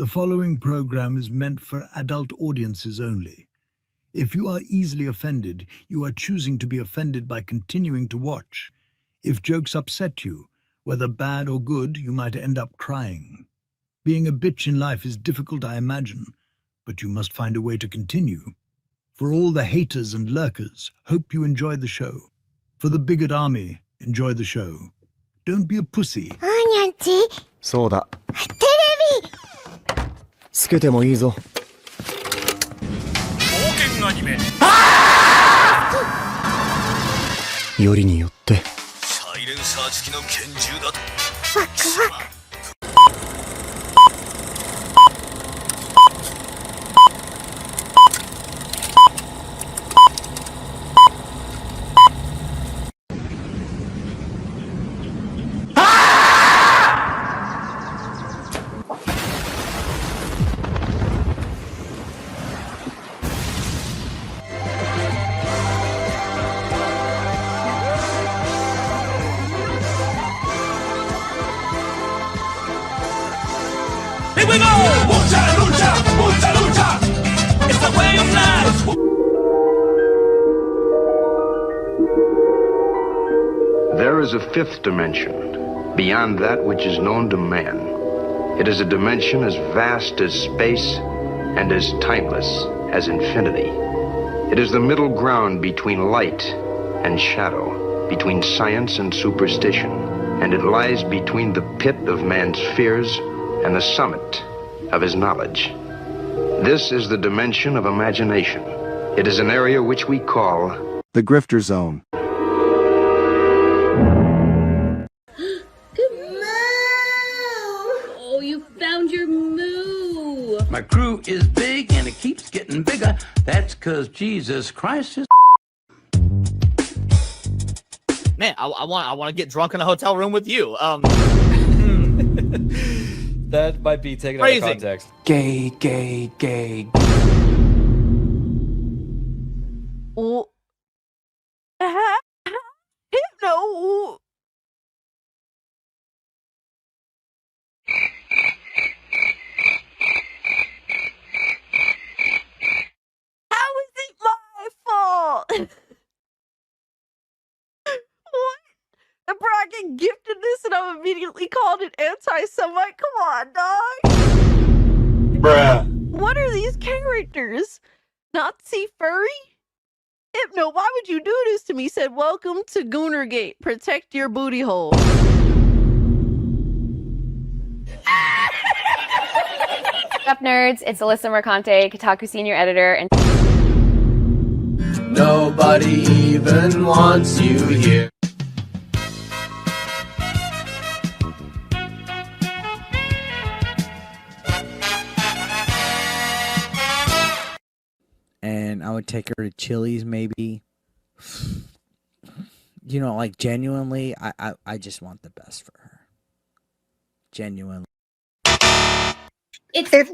The following program is meant for adult audiences only. If you are easily offended, you are choosing to be offended by continuing to watch. If jokes upset you, whether bad or good, you might end up crying. Being a bitch in life is difficult, I imagine, but you must find a way to continue. For all the haters and lurkers, hope you enjoy the show. For the Bigot Army, enjoy the show. Don't be a pussy. そうだ。テレビつけてもいいぞ。冒険アニメ。よりによって。サイレンサー付きの拳銃だと。ワクワク。Here we go! Lucha, lucha, lucha, lucha! It's the way of life! There is a fifth dimension, beyond that which is known to man. It is a dimension as vast as space and as timeless as infinity. It is the middle ground between light and shadow, between science and superstition, and it lies between the pit of man's fears and the summit of his knowledge. This is the dimension of imagination. It is an area which we call the Grifter Zone. Good moo! Oh, you found your moo! My crew is big and it keeps getting bigger. That's 'cause Jesus Christ is. Man, I want to get drunk in a hotel room with you. That might be taken out of context. Gay, gay, gay. Oh. Hypno. How is it my fault? What? The bracket gifted this and I'm immediately called an anti-Semite? Come on, dog. Bruh. What are these characters? Nazi furry? Hypno, why would you do this to me? Said, welcome to Goonergate. Protect your booty hole. What's up, nerds? It's Alyssa Mercante, Kotaku senior editor, and nobody even wants you here. And I would take her to Chili's, maybe. You know, like, genuinely, I just want the best for her. Genuinely.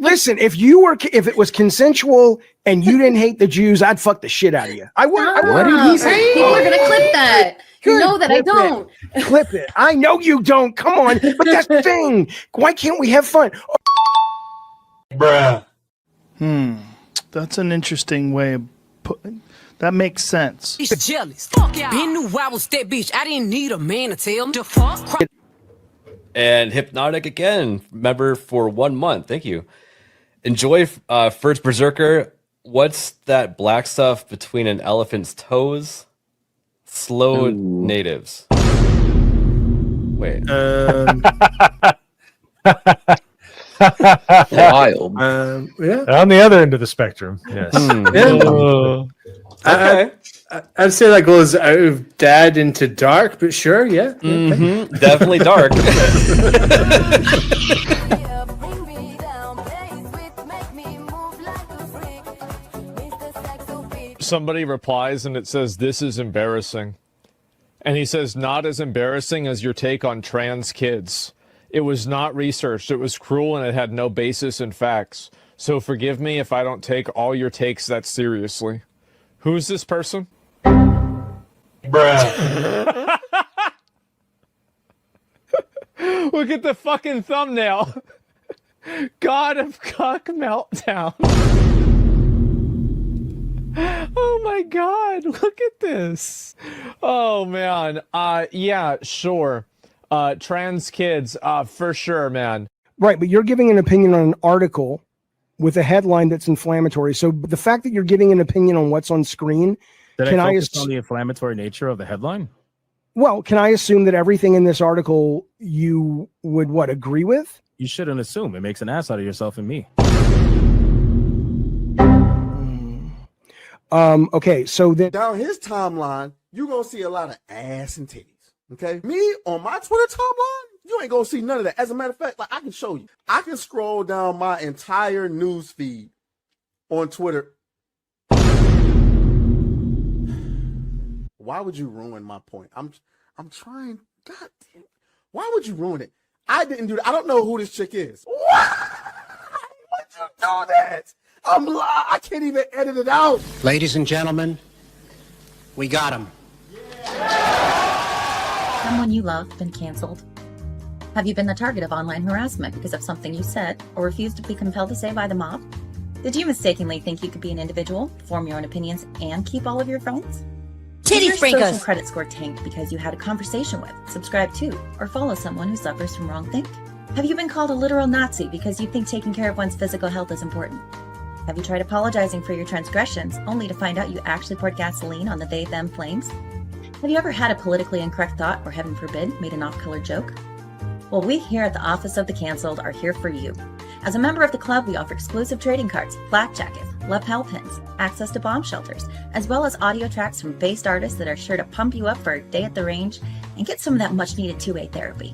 Listen, if it was consensual and you didn't hate the Jews, I'd fuck the shit out of you. I would. What did he say? People are gonna clip that. You know that I don't. Clip it. I know you don't. Come on. But that's the thing. Why can't we have fun? Bruh. That's an interesting way of putting. That makes sense. He's jealous. Fuck yeah. Been knew I was that bitch. I didn't need a man to tell him to fuck. And Hypnotic again, member for 1 month. Thank you. Enjoy First Berserker. What's that black stuff between an elephant's toes? Slow natives. Wait. Wild. Yeah. On the other end of the spectrum. Yes. Okay. I'd say that goes out of dad into dark, but sure, yeah. Definitely dark. Somebody replies and it says, "This is embarrassing." And he says, "Not as embarrassing as your take on trans kids. It was not researched. It was cruel and it had no basis in facts. So forgive me if I don't take all your takes that seriously." Who's this person? Bruh. Look at the fucking thumbnail. God of Cock Meltdown. Oh my God, look at this. Oh man. Yeah, sure. Trans kids, for sure, man. Right, but you're giving an opinion on an article with a headline that's inflammatory. So the fact that you're giving an opinion on what's on screen, Did can I I focus on the inflammatory nature of the headline? Well, can I assume that everything in this article you would agree with? You shouldn't assume. It makes an ass out of yourself and me. Okay, so then down his timeline, you're gonna see a lot of ass and titties. Okay, me on my Twitter timeline, you ain't gonna see none of that. As a matter of fact, like I can show you, I can scroll down my entire news feed on Twitter. Why would you ruin my point? I'm trying. God damn, why would you ruin it? I didn't do that. I don't know who this chick is. Why would you do that? I can't even edit it out. Ladies and gentlemen, we got him. Someone you love been canceled? Have you been the target of online harassment because of something you said or refused to be compelled to say by the mob? Did you mistakenly think you could be an individual, form your own opinions, and keep all of your friends? Titty Did your social freakers. credit score tanked because you had a conversation with, subscribe to, or follow someone who suffers from wrongthink? Have you been called a literal Nazi because you think taking care of one's physical health is important? Have you tried apologizing for your transgressions only to find out you actually poured gasoline on the they-them flames? Have you ever had a politically incorrect thought or, heaven forbid, made an off-color joke? Well, we here at the Office of the Cancelled are here for you. As a member of the club, we offer exclusive trading cards, black jackets, lapel pins, access to bomb shelters, as well as audio tracks from based artists that are sure to pump you up for a day at the range and get some of that much-needed two-way therapy.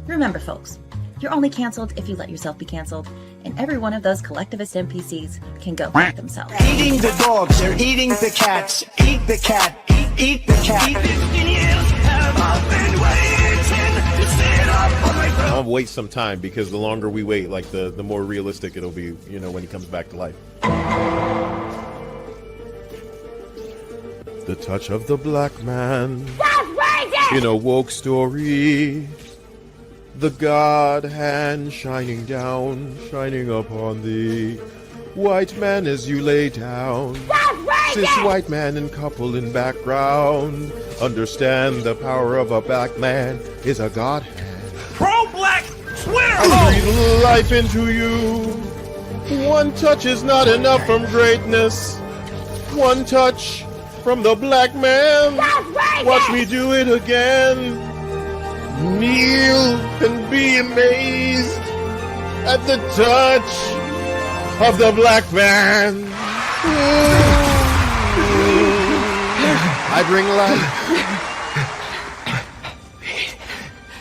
Remember, folks, you're only canceled if you let yourself be canceled, and every one of those collectivist NPCs can go fuck themselves. Eating the dogs, they're eating the cats. Eat the cat, eat the cat. 15 years have I been waiting to stand up for my throne. I'll wait some time because the longer we wait, like the more realistic it'll be, you know, when he comes back to life. The touch of the black man in a woke story. The God hand shining down, shining upon thee. White man as you lay down. Cis white man and couple in background. Understand the power of a black man is a God hand. Pro-black Twitter I breathe life into you. One touch is not enough from greatness. One touch from the black man. Watch me do it again. Kneel and be amazed at the touch of the black man. I bring life.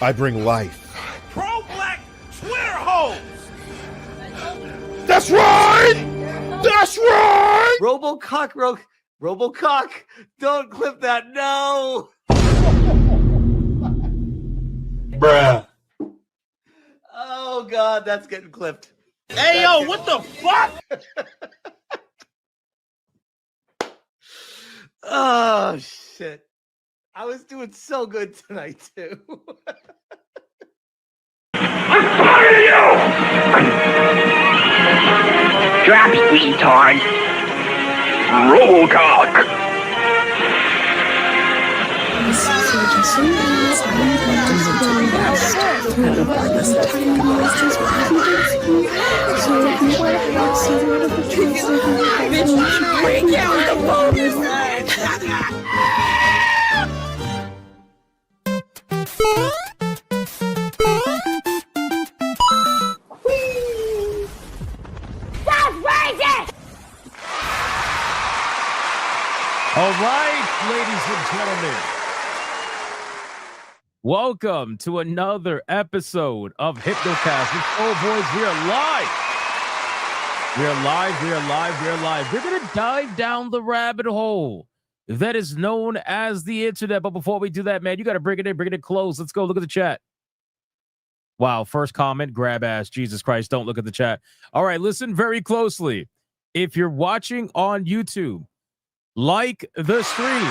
I bring life. pro-black Twitter hoes. That's right! That's right! Robocock, don't clip that, no! Bruh. Oh God, that's getting clipped. Hey yo, what the fuck? Oh shit. I was doing so good tonight too. Drops, retard. Robocock. All right, ladies and gentlemen. Welcome to another episode of Hypnocast. Oh, boys, we are live. We are live. We are live. We are live. We're going to dive down the rabbit hole that is known as the internet. But before we do that, man, you got to bring it in close. Let's go look at the chat. Wow, first comment, grab ass. Jesus Christ, don't look at the chat. All right, listen very closely. If you're watching on YouTube, like the stream.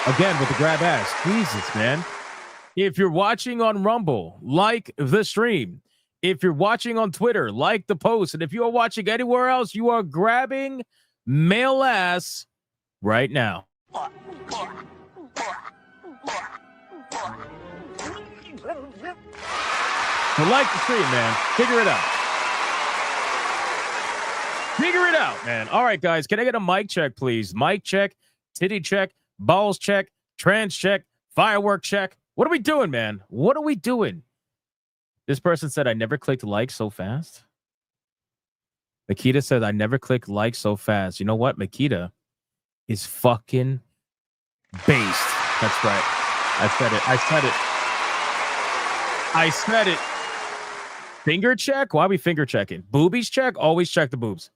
Again, with the grab ass. Jesus, man. If you're watching on Rumble, like the stream. If you're watching on Twitter, like the post. And if you are watching anywhere else, you are grabbing male ass right now. So like the stream, man. Figure it out. Figure it out, man. All right, guys. Can I get a mic check, please? Mic check, titty check, balls check, trans check, firework check. What are we doing, man? What are we doing? This person said, I never clicked like so fast. Makita said, I never clicked like so fast. You know what? Makita is fucking based. That's right. I said it. I said it. I said it. Finger check? Why are we finger checking? Boobies check? Always check the boobs.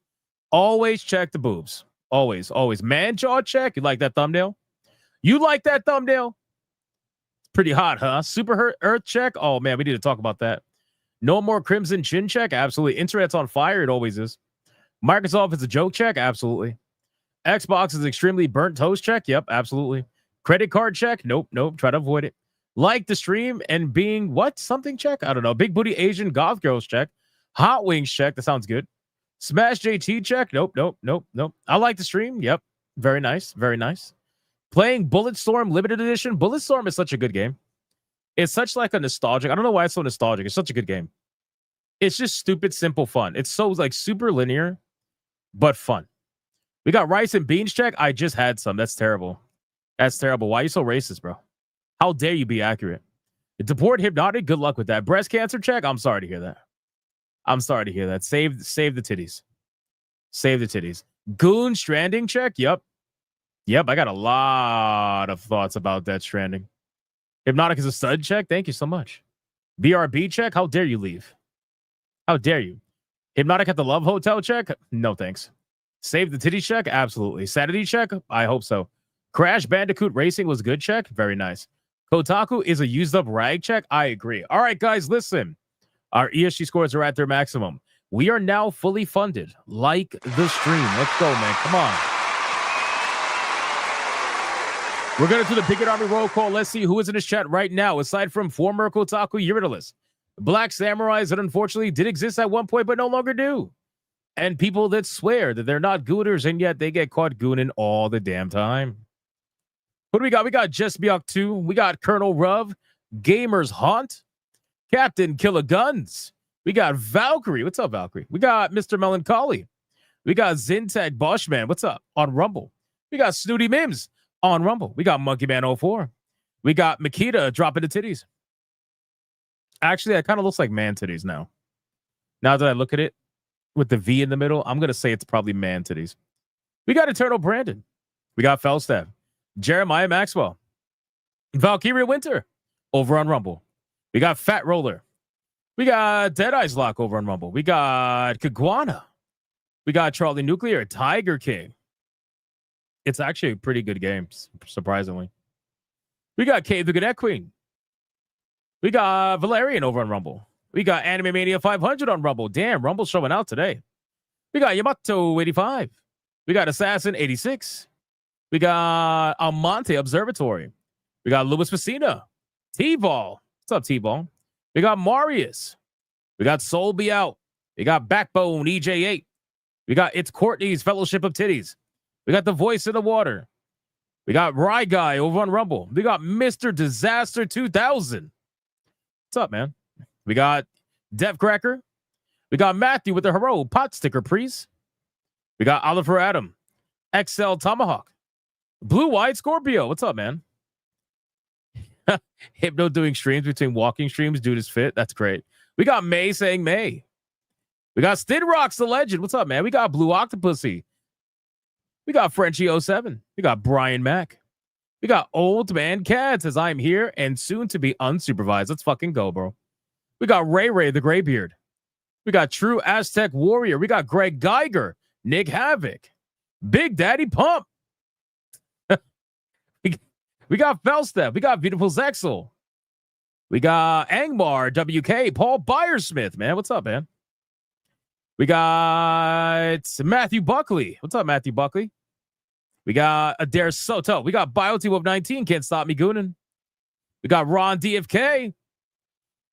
Always check the boobs. Always, always. Man jaw check? You like that thumbnail? You like that thumbnail? It's pretty hot, huh? Super Earth check? Oh, man, we need to talk about that. No more Crimson Chin check? Absolutely. Internet's on fire? It always is. Microsoft is a joke check? Absolutely. Xbox is extremely burnt toast check? Yep, absolutely. Credit card check? Nope, nope. Try to avoid it. Like the stream and being what? Something check? I don't know. Big booty Asian goth girls check. Hot wings check. That sounds good. Smash JT check? Nope, nope, nope, nope. I like the stream. Yep. Very nice. Very nice. Playing Bulletstorm Limited Edition. Bulletstorm is such a good game. It's such like a nostalgic. I don't know why it's so nostalgic. It's such a good game. It's just stupid, simple fun. It's so like super linear, but fun. We got rice and beans check. I just had some. That's terrible. That's terrible. Why are you so racist, bro? How dare you be accurate? Deport Hypnotic. Good luck with that. Breast cancer check. I'm sorry to hear that. I'm sorry to hear that. Save the titties. Save the titties. Goon Stranding check. Yep. Yep. I got a lot of thoughts about that Stranding. Hypnotic is a stud check. Thank you so much. BRB check. How dare you leave? How dare you? Hypnotic at the Love Hotel check. No thanks. Save the titties check. Absolutely. Sanity check. I hope so. Crash Bandicoot Racing was good check. Very nice. Kotaku is a used up rag check. I agree. All right, guys, listen. Our ESG scores are at their maximum. We are now fully funded. Like the stream. Let's go, man. Come on. We're going to do the Bigot Army roll call. Let's see who is in this chat right now. Aside from former Kotaku Eurydice, Black Samurais that unfortunately did exist at one point but no longer do. And people that swear that they're not gooners and yet they get caught gooning all the damn time. What do we got? We got Just Byuk 2. We got Colonel Ruv, Gamers Haunt, Captain Killer Guns. We got Valkyrie. What's up, Valkyrie? We got Mr. Melancholy. We got Zintag Boschman. What's up? On Rumble. We got Snooty Mims on Rumble. We got Monkey Man 04. We got Makita dropping the titties. Actually, that kind of looks like man titties now. Now that I look at it with the V in the middle, I'm going to say it's probably man titties. We got Eternal Brandon. We got Felstaff. Jeremiah Maxwell. Valkyria Winter over on Rumble. We got Fat Roller. We got Dead Eyes Lock over on Rumble. We got Kiguana. We got Charlie Nuclear, Tiger King. It's actually a pretty good game, surprisingly. We got Cave the Cadet Queen. We got Valerian over on Rumble. We got Anime Mania 500 on Rumble. Damn, Rumble's showing out today. We got Yamato 85. We got Assassin 86. We got Almonte Observatory. We got Louis Messina. T-Ball. What's up, T-Ball? We got Marius. We got Soul Be Out. We got Backbone EJ8. We got It's Courtney's Fellowship of Titties. We got The Voice in the Water. We got Rye Guy over on Rumble. We got Mr. Disaster 2000. What's up, man? We got Dev Cracker. We got Matthew with the Hero Pot Sticker Priest. We got Oliver Adam. XL Tomahawk. Blue White Scorpio. What's up, man? Hypno doing streams between walking streams. Dude is fit. That's great. We got May saying May. We got Stid Rocks the Legend. What's up, man? We got Blue Octopussy. We got Frenchie07. We got Brian Mack. We got Old Man Cat says I'm here and soon to be unsupervised. Let's fucking go, bro. We got Ray Ray the Graybeard. We got True Aztec Warrior. We got Greg Geiger. Nick Havoc. Big Daddy Pump. We got Felstep. We got Beautiful Zexel. We got Angmar WK. Paul Byersmith, man. What's up, man? We got Matthew Buckley. What's up, Matthew Buckley? We got Adair Soto. We got BioTeam of 19. Can't stop me gooning. We got Ron DFK.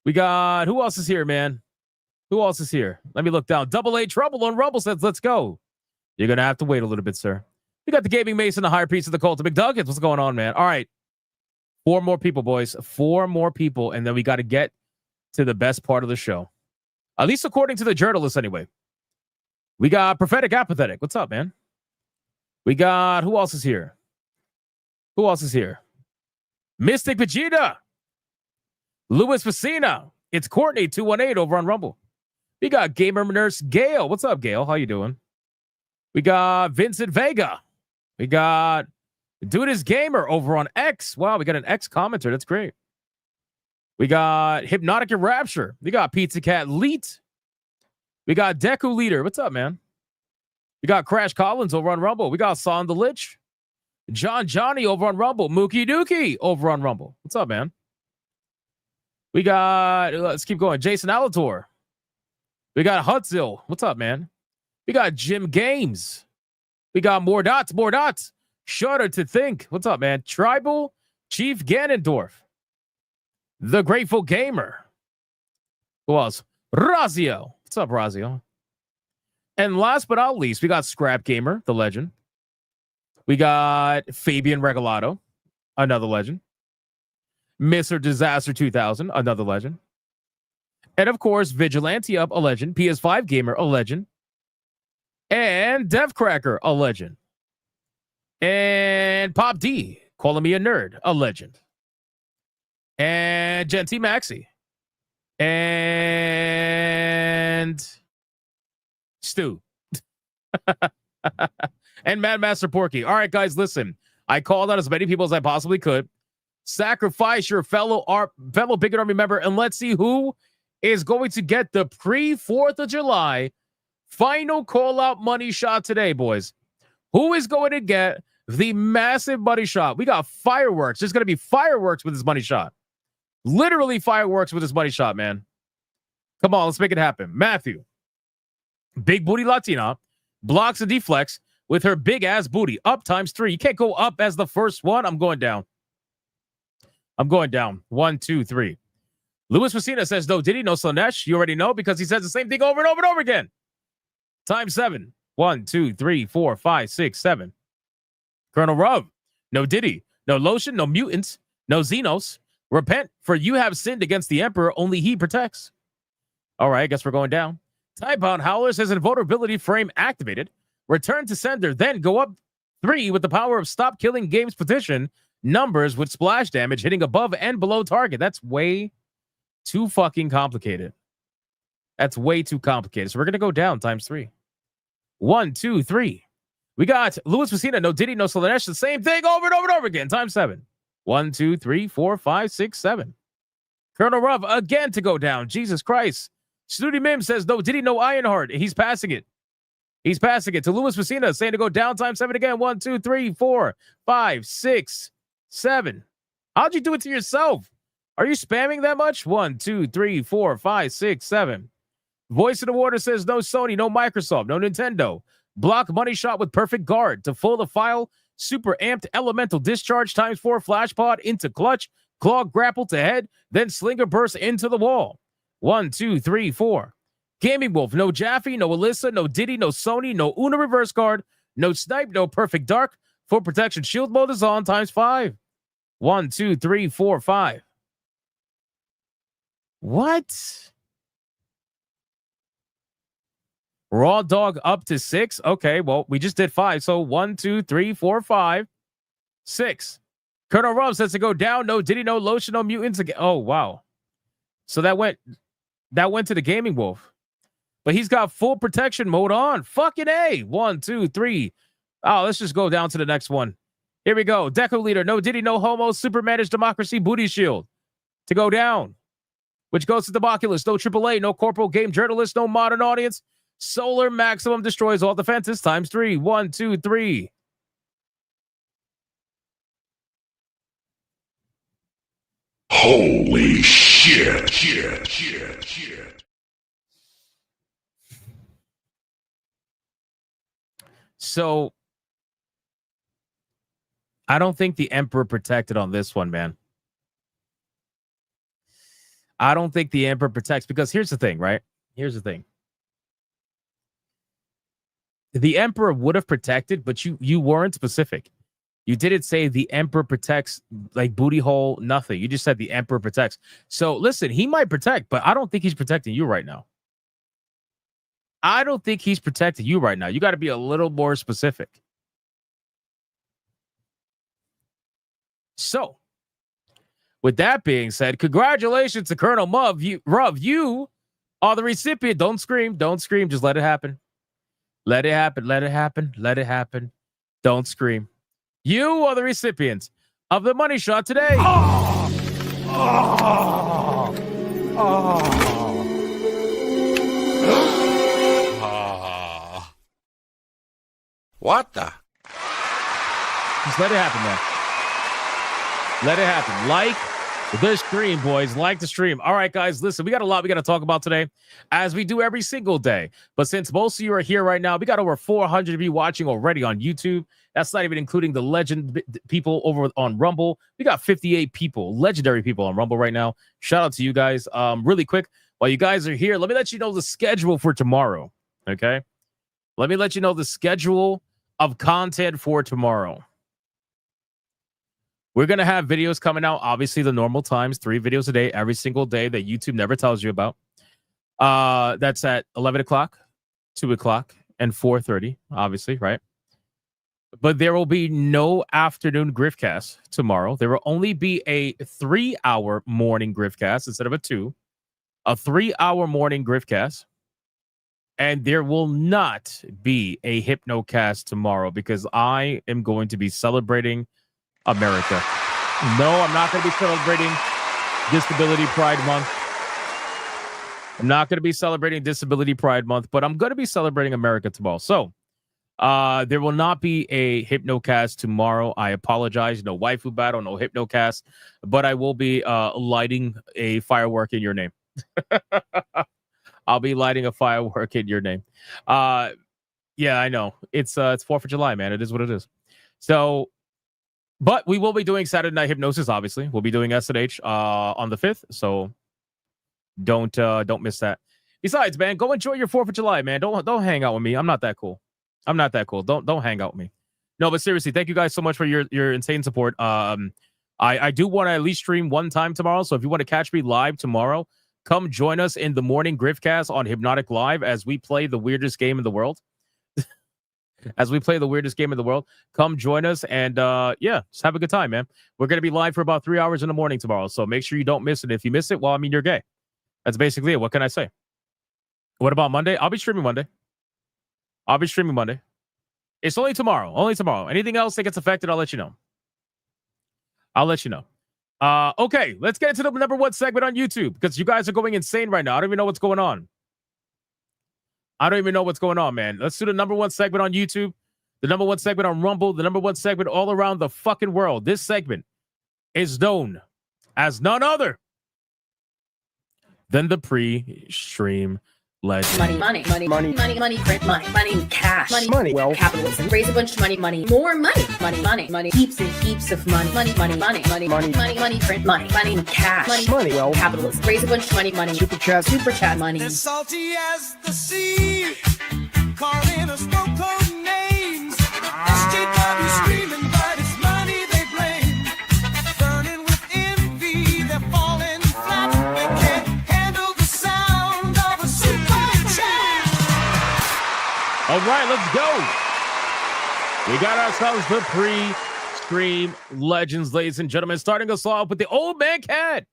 We got, who else is here, man? Who else is here? Let me look down. Double A Trouble on Rumble says, let's go. You're going to have to wait a little bit, sir. We got the Gaming Mason, the higher piece of the cult of McDuggets. What's going on, man? All right. 4 more people, boys. 4 more people, and then we got to get to the best part of the show. At least according to the journalists, anyway. We got Prophetic Apathetic. What's up, man? We got, who else is here? Who else is here? Mystic Vegeta. Louis Facina. It's Courtney 218 over on Rumble. We got Gamer Nurse Gail. What's up, Gail? How you doing? We got Vincent Vega. We got Dude is Gamer over on X. Wow, we got an X commenter. That's great. We got Hypnotic and Rapture. We got Pizza Cat Leet. We got Deku Leader. What's up, man? We got Crash Collins over on Rumble. We got Son the Lich. John Johnny over on Rumble. Mookie Dookie over on Rumble. What's up, man? We got, let's keep going. Jason Alator. We got Hutzil. What's up, man? We got Jim Games. We got more dots. Shudder to Think. What's up, man? Tribal Chief Ganondorf. The Grateful Gamer. Who else? Razio. What's up, Razio? And last but not least, we got Scrap Gamer, the legend. We got Fabian Regalado, another legend. Mr. Disaster 2000, another legend. And of course, Vigilante Up, a legend. PS5 Gamer, a legend. And Devcracker, a legend. And Pop D, calling me a nerd, a legend. And Genty Maxi. And Stu. And Mad Master Porky. All right, guys, listen. I called out as many people as I possibly could. Sacrifice your fellow Bigot Army member, and let's see who is going to get the pre-4th of July final call-out money shot today, boys. Who is going to get the massive money shot? We got fireworks. There's going to be fireworks with this money shot. Literally fireworks with this money shot, man. Come on, let's make it happen. Matthew. Big booty Latina. Blocks and deflects with her big-ass booty. Up ×3. You can't go up as the first one. I'm going down. 1, 2, 3. Louis Messina says, no, did he? No, Slanesh. You already know because he says the same thing over and over and over again. ×7. 1, 2, 3, 4, 5, 6, 7. Colonel Rub. No Diddy. No lotion. No mutants. No Xenos. Repent, for you have sinned against the Emperor. Only he protects. All right, I guess we're going down. Typebound Howler says, invulnerability frame activated. Return to sender. Then go up 3 with the power of Stop Killing Games petition. Numbers with splash damage hitting above and below target. That's way too fucking complicated. That's way too complicated. So we're going to go down ×3. 1, 2, 3. We got Louis Messina, no Diddy, no Slanesh. The same thing over and over and over again. ×7. 1, 2, 3, 4, 5, 6, 7. Colonel Ruff again to go down. Jesus Christ. Snooty Mim says, no Diddy, no Ironheart. He's passing it. He's passing it to Louis Messina, saying to go down ×7 again. 1, 2, 3, 4, 5, 6, 7. How'd you do it to yourself? Are you spamming that much? 1, 2, 3, 4, 5, 6, 7. Voice of the Water says, no Sony, no Microsoft, no Nintendo. Block money shot with perfect guard. To full the file, super amped elemental discharge ×4 flash pod into clutch, claw grapple to head, then slinger burst into the wall. 1, 2, 3, 4. Gaming Wolf, no Jaffe, no Alyssa, no Diddy, no Sony, no Una reverse guard, no Snipe, no Perfect Dark. Full protection shield mode is on ×5. 1, 2, 3, 4, 5. What? Raw Dog up to 6. Okay, well, we just did 5. So 1, 2, 3, 4, 5, 6. Colonel Rob says to go down. No Diddy, no lotion, no mutants again. Oh, wow. So that went to the Gaming Wolf. But he's got full protection mode on. Fucking A. 1, 2, 3. Oh, let's just go down to the next one. Here we go. Deco Leader. No Diddy, no Homo. Super Managed Democracy Booty Shield. To go down. Which goes to the Boculus. No AAA. No Corporal Game Journalist. No Modern Audience. Solar Maximum destroys all defenses ×3. 1, 2, 3. Holy shit. So, I don't think the Emperor protected on this one, man. I don't think the Emperor protects, because here's the thing, right? Here's the thing. The Emperor would have protected, but you weren't specific. You didn't say the Emperor protects, like booty hole, nothing. You just said the Emperor protects. So listen, he might protect, but I don't think he's protecting you right now. I don't think he's protecting you right now. You got to be a little more specific. So, with that being said, congratulations to Colonel Muv. You are the recipient. Don't scream. Don't scream. Just let it happen. Let it happen. Let it happen. Let it happen. Don't scream. You are the recipient of the money shot today. Oh! Oh! Oh! What the? Just let it happen, man. Let it happen. Like the stream, boys. Like the stream. All right, guys, listen, we got a lot we got to talk about today, as we do every single day. But since most of you are here right now, we got over 400 of you watching already on YouTube. That's not even including the legend people over on Rumble. We got 58 people, legendary people on Rumble right now. Shout out to you guys. Really quick, while you guys are here, let me let you know the schedule for tomorrow, okay? Let me let you know the schedule of content for tomorrow. We're going to have videos coming out, obviously, the normal times, 3 videos a day, every single day that YouTube never tells you about. That's at 11 o'clock, 2 o'clock, and 4:30, obviously, right? But there will be no afternoon Griffcast tomorrow. There will only be a 3-hour morning Griffcast instead of a 2. A 3-hour morning Griffcast. And there will not be a Hypnocast tomorrow because I am going to be celebrating America. No, I'm not going to be celebrating Disability Pride Month. I'm not going to be celebrating Disability Pride Month, but I'm going to be celebrating America tomorrow. So there will not be a Hypnocast tomorrow. I apologize. No Waifu Battle, no Hypnocast, but I will be lighting a firework in your name. I'll be lighting a firework in your name. Yeah, I know. It's 4th of July, man. It is what it is. So, but we will be doing Saturday Night Hypnosis, obviously. We'll be doing S&H on the 5th, so don't miss that. Besides, man, go enjoy your 4th of July, man. Don't hang out with me. I'm not that cool. I'm not that cool. Don't hang out with me. No, but seriously, thank you guys so much for your insane support. I do want to at least stream one time tomorrow, so if you want to catch me live tomorrow, come join us in the morning Griffcast on Hypnotic Live as we play the weirdest game in the world. Come join us and yeah, just have a good time, man. We're going to be live for about 3 hours in the morning tomorrow, so make sure you don't miss it. If you miss it, well, I mean, you're gay. That's basically it. What can I say? What about Monday? I'll be streaming Monday. It's only tomorrow. Anything else that gets affected, I'll let you know. Okay, let's get into the number 1 segment on YouTube because you guys are going insane right now. I don't even know what's going on. Man. Let's do the number 1 segment on YouTube, the number 1 segment on Rumble, the number 1 segment all around the fucking world. This segment is known as none other than the pre-stream legend. Money, print money, cash, money, well, capitalism, raise a bunch of money, more money, heaps and heaps of money, print money, cash, money, well, capitalism, raise a bunch of money, super chat money. As salty as the sea, calling us no code names. SJW screaming, but it's money they blame. Burning with envy, they're falling flat. They can't handle the sound of a super chat. All right, let's go. We got ourselves the pre-stream legends, ladies and gentlemen. Starting us off with the Old Man Cad.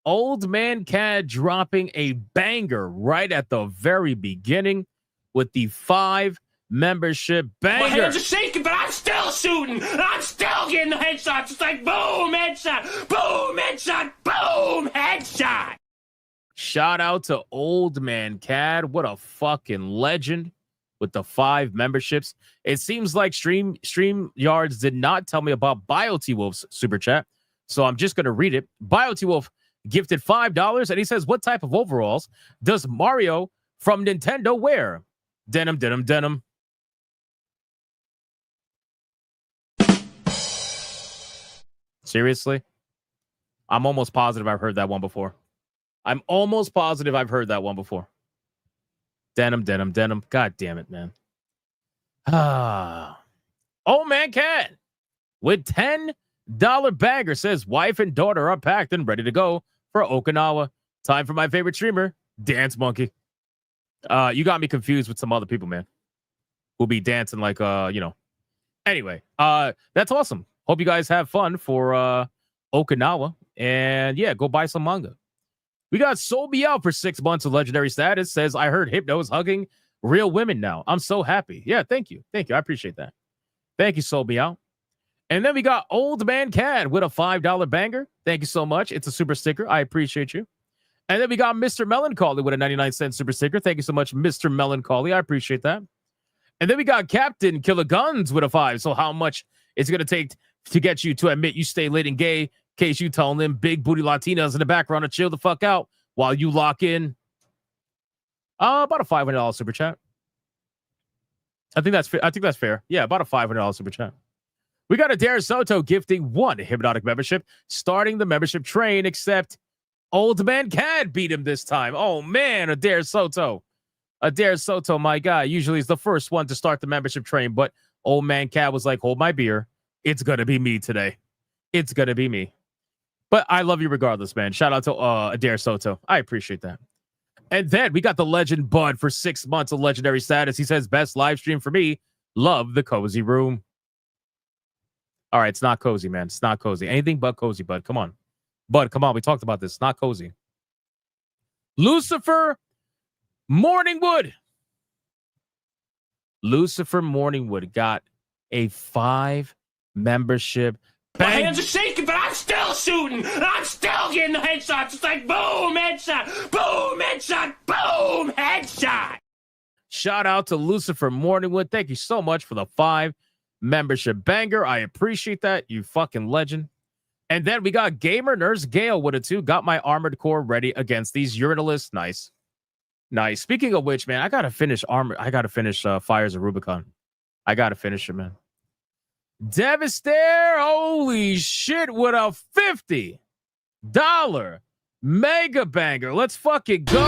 Old Man Cad dropping a banger right at the very beginning with the 5 membership banger. My hands are shaking, but I'm still shooting. I'm still getting the headshots. It's like boom, headshot, boom, headshot, boom, headshot. Shout out to Old Man Cad. What a fucking legend with the 5 memberships. It seems like StreamYards did not tell me about BioT Wolf's super chat, so I'm just going to read it. BioT Wolf gifted $5, and he says, what type of overalls does Mario from Nintendo wear? Denim, denim, denim. Seriously? I'm almost positive I've heard that one before. I'm almost positive I've heard that one before. Denim. God damn it, man. Oh, man, cat with $10 bagger says wife and daughter are packed and ready to go for Okinawa. Time for my favorite streamer, Dance Monkey. You got me confused with some other people, man. Who'll be dancing like, Anyway, that's awesome. Hope you guys have fun for Okinawa. And yeah, go buy some manga. We got Sobi out for 6 months of legendary status. Says, I heard Hypno is hugging real women now. I'm so happy. Yeah, thank you. I appreciate that. Thank you, Sobi out. And then we got Old Man Cad with a $5 banger. Thank you so much. It's a super sticker. I appreciate you. And then we got Mr. Melancholy with a 99-cent super sticker. Thank you so much, Mr. Melancholy. I appreciate that. And then we got Captain Killer Guns with a 5. So how much it's going to take to get you to admit you stay lit and gay, in case you telling them big booty Latinas in the background to chill the fuck out while you lock in? About a $500 super chat. I think that's fair. Yeah, about a $500 super chat. We got Adair Soto gifting 1 Hypnotic membership, starting the membership train, except Old Man Cad beat him this time. Oh, man, Adair Soto. Adair Soto, my guy, usually is the first one to start the membership train, but Old Man Cad was like, hold my beer. It's going to be me today. It's going to be me. But I love you regardless, man. Shout out to Adair Soto. I appreciate that. And then we got the legend Bud for 6 months of legendary status. He says, best live stream for me. Love the cozy room. All right, it's not cozy, man. It's not cozy. Anything but cozy, Bud. Come on. Bud, come on. We talked about this. It's not cozy. Lucifer Morningwood. Lucifer Morningwood got a 5 membership. My hands are shaking, but I'm still shooting. I'm still getting the headshots. It's like boom, headshot, boom, headshot, boom, headshot. Shout out to Lucifer Morningwood. Thank you so much for the 5 membership banger. I appreciate that. You fucking legend. And then we got Gamer Nurse Gale with a 2. Got my armored core ready against these urinalists. Nice. Nice. Speaking of which, man, I got to finish Fires of Rubicon. I got to finish it, man. Devastator, holy shit, with a $50 mega banger. Let's fucking go.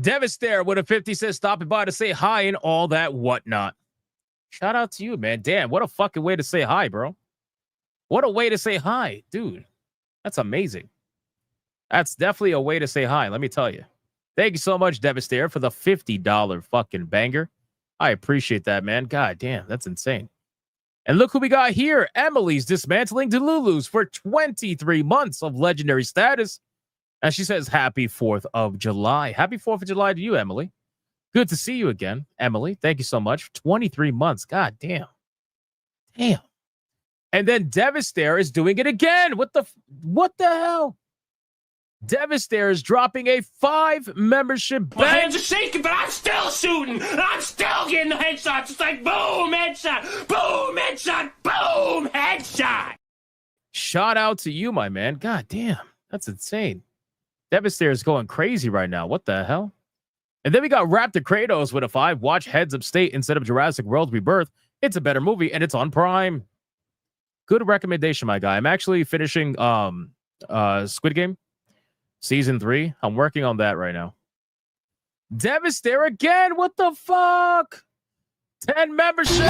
Devastator with a 50 says stopping by to say hi and all that whatnot. Shout out to you, man. Damn, what a fucking way to say hi, bro. What a way to say hi, dude. That's amazing. That's definitely a way to say hi, let me tell you. Thank you so much, Devastator, for the $50 fucking banger. I appreciate that, man. God damn, that's insane. And look who we got here. Emily's dismantling Delulu's for 23 months of legendary status. And she says, happy 4th of July. Happy 4th of July to you, Emily. Good to see you again, Emily. Thank you so much. 23 months. God damn. Damn. And then Devastator is doing it again. What the hell? Devastator is dropping a 5 membership My hands are shaking, but I'm still shooting. I'm still getting the headshots. It's like boom, headshot, boom, headshot, boom, headshot. Shout out to you, my man. God damn. That's insane. Devastator is going crazy right now. What the hell? And then we got Raptor Kratos with a 5. Watch Heads of State instead of Jurassic World Rebirth. It's a better movie, and it's on Prime. Good recommendation, my guy. I'm actually finishing Squid Game Season 3. I'm working on that right now. Devastator again. What the fuck? 10 membership.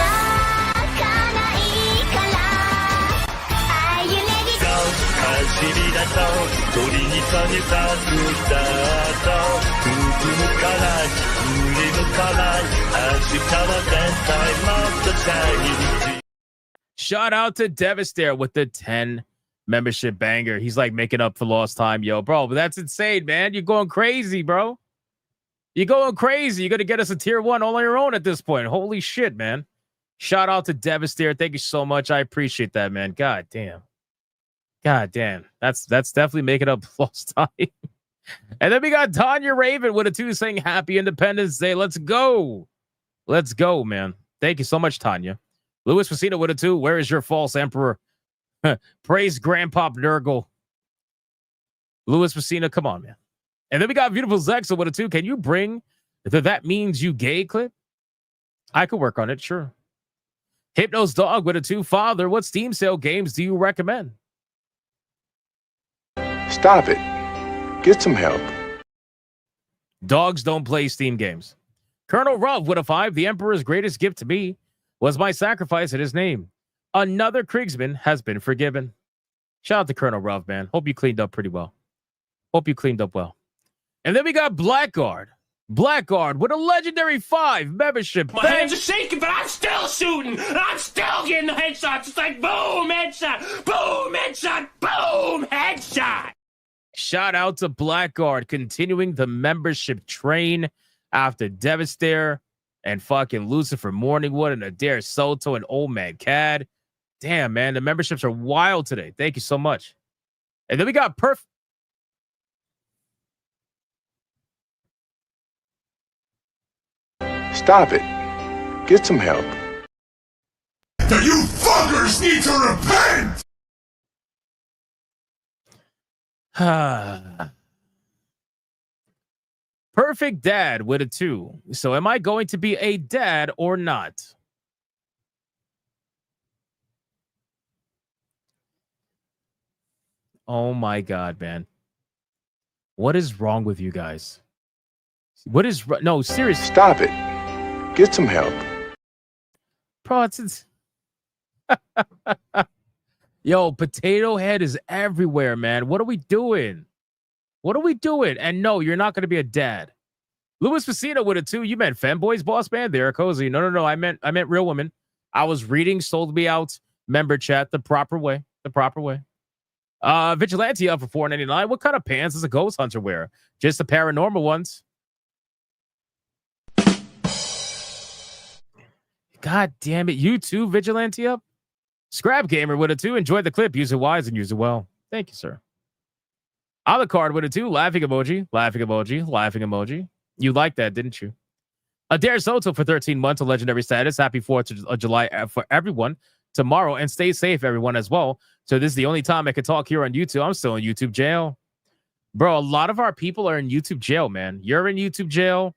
Shout out to Devastator with the 10 membership banger. He's like making up for lost time, yo, bro. But that's insane, man. You're going crazy, bro. You're going crazy. You're going to get us a tier 1 all on your own at this point. Holy shit, man. Shout out to Devastator. Thank you so much. I appreciate that, man. God damn. God damn. That's definitely making up lost time. And then we got Tanya Raven with a 2 saying Happy Independence Day. Let's go. Let's go, man. Thank you so much, Tanya. Louis Facino with a 2. Where is your false emperor? Praise Grandpop Nurgle. Louis Facino, come on, man. And then we got beautiful Zexa with a 2. Can you bring the That Means You Gay clip? I could work on it, sure. Hypno's Dog with a 2. Father, what Steam sale games do you recommend? Stop it. Get some help. Dogs don't play Steam games. Colonel Ruff with a 5. The Emperor's greatest gift to me was my sacrifice in his name. Another Kriegsman has been forgiven. Shout out to Colonel Ruff, man. Hope you cleaned up pretty well. Hope you cleaned up well. And then we got Blackguard. Blackguard with a legendary 5 membership. My hands are shaking, but I'm still shooting. I'm still getting the headshots. It's like boom, headshot, boom, headshot, boom, headshot. Shout out to Blackguard continuing the membership train after Devastator and fucking Lucifer Morningwood and Adair Soto and Old Man Cad. Damn, man, the memberships are wild today. Thank you so much. And then we got Stop it. Get some help. You fuckers need to repent! Perfect Dad with a 2. So am I going to be a dad or not? Oh my God, man. What is wrong with you guys? What is no, seriously. Stop it. Get some help. Bro, it's yo, Potato Head is everywhere, man. What are we doing? What are we doing? And no, you're not going to be a dad. Louis Facino with a 2. You meant Femboys, boss man? They're cozy. No. I meant real women. I was reading Sold Me Out member chat the proper way. The proper way. Vigilante up for $4.99. What kind of pants does a ghost hunter wear? Just the paranormal ones. God damn it. You too, Vigilante up? Scrap Gamer with a 2. Enjoy the clip. Use it wise and use it well. Thank you, sir. Alucard with a 2. Laughing emoji. Laughing emoji. Laughing emoji. You liked that, didn't you? Adair Soto for 13 months of legendary status. Happy 4th of July for everyone tomorrow. And stay safe, everyone, as well. So this is the only time I can talk here on YouTube. I'm still in YouTube jail. Bro, a lot of our people are in YouTube jail, man. You're in YouTube jail.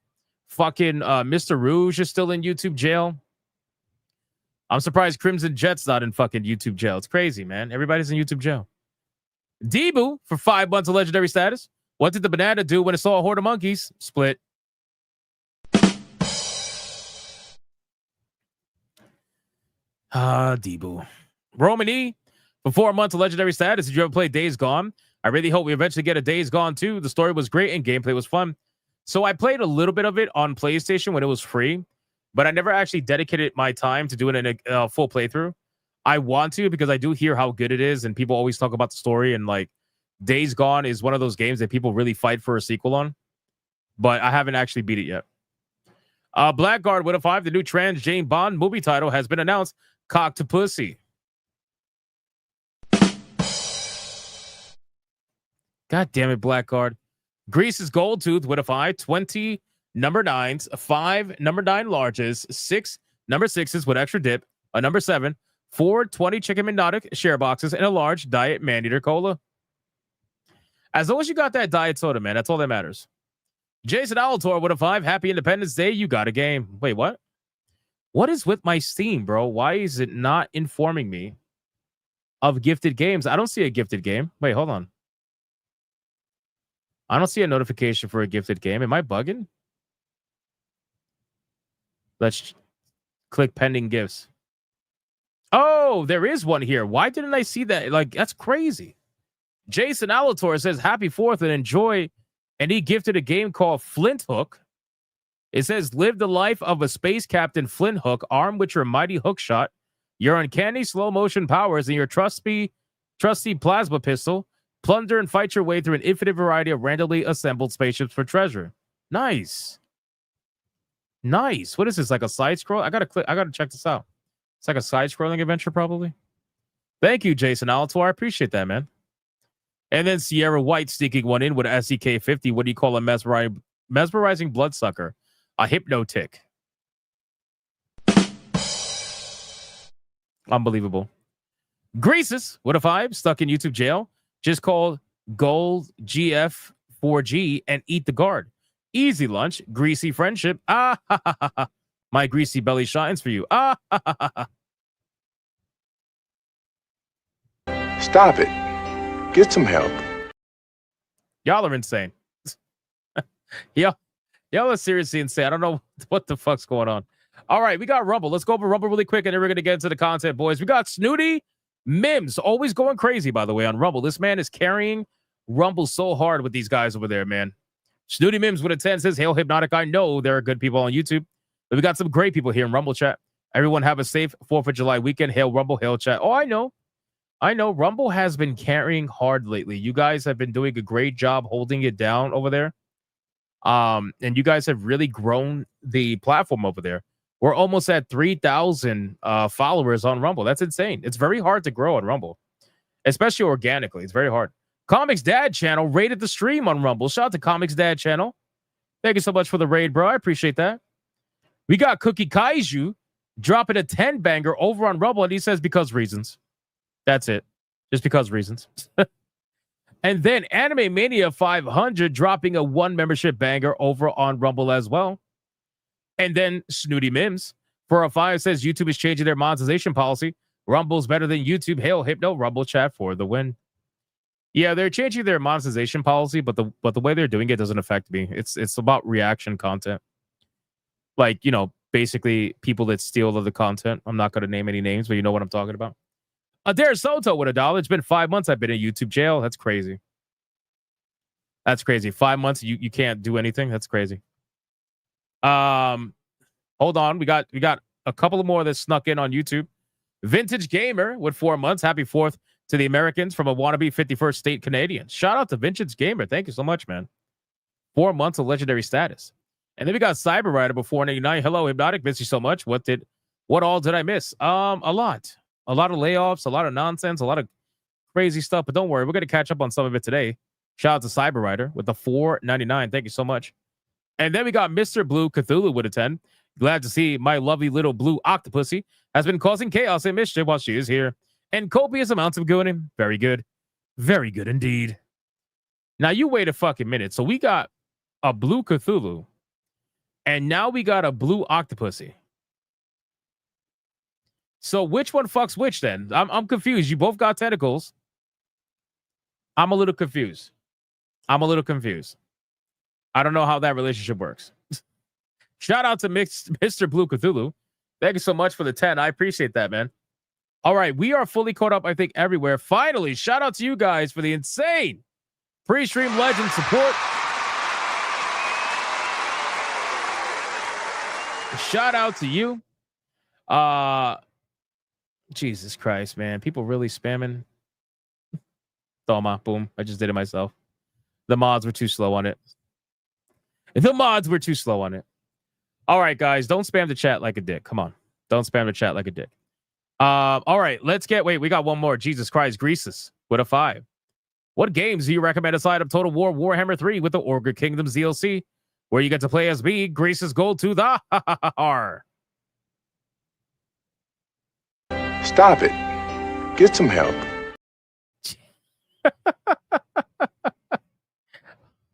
Fucking Mr. Rouge is still in YouTube jail. I'm surprised Crimson Jet's not in fucking YouTube jail. It's crazy, man. Everybody's in YouTube jail. Debu for 5 months of legendary status. What did the banana do when it saw a horde of monkeys? Split. Debu. Roman E for 4 months of legendary status. Did you ever play Days Gone? I really hope we eventually get a Days Gone too. The story was great and gameplay was fun. So I played a little bit of it on PlayStation when it was free, but I never actually dedicated my time to doing a full playthrough. I want to because I do hear how good it is, and people always talk about the story, and like Days Gone is one of those games that people really fight for a sequel on, but I haven't actually beat it yet. Blackguard with a 5. The new trans Jane Bond movie title has been announced. Cock to Pussy. God damn it, Blackguard. Grease's Gold Tooth with a 5. 20 number 9s, 5 number 9 larges, 6 number 6s with extra dip, a number 7, 4 20 chicken Hypnotic share boxes, and a large diet man-eater cola. As long as you got that diet soda, man, that's all that matters. Jason Alator with a 5. Happy Independence Day. You got a game. Wait, what? What is with my Steam, bro? Why is it not informing me of gifted games? I don't see a gifted game. Wait, hold on. I don't see a notification for a gifted game. Am I bugging? Let's click pending gifts. Oh, there is one here. Why didn't I see that? Like, that's crazy. Jason Alator says, happy 4th and enjoy. And he gifted a game called Flint Hook. It says, live the life of a space captain Flint Hook, armed with your mighty hook shot, your uncanny slow motion powers, and your trusty plasma pistol. Plunder and fight your way through an infinite variety of randomly assembled spaceships for treasure. Nice. Nice. What is this? Like a side scroll? I gotta check this out. It's like a side scrolling adventure, probably. Thank you, Jason Alator. I appreciate that, man. And then Sierra White sneaking one in with a SEK 50. What do you call a mesmerizing bloodsucker? A Hypnotic. Unbelievable. Greases, what a 5, stuck in YouTube jail. Just called Gold GF4G and eat the guard. Easy lunch, greasy friendship. Ah, ha, ha, ha, ha. My greasy belly shines for you. Ah, ha, ha, ha, ha. Stop it. Get some help. Y'all are insane. Y'all are seriously insane. I don't know what the fuck's going on. All right, we got Rumble. Let's go over Rumble really quick, and then we're going to get into the content, boys. We got Snooty Mims, always going crazy, by the way, on Rumble. This man is carrying Rumble so hard with these guys over there, man. Snooty Mims with a 10 says, Hail Hypnotic. I know there are good people on YouTube, but we got some great people here in Rumble chat. Everyone have a safe 4th of July weekend. Hail Rumble, hail chat. Oh, I know. Rumble has been carrying hard lately. You guys have been doing a great job holding it down over there. And you guys have really grown the platform over there. We're almost at 3,000 followers on Rumble. That's insane. It's very hard to grow on Rumble, especially organically. It's very hard. Comics Dad channel rated the stream on Rumble. Shout out to Comics Dad channel. Thank you so much for the raid, bro. I appreciate that. We got Cookie Kaiju dropping a 10 banger over on Rumble, and he says because reasons. That's it. Just because reasons. And then Anime Mania 500 dropping a 1 membership banger over on Rumble as well. And then Snooty Mims for a 5 says YouTube is changing their monetization policy. Rumble's better than YouTube. Hail Hypno Rumble chat for the win. Yeah, they're changing their monetization policy, but the way they're doing it doesn't affect me. It's about reaction content. Like, basically people that steal the content. I'm not going to name any names, but you know what I'm talking about. Adair Soto with $1. It's been 5 months I've been in YouTube jail. That's crazy. That's crazy. 5 months you can't do anything. That's crazy. Hold on. We got a couple of more that snuck in on YouTube. Vintage Gamer with 4 months. Happy 4th to the Americans from a wannabe 51st state Canadian. Shout out to Vintage Gamer. Thank you so much, man. 4 months of legendary status. And then we got Cyber Rider before 489. Hello, Hypnotic. Miss you so much. What all did I miss? A lot of layoffs, a lot of nonsense, a lot of crazy stuff. But don't worry, we're going to catch up on some of it today. Shout out to Cyber Rider with the 499. Thank you so much. And then we got Mr. Blue Cthulhu with a 10. Glad to see my lovely little blue octopusy has been causing chaos and mischief while she is here. And copious amounts of gooning. Very good. Very good indeed. Now you wait a fucking minute. So we got a blue Cthulhu. And now we got a blue octopusy. So which one fucks which then? I'm confused. You both got tentacles. I'm a little confused. I don't know how that relationship works. Shout out to Mr. Blue Cthulhu. Thank you so much for the 10. I appreciate that, man. All right, we are fully caught up, I think, everywhere. Finally, shout out to you guys for the insane pre-stream legend support. Shout out to you. Jesus Christ, man. People really spamming. Toma, boom. I just did it myself. The mods were too slow on it. All right, guys. Don't spam the chat like a dick. Come on. Don't spam the chat like a dick. All right. We got one more. Jesus Christ. Greases with a 5. What games do you recommend aside of Total War Warhammer 3 with the Orga Kingdoms DLC, where you get to play as me, Greases Gold to the R? Stop it. Get some help.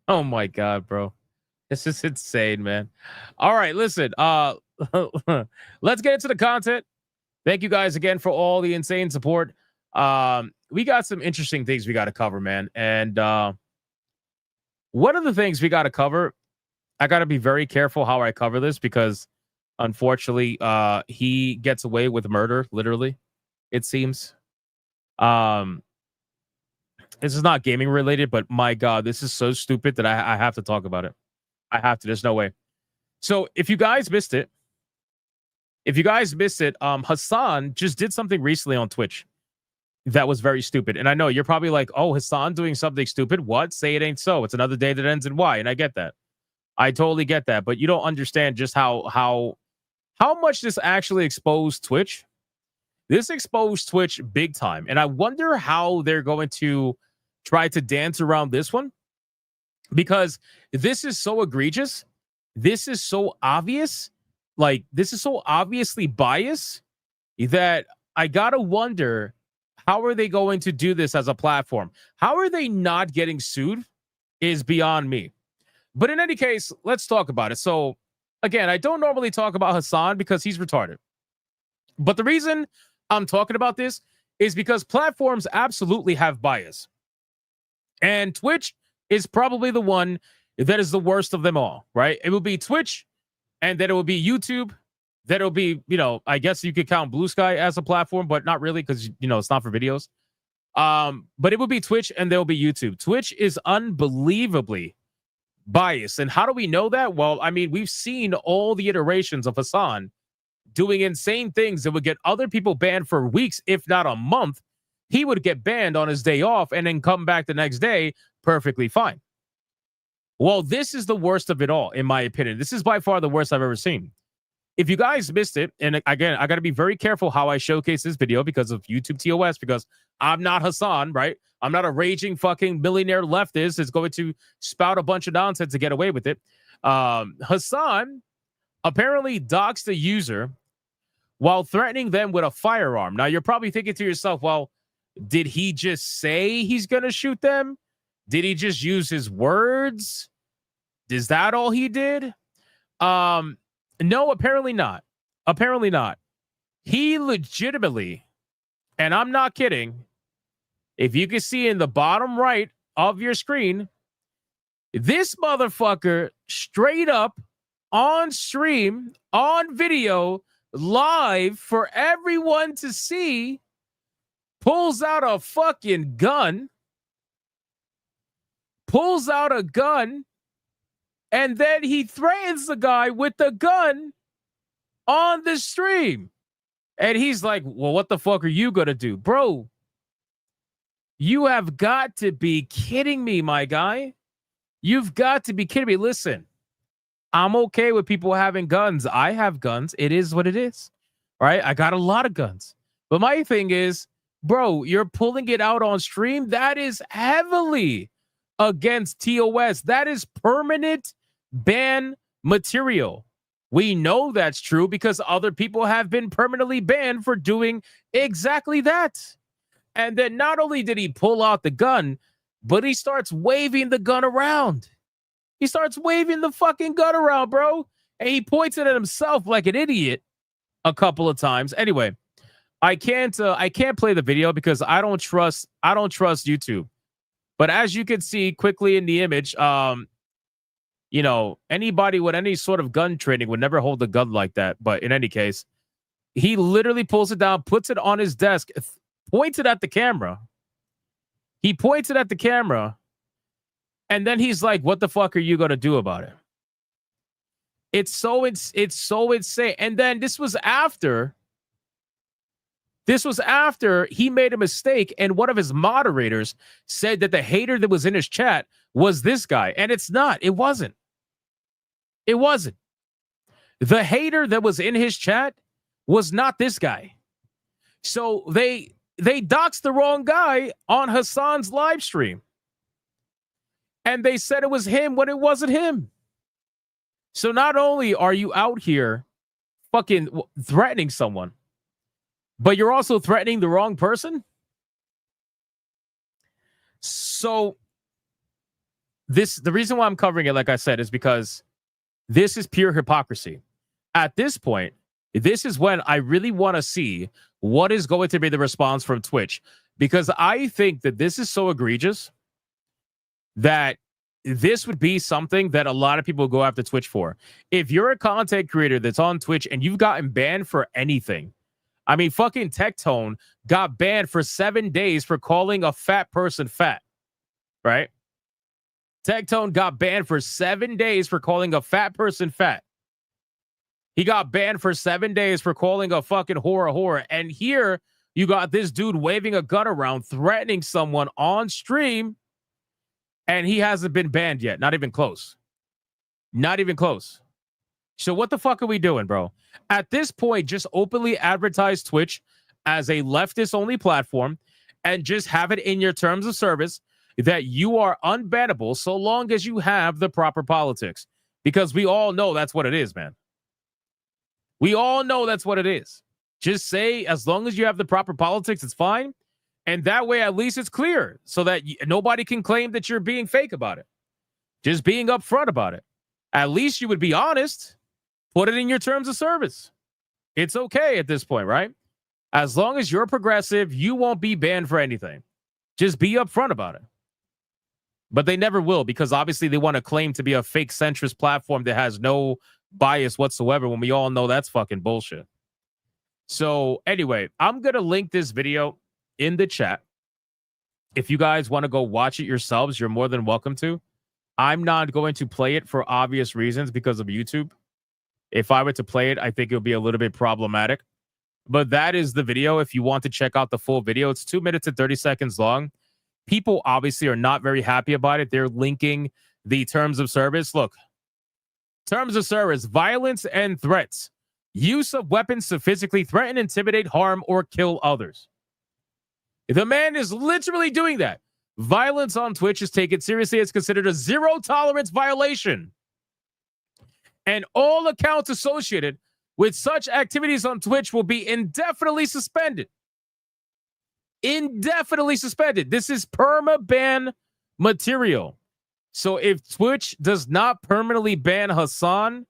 Oh my God, bro. This is insane, man. All right, listen. Let's get into the content. Thank you guys again for all the insane support. We got some interesting things we got to cover, man. And one of the things we got to cover, I got to be very careful how I cover this because unfortunately, he gets away with murder, literally, it seems. This is not gaming related, but my God, this is so stupid that I have to talk about it. I have to. There's no way. So if you guys missed it, Hasan just did something recently on Twitch that was very stupid. And I know you're probably like, oh, Hasan doing something stupid? What? Say it ain't so. It's another day that ends in Y. And I get that. I totally get that. But you don't understand just how much this actually exposed Twitch. This exposed Twitch big time. And I wonder how they're going to try to dance around this one because this is so egregious. This is so obvious. Like, this is so obviously biased that I gotta wonder, how are they going to do this as a platform? How are they not getting sued is beyond me. But in any case, let's talk about it. So, again, I don't normally talk about Hasan because he's retarded. But the reason I'm talking about this is because platforms absolutely have bias. And Twitch is probably the one that is the worst of them all, right? It will be Twitch, and then it will be YouTube. Then it'll be, I guess you could count Blue Sky as a platform, but not really because, it's not for videos. But it will be Twitch, and there'll be YouTube. Twitch is unbelievably biased. And how do we know that? Well, I mean, we've seen all the iterations of Hasan doing insane things that would get other people banned for weeks, if not a month. He would get banned on his day off and then come back the next day perfectly fine. Well, this is the worst of it all, in my opinion. This is by far the worst I've ever seen. If you guys missed it, and again, I got to be very careful how I showcase this video because of YouTube TOS, because I'm not Hasan, right? I'm not a raging fucking millionaire leftist that's going to spout a bunch of nonsense to get away with it. Hasan apparently doxed the user while threatening them with a firearm. Now, you're probably thinking to yourself, well, did he just say he's going to shoot them? Did he just use his words? Is that all he did? No, apparently not. Apparently not. He legitimately, and I'm not kidding, if you can see in the bottom right of your screen, this motherfucker straight up on stream, on video, live for everyone to see, pulls out a fucking gun, and then he threatens the guy with the gun on the stream. And he's like, well, what the fuck are you going to do? Bro, you have got to be kidding me, my guy. You've got to be kidding me. Listen, I'm okay with people having guns. I have guns. It is what it is. Right? I got a lot of guns. But my thing is, bro, you're pulling it out on stream. That is heavily against TOS. That is permanent ban material. We know that's true because other people have been permanently banned for doing exactly that. And then not only did he pull out the gun, but he starts waving the gun around. He starts waving the fucking gun around, bro. And he points it at himself like an idiot a couple of times. Anyway, I can't play the video because I don't trust YouTube. But as you can see quickly in the image, anybody with any sort of gun training would never hold a gun like that. But in any case, he literally pulls it down, puts it on his desk, points it at the camera. He points it at the camera, and then he's like, what the fuck are you going to do about it? It's so insane. And then this was after he made a mistake, and one of his moderators said that the hater that was in his chat was this guy. And it's not. It wasn't. It wasn't. The hater that was in his chat was not this guy. So they doxed the wrong guy on Hasan's live stream. And they said it was him when it wasn't him. So not only are you out here fucking threatening someone, but you're also threatening the wrong person. So the reason why I'm covering it, like I said, is because this is pure hypocrisy. At this point, this is when I really want to see what is going to be the response from Twitch, because I think that this is so egregious that this would be something that a lot of people go after Twitch for. If you're a content creator that's on Twitch and you've gotten banned for anything, I mean, fucking Tectone got banned for 7 days for calling a fat person fat, right? Tectone got banned for 7 days for calling a fat person fat. He got banned for 7 days for calling a fucking whore a whore. And here you got this dude waving a gun around, threatening someone on stream, and he hasn't been banned yet. Not even close. Not even close. So what the fuck are we doing, bro? At this point, just openly advertise Twitch as a leftist-only platform and just have it in your terms of service that you are unbannable so long as you have the proper politics. Because we all know that's what it is, man. We all know that's what it is. Just say, as long as you have the proper politics, it's fine. And that way, at least it's clear so that nobody can claim that you're being fake about it. Just being upfront about it. At least you would be honest. Put it in your terms of service. It's okay at this point, right? As long as you're progressive, you won't be banned for anything. Just be upfront about it. But they never will, because obviously they want to claim to be a fake centrist platform that has no bias whatsoever when we all know that's fucking bullshit. So anyway, I'm going to link this video in the chat. If you guys want to go watch it yourselves, you're more than welcome to. I'm not going to play it for obvious reasons because of YouTube. If I were to play it, I think it would be a little bit problematic. But that is the video. If you want to check out the full video, it's 2 minutes and 30 seconds long. People obviously are not very happy about it. They're linking the terms of service. Look, terms of service, violence and threats. Use of weapons to physically threaten, intimidate, harm, or kill others. The man is literally doing that. Violence on Twitch is taken seriously. It's considered a zero tolerance violation. And all accounts associated with such activities on Twitch will be indefinitely suspended. Indefinitely suspended. This is perma-ban material. So if Twitch does not permanently ban Hasan,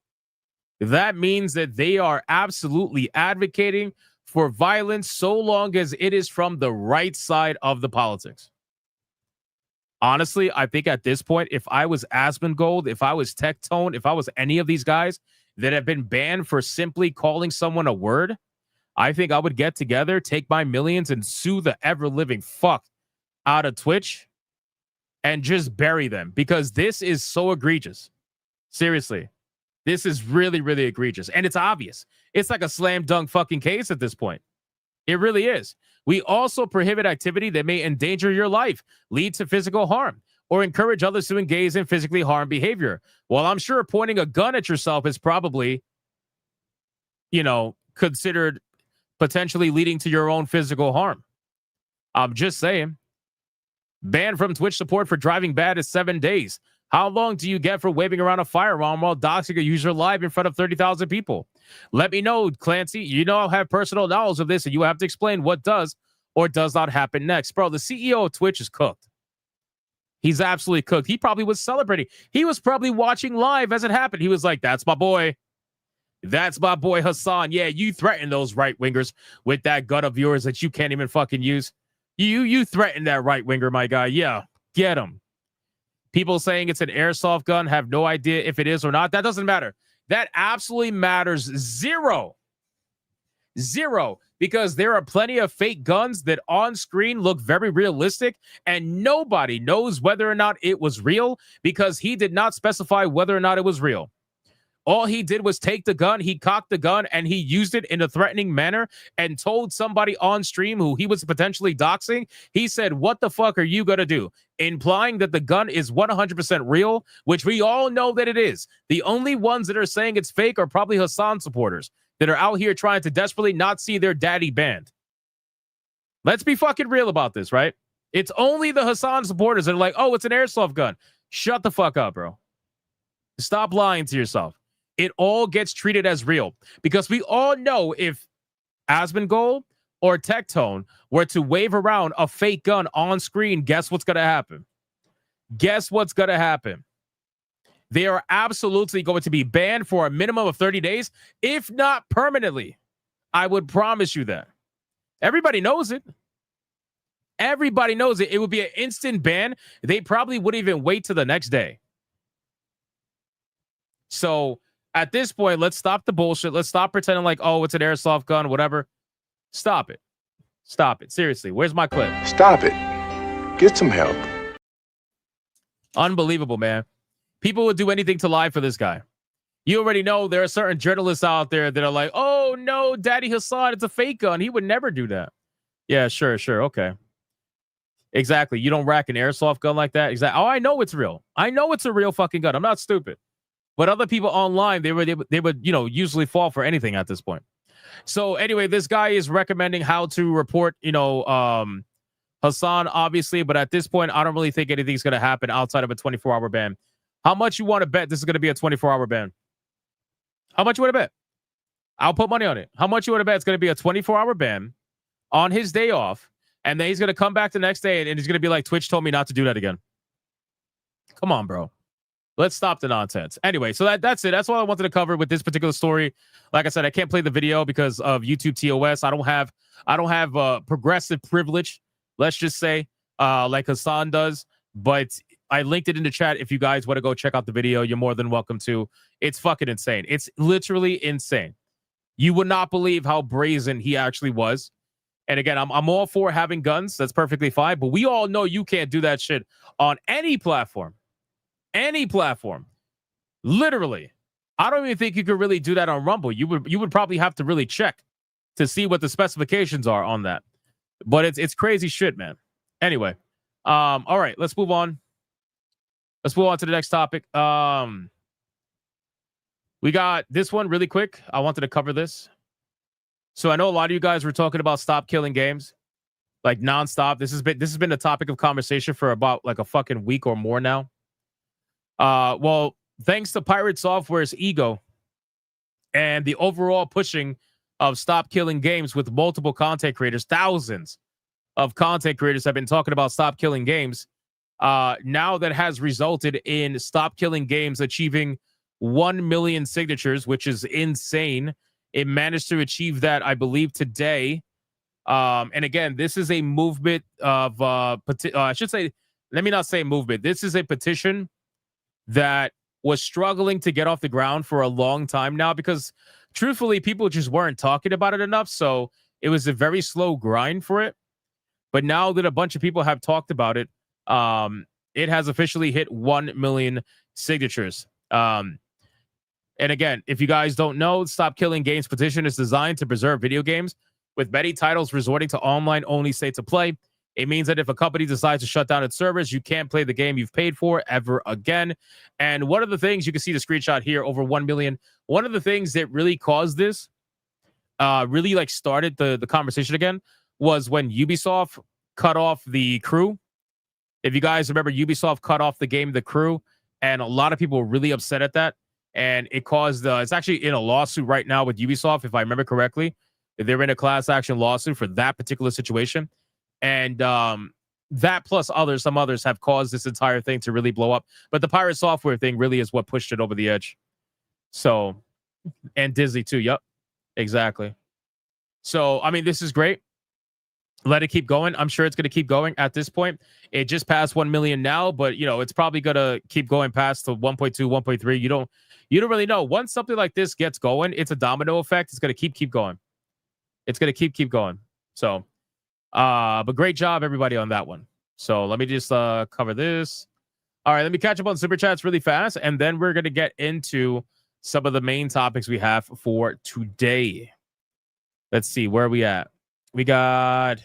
that means that they are absolutely advocating for violence so long as it is from the right side of the politics. Honestly, I think at this point, if I was Asmongold, if I was Tectone, if I was any of these guys that have been banned for simply calling someone a word, I think I would get together, take my millions, and sue the ever-living fuck out of Twitch and just bury them, because this is so egregious. Seriously. This is really, really egregious. And it's obvious. It's like a slam dunk fucking case at this point. It really is. We also prohibit activity that may endanger your life, lead to physical harm, or encourage others to engage in physically harm behavior. Well, I'm sure pointing a gun at yourself is probably, considered potentially leading to your own physical harm. I'm just saying. Ban from Twitch support for driving bad is 7 days. How long do you get for waving around a firearm while doxing a user live in front of 30,000 people? Let me know, Clancy. You know I have personal knowledge of this, and you have to explain what does or does not happen next. Bro, the CEO of Twitch is cooked. He's absolutely cooked. He probably was celebrating. He was probably watching live as it happened. He was like, that's my boy. That's my boy Hasan. Yeah, you threaten those right-wingers with that gun of yours that you can't even fucking use. You threaten that right-winger, my guy. Yeah, get him. People saying it's an airsoft gun have no idea if it is or not. That doesn't matter. That absolutely matters zero. Zero. Because there are plenty of fake guns that on screen look very realistic, and nobody knows whether or not it was real because he did not specify whether or not it was real. All he did was take the gun, he cocked the gun, and he used it in a threatening manner and told somebody on stream who he was potentially doxing, he said, what the fuck are you going to do? Implying that the gun is 100% real, which we all know that it is. The only ones that are saying it's fake are probably Hasan supporters that are out here trying to desperately not see their daddy banned. Let's be fucking real about this, right? It's only the Hasan supporters that are like, oh, it's an airsoft gun. Shut the fuck up, bro. Stop lying to yourself. It all gets treated as real because we all know if Asmongold or Tectone were to wave around a fake gun on screen, guess what's going to happen? Guess what's going to happen? They are absolutely going to be banned for a minimum of 30 days, if not permanently. I would promise you that. Everybody knows it. Everybody knows it. It would be an instant ban. They probably wouldn't even wait till the next day. So at this point, let's stop the bullshit. Let's stop pretending like, oh, it's an airsoft gun, whatever. Stop it. Stop it. Seriously, where's my clip? Stop it. Get some help. Unbelievable, man. People would do anything to lie for this guy. You already know there are certain journalists out there that are like, oh, no, Daddy Hasan, it's a fake gun. He would never do that. Yeah, sure. Okay. Exactly. You don't rack an airsoft gun like that? Exactly. Oh, I know it's real. I know it's a real fucking gun. I'm not stupid. But other people online, they would usually fall for anything at this point. So anyway, this guy is recommending how to report, Hasan, obviously, but at this point, I don't really think anything's going to happen outside of a 24-hour ban. How much you want to bet this is going to be a 24-hour ban? How much you want to bet? I'll put money on it. How much you want to bet it's going to be a 24-hour ban on his day off, and then he's going to come back the next day and he's going to be like, Twitch told me not to do that again. Come on, bro. Let's stop the nonsense. Anyway, so that's it. That's all I wanted to cover with this particular story. Like I said, I can't play the video because of YouTube TOS. I don't have progressive privilege, let's just say, like Hasan does. But I linked it in the chat. If you guys want to go check out the video, you're more than welcome to. It's fucking insane. It's literally insane. You would not believe how brazen he actually was. And again, I'm all for having guns. That's perfectly fine. But we all know you can't do that shit on any platform. Any platform. Literally. I don't even think you could really do that on Rumble. You would probably have to really check to see what the specifications are on that. But it's crazy shit, man. Anyway. All right, let's move on. Let's move on to the next topic. We got this one really quick. I wanted to cover this. So I know a lot of you guys were talking about stop killing games, like nonstop. This has been a topic of conversation for about like a fucking week or more now. Well, thanks to Pirate Software's ego and the overall pushing of stop killing games with multiple content creators, thousands of content creators have been talking about stop killing games. Now that has resulted in stop killing games achieving 1 million signatures, which is insane. It managed to achieve that, I believe, today. And again, this is a movement of, I should say, let me not say movement. This is a petition that was struggling to get off the ground for a long time now because, truthfully, people just weren't talking about it enough. So it was a very slow grind for it. But now that a bunch of people have talked about it, it has officially hit 1 million signatures. And again, if you guys don't know, Stop Killing Games petition is designed to preserve video games, with many titles resorting to online-only states of play. It means that if a company decides to shut down its servers, you can't play the game you've paid for ever again. And one of the things, you can see the screenshot here, over 1 million. One of the things that really caused this, really like started the conversation again, was when Ubisoft cut off The Crew. If you guys remember, Ubisoft cut off the game The Crew, and a lot of people were really upset at that. And it caused, it's actually in a lawsuit right now with Ubisoft, if I remember correctly. They're in a class action lawsuit for that particular situation. And that plus some others have caused this entire thing to really blow up. But the Pirate Software thing really is what pushed it over the edge. So, and Disney too. Yep, exactly. So, I mean, this is great. Let it keep going. I'm sure it's going to keep going at this point. It just passed 1 million now, but, you know, it's probably going to keep going past the 1.2, 1.3. You don't really know. Once something like this gets going, it's a domino effect. It's going to keep going. It's going to keep going. So, but great job, everybody, on that one. So let me just cover this. All right, let me catch up on Super Chats really fast, and then we're going to get into some of the main topics we have for today. Let's see, where are we at? We got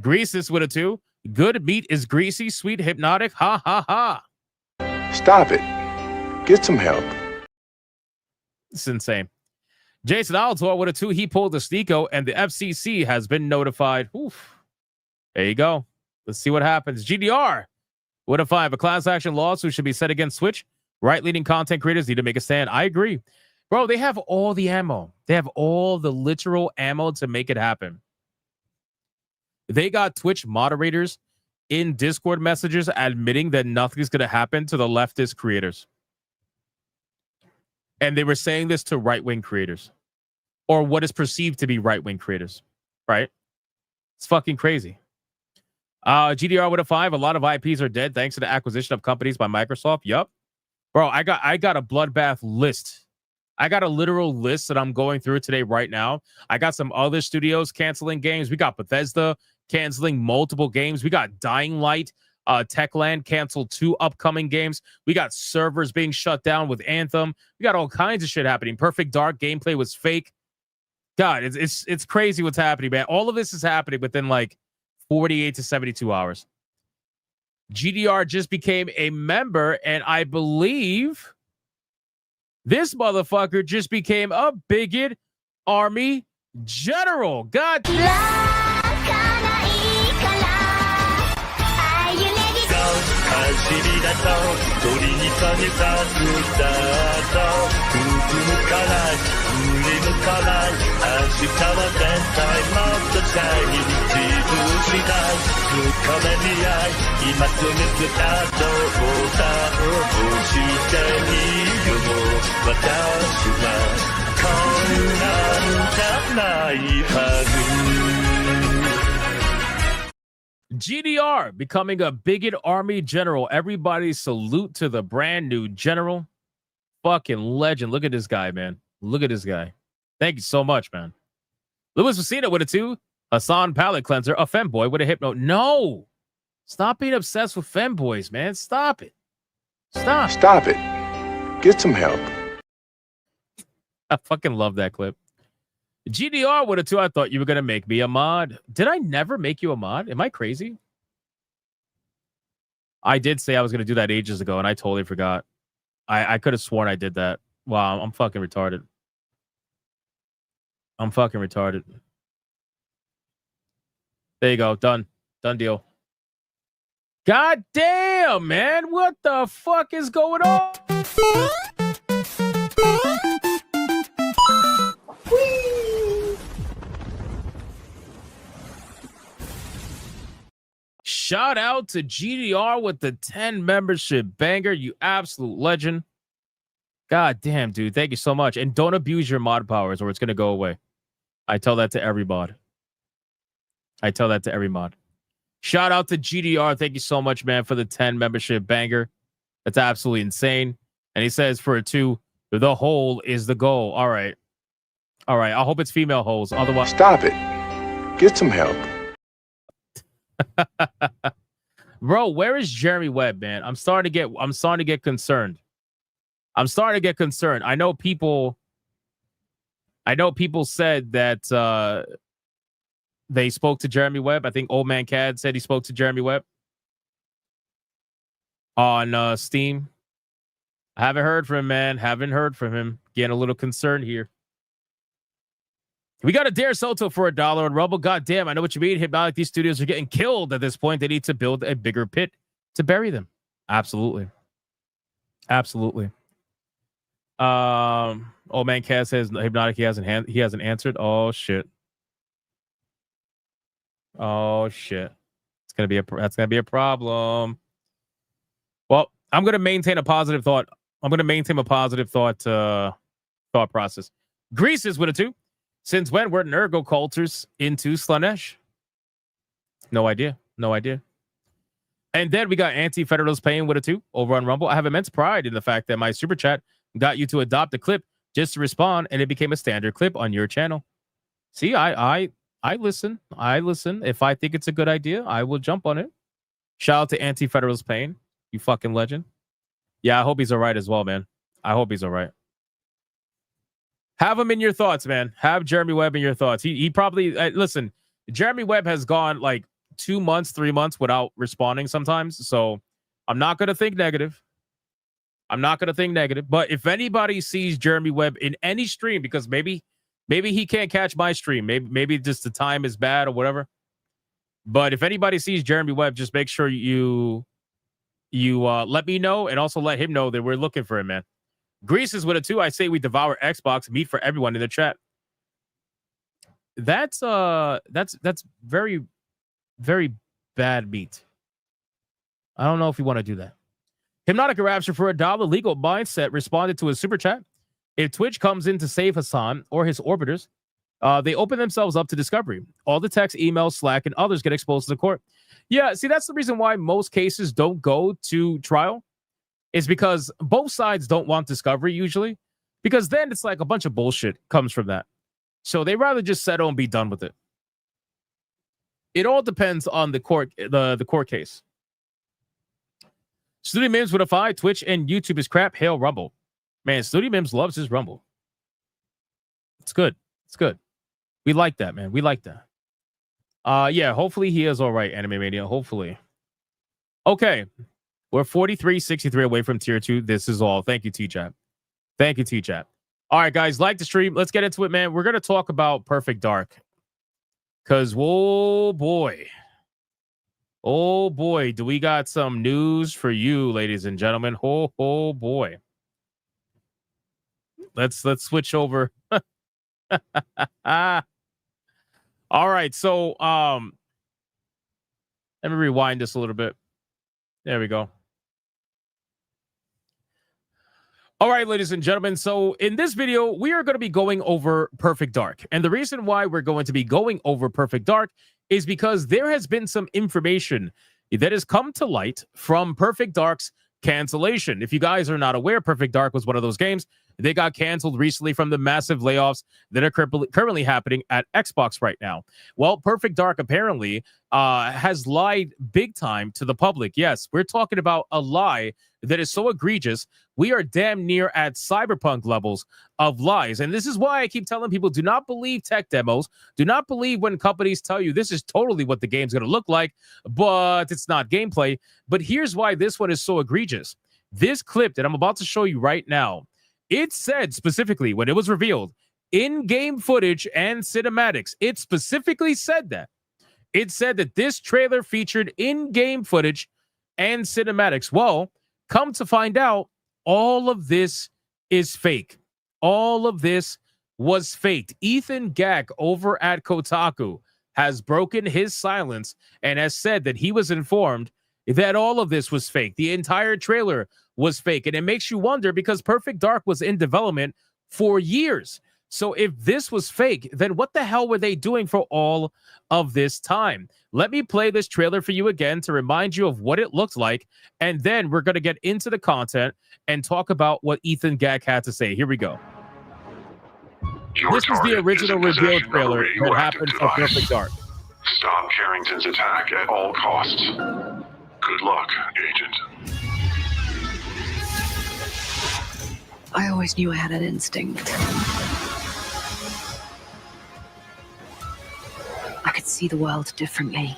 Greases with a 2. Good meat is greasy, sweet Hypnotic. Ha, ha, ha. Stop it. Get some help. It's insane. Jason Altor with a 2. He pulled the Sneeko, and the FCC has been notified. Oof. There you go. Let's see what happens. GDR with a 5. A class action lawsuit should be set against Switch. Right-leaning content creators need to make a stand. I agree. Bro, they have all the ammo. They have all the literal ammo to make it happen. They got Twitch moderators in Discord messages admitting that nothing's going to happen to the leftist creators. And they were saying this to right-wing creators, or what is perceived to be right-wing creators, right? It's fucking crazy. GDR with a 5. A lot of IPs are dead thanks to the acquisition of companies by Microsoft. Yup. Bro, I got a bloodbath list. I got a literal list that I'm going through today right now. I got some other studios canceling games. We got Bethesda canceling multiple games. We got Dying Light, Techland canceled 2 upcoming games. We got servers being shut down with Anthem. We got all kinds of shit happening. Perfect Dark gameplay was fake. God, it's crazy what's happening, man. All of this is happening within like 48 to 72 hours. GDR just became a member, and I believe this motherfucker just became a Bigot Army general. God damn. 走りだと鳥にさげたくだと吹く向かない振り向かない明日は絶対もっとシャイニー自分次第深めに合い今すぐスタートボタンを押してみるよ私はこんなんじゃないはずGDR becoming a Bigot Army general. Everybody salute to the brand new general. Fucking legend. Look at this guy, man. Look at this guy. Thank you so much, man. Louis Facina with a 2. Hasan Palette Cleanser. A femboy with a hypno. No. Stop being obsessed with femboys, man. Stop it. Stop. Stop it. Get some help. I fucking love that clip. GDR with a 2. I thought you were going to make me a mod. Did I never make you a mod? Am I crazy? I did say I was going to do that ages ago, and I totally forgot. I could have sworn I did that. Wow, I'm fucking retarded. I'm fucking retarded. There you go. Done. Done deal. God damn, man. What the fuck is going on? Shout out to GDR with the 10 membership banger. You absolute legend. God damn, dude. Thank you so much. And don't abuse your mod powers or it's going to go away. I tell that to every mod. I tell that to every mod. Shout out to GDR. Thank you so much, man, for the 10 membership banger. That's absolutely insane. And he says for a 2, the hole is the goal. All right. All right. I hope it's female holes. Otherwise, stop it. Get some help. Bro, where is Jeremy Webb, man? I'm starting to get concerned. I'm starting to get concerned. I know people said that they spoke to Jeremy Webb. I think Old Man Cad said he spoke to Jeremy Webb on Steam. I haven't heard from him, man. Haven't heard from him. Getting a little concerned here. We got a Dare Soto for $1 on Rumble. God damn, I know what you mean. Hypnotic, these studios are getting killed at this point. They need to build a bigger pit to bury them. Absolutely. Absolutely. Old Man Cass says Hypnotic he hasn't answered. Oh shit. Oh shit. That's gonna be a problem. Well, I'm gonna maintain a positive thought. I'm gonna maintain a positive thought process. Greece is with a 2. Since when were Nergo cultures into Slanesh? No idea. No idea. And then we got Anti-Federalist Pain with a 2 over on Rumble. I have immense pride in the fact that my super chat got you to adopt a clip just to respond, and it became a standard clip on your channel. See, I listen. I listen. If I think it's a good idea, I will jump on it. Shout out to Anti-Federalist Pain. You fucking legend. Yeah, I hope he's all right as well, man. I hope he's all right. Have him in your thoughts, man. Have Jeremy Webb in your thoughts. He probably listen. Jeremy Webb has gone like 2 months, 3 months without responding sometimes. So I'm not gonna think negative. But if anybody sees Jeremy Webb in any stream, because maybe he can't catch my stream, maybe just the time is bad or whatever. But if anybody sees Jeremy Webb, just make sure you let me know, and also let him know that we're looking for him, man. Greece is with a 2. I say we devour Xbox meat for everyone in the chat. That's very, very bad meat. I don't know if you want to do that. Hypnotic Rapture for $1. Legal Mindset responded to his super chat. If Twitch comes in to save Hasan or his orbiters, they open themselves up to discovery. All the text, emails, Slack, and others get exposed to the court. Yeah, see, that's the reason why most cases don't go to trial. Is because both sides don't want discovery usually, because then it's like a bunch of bullshit comes from that. So they rather just settle and be done with it. It all depends on the court case. Studio Mims with a 5. Twitch and YouTube is crap. Hail Rumble. Man, Studio Mims loves his Rumble. It's good. It's good. We like that, man. We like that. Yeah, hopefully he is all right, Anime Mania. Hopefully. Okay. We're 43-63 away from tier 2. This is all. Thank you, T-Chat. Thank you, T-Chat. All right, guys, like the stream. Let's get into it, man. We're going to talk about Perfect Dark. Because, whoa, boy. Oh boy, do we got some news for you, ladies and gentlemen. Oh boy. Let's switch over. All right, so let me rewind this a little bit. There we go. All right, ladies and gentlemen. So in this video, we are going to be going over Perfect Dark. And the reason why we're going to be going over Perfect Dark is because there has been some information that has come to light from Perfect Dark's cancellation. If you guys are not aware, Perfect Dark was one of those games. They got canceled recently from the massive layoffs that are currently happening at Xbox right now. Well, Perfect Dark apparently has lied big time to the public. Yes, we're talking about a lie that is so egregious, we are damn near at cyberpunk levels of lies. And this is why I keep telling people, do not believe tech demos. Do not believe when companies tell you this is totally what the game's going to look like, but it's not gameplay. But here's why this one is so egregious. This clip that I'm about to show you right now, it said specifically when it was revealed, in-game footage and cinematics, it specifically said that. It said that this trailer featured in-game footage and cinematics. Well, come to find out, all of this is fake. All of this was faked. Ethan Gack over at Kotaku has broken his silence and has said that he was informed that all of this was fake. The entire trailer was fake. And it makes you wonder because Perfect Dark was in development for years. So if this was fake, then what the hell were they doing for all of this time? Let me play this trailer for you again to remind you of what it looked like. And then we're going to get into the content and talk about what Ethan Gack had to say. Here we go. This is the original reveal trailer that happened for Perfect Dark. Stop Carrington's attack at all costs. Good luck, Agent. I always knew I had an instinct. I could see the world differently.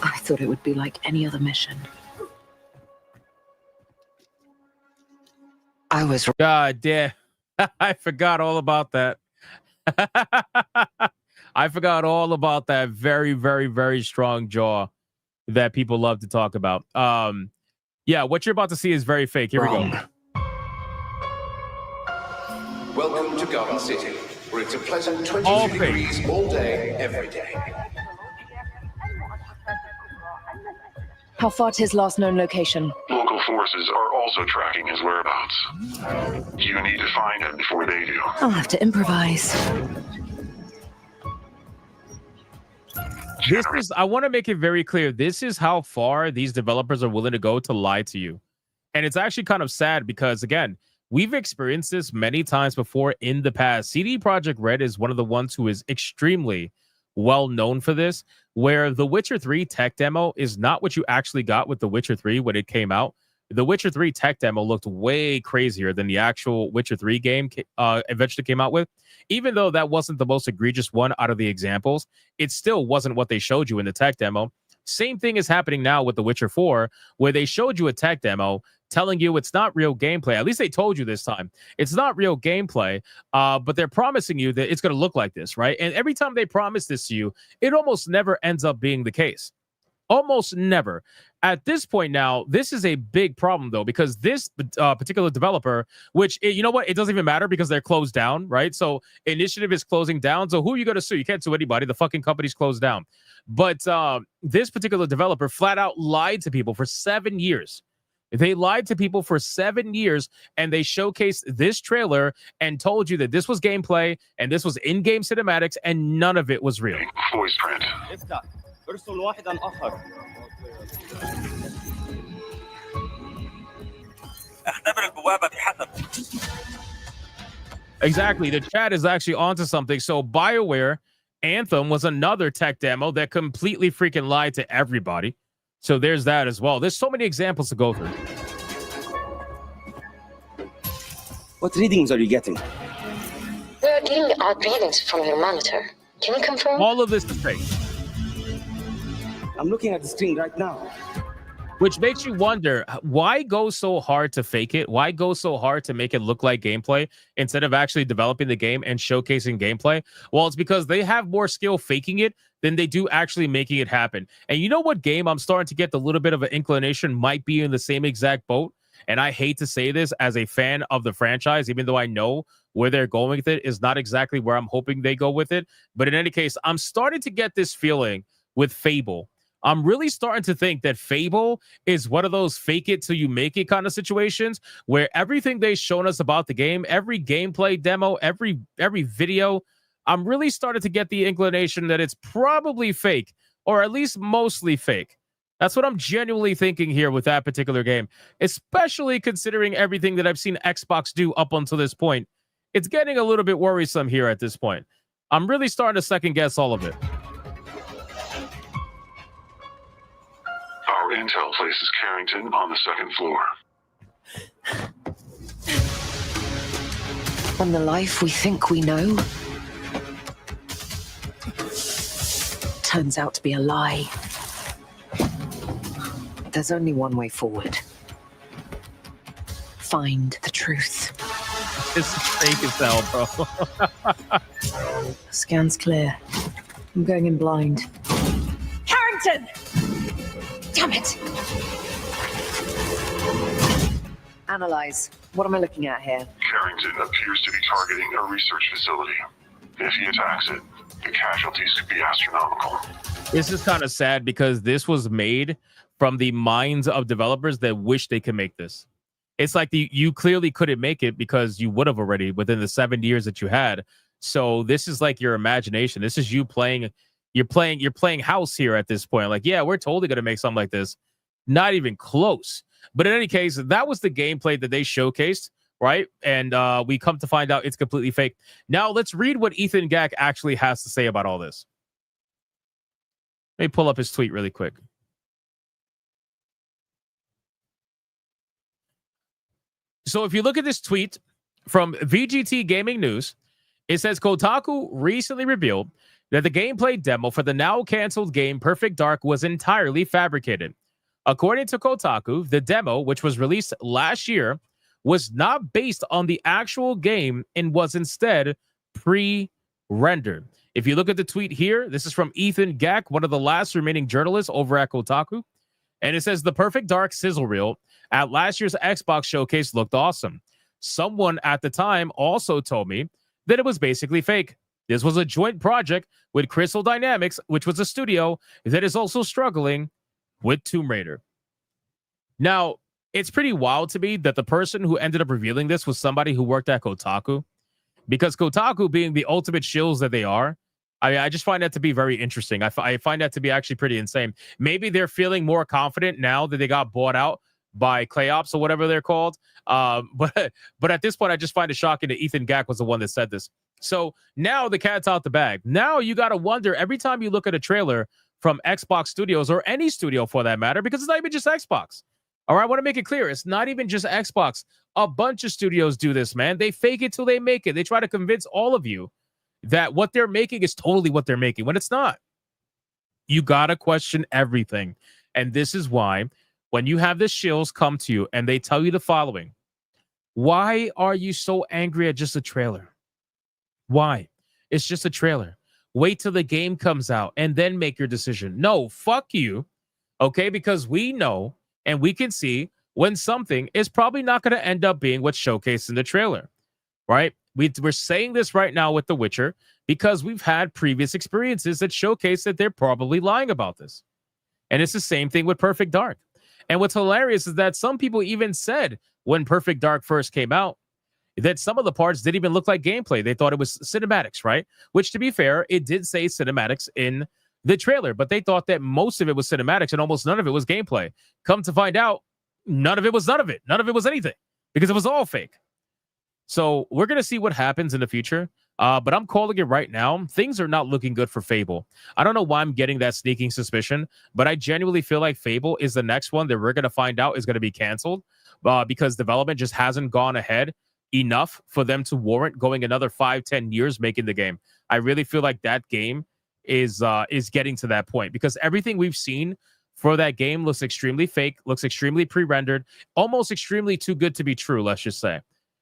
I thought it would be like any other mission. I was... God damn. I forgot all about that. I forgot all about that very, very, very strong jaw that people love to talk about. Yeah, what you're about to see is very fake. Here we go. Welcome to Garden City, where it's a pleasant 22 degrees all day, every day. How far to his last known location? Local forces are also tracking his whereabouts. You need to find him before they do. I'll have to improvise. This is, I want to make it very clear. This is how far these developers are willing to go to lie to you. And it's actually kind of sad because, again, we've experienced this many times before in the past. CD Projekt Red is one of the ones who is extremely well known for this, where The Witcher 3 tech demo is not what you actually got with The Witcher 3 when it came out. The Witcher 3 tech demo looked way crazier than the actual Witcher 3 game eventually came out with. Even though that wasn't the most egregious one out of the examples, it still wasn't what they showed you in the tech demo. Same thing is happening now with The Witcher 4, where they showed you a tech demo telling you it's not real gameplay. At least they told you this time. It's not real gameplay, but they're promising you that it's going to look like this, right? And every time they promise this to you, it almost never ends up being the case. Almost never. At this point now, this is a big problem, though, because this particular developer, which, you know what? It doesn't even matter because they're closed down, right? So Initiative is closing down. So who are you going to sue? You can't sue anybody. The fucking company's closed down. But this particular developer flat out lied to people for 7 years. They lied to people for 7 years, and they showcased this trailer and told you that this was gameplay and this was in-game cinematics, and none of it was real. Voice print. Exactly. The chat is actually onto something. So BioWare Anthem was another tech demo that completely freaking lied to everybody. So there's that as well. There's so many examples to go through. What readings are you getting? We're getting odd readings from your monitor. Can you confirm? All of this is fake. I'm looking at the screen right now. Which makes you wonder, why go so hard to fake it? Why go so hard to make it look like gameplay instead of actually developing the game and showcasing gameplay? Well, it's because they have more skill faking it than they do actually making it happen. And you know what game I'm starting to get the little bit of an inclination might be in the same exact boat? And I hate to say this as a fan of the franchise, even though I know where they're going with it is not exactly where I'm hoping they go with it. But in any case, I'm starting to get this feeling with Fable. I'm really starting to think that Fable is one of those fake it till you make it kind of situations where everything they've shown us about the game, every gameplay demo, every video, I'm really starting to get the inclination that it's probably fake, or at least mostly fake. That's what I'm genuinely thinking here with that particular game, especially considering everything that I've seen Xbox do up until this point. It's getting a little bit worrisome here at this point. I'm really starting to second guess all of it. Our intel places Carrington on the second floor. On the life we think we know turns out to be a lie. There's only one way forward. Find the truth. This is fake as hell, bro. Scan's clear. I'm going in blind. Carrington! Damn it! Analyze. What am I looking at here? Carrington appears to be targeting a research facility. If he attacks it, the casualties could be astronomical. This is kind of sad because this was made from the minds of developers that wish they could make this. It's like you clearly couldn't make it because you would have already within the 7 years that you had. So this is like your imagination. This is you playing. You're playing house here at this point. Like, yeah, we're totally going to make something like this. Not even close. But in any case, that was the gameplay that they showcased, right? And we come to find out it's completely fake. Now, let's read what Ethan Gack actually has to say about all this. Let me pull up his tweet really quick. So if you look at this tweet from VGT Gaming News, it says Kotaku recently revealed that the gameplay demo for the now canceled game Perfect Dark was entirely fabricated. According to Kotaku, the demo, which was released last year, was not based on the actual game and was instead pre-rendered. If you look at the tweet here, this is from Ethan Gack, one of the last remaining journalists over at Kotaku. And it says the Perfect Dark sizzle reel at last year's Xbox showcase looked awesome. Someone at the time also told me that it was basically fake. This was a joint project with Crystal Dynamics, which was a studio that is also struggling with Tomb Raider. Now, it's pretty wild to me that the person who ended up revealing this was somebody who worked at Kotaku, because Kotaku being the ultimate shills that they are, I just find that to be very interesting. I find that to be actually pretty insane. Maybe they're feeling more confident now that they got bought out by Layoffs or whatever they're called. But at this point, I just find it shocking that Ethan Gack was the one that said this. So now the cat's out the bag. Now you got to wonder every time you look at a trailer from Xbox Studios or any studio for that matter, because it's not even just Xbox. All right, I want to make it clear. It's not even just Xbox. A bunch of studios do this, man. They fake it till they make it. They try to convince all of you that what they're making is totally what they're making when it's not. You got to question everything. And this is why when you have the shills come to you and they tell you the following, why are you so angry at just a trailer? Why? It's just a trailer. Wait till the game comes out and then make your decision. No, fuck you. Okay, because we know and we can see when something is probably not going to end up being what's showcased in the trailer, right? We're saying this right now with The Witcher because we've had previous experiences that showcase that they're probably lying about this. And it's the same thing with Perfect Dark. And what's hilarious is that some people even said when Perfect Dark first came out that some of the parts didn't even look like gameplay. They thought it was cinematics, right? Which, to be fair, it did say cinematics in the trailer, but they thought that most of it was cinematics and almost none of it was gameplay. Come to find out, none of it was none of it. None of it was anything because it was all fake. So we're going to see what happens in the future. But I'm calling it right now. Things are not looking good for Fable. I don't know why I'm getting that sneaking suspicion, but I genuinely feel like Fable is the next one that we're going to find out is going to be canceled because development just hasn't gone ahead enough for them to warrant going another 5-10 years making the game. I really feel like that game is getting to that point because everything we've seen for that game looks extremely fake, looks extremely pre-rendered, almost extremely too good to be true, let's just say.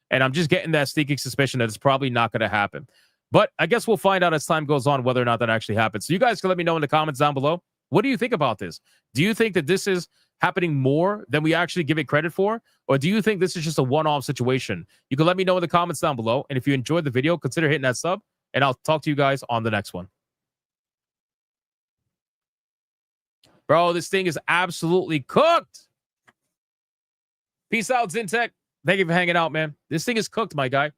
And I'm just getting that sneaking suspicion that it's probably not going to happen. But I guess we'll find out as time goes on whether or not that actually happens. So you guys can let me know in the comments down below. What do you think about this? Do you think that this is happening more than we actually give it credit for? Or do you think this is just a one-off situation? You can let me know in the comments down below. And if you enjoyed the video, consider hitting that sub. And I'll talk to you guys on the next one. Bro, this thing is absolutely cooked. Peace out, Zintech. Thank you for hanging out, man. This thing is cooked, my guy.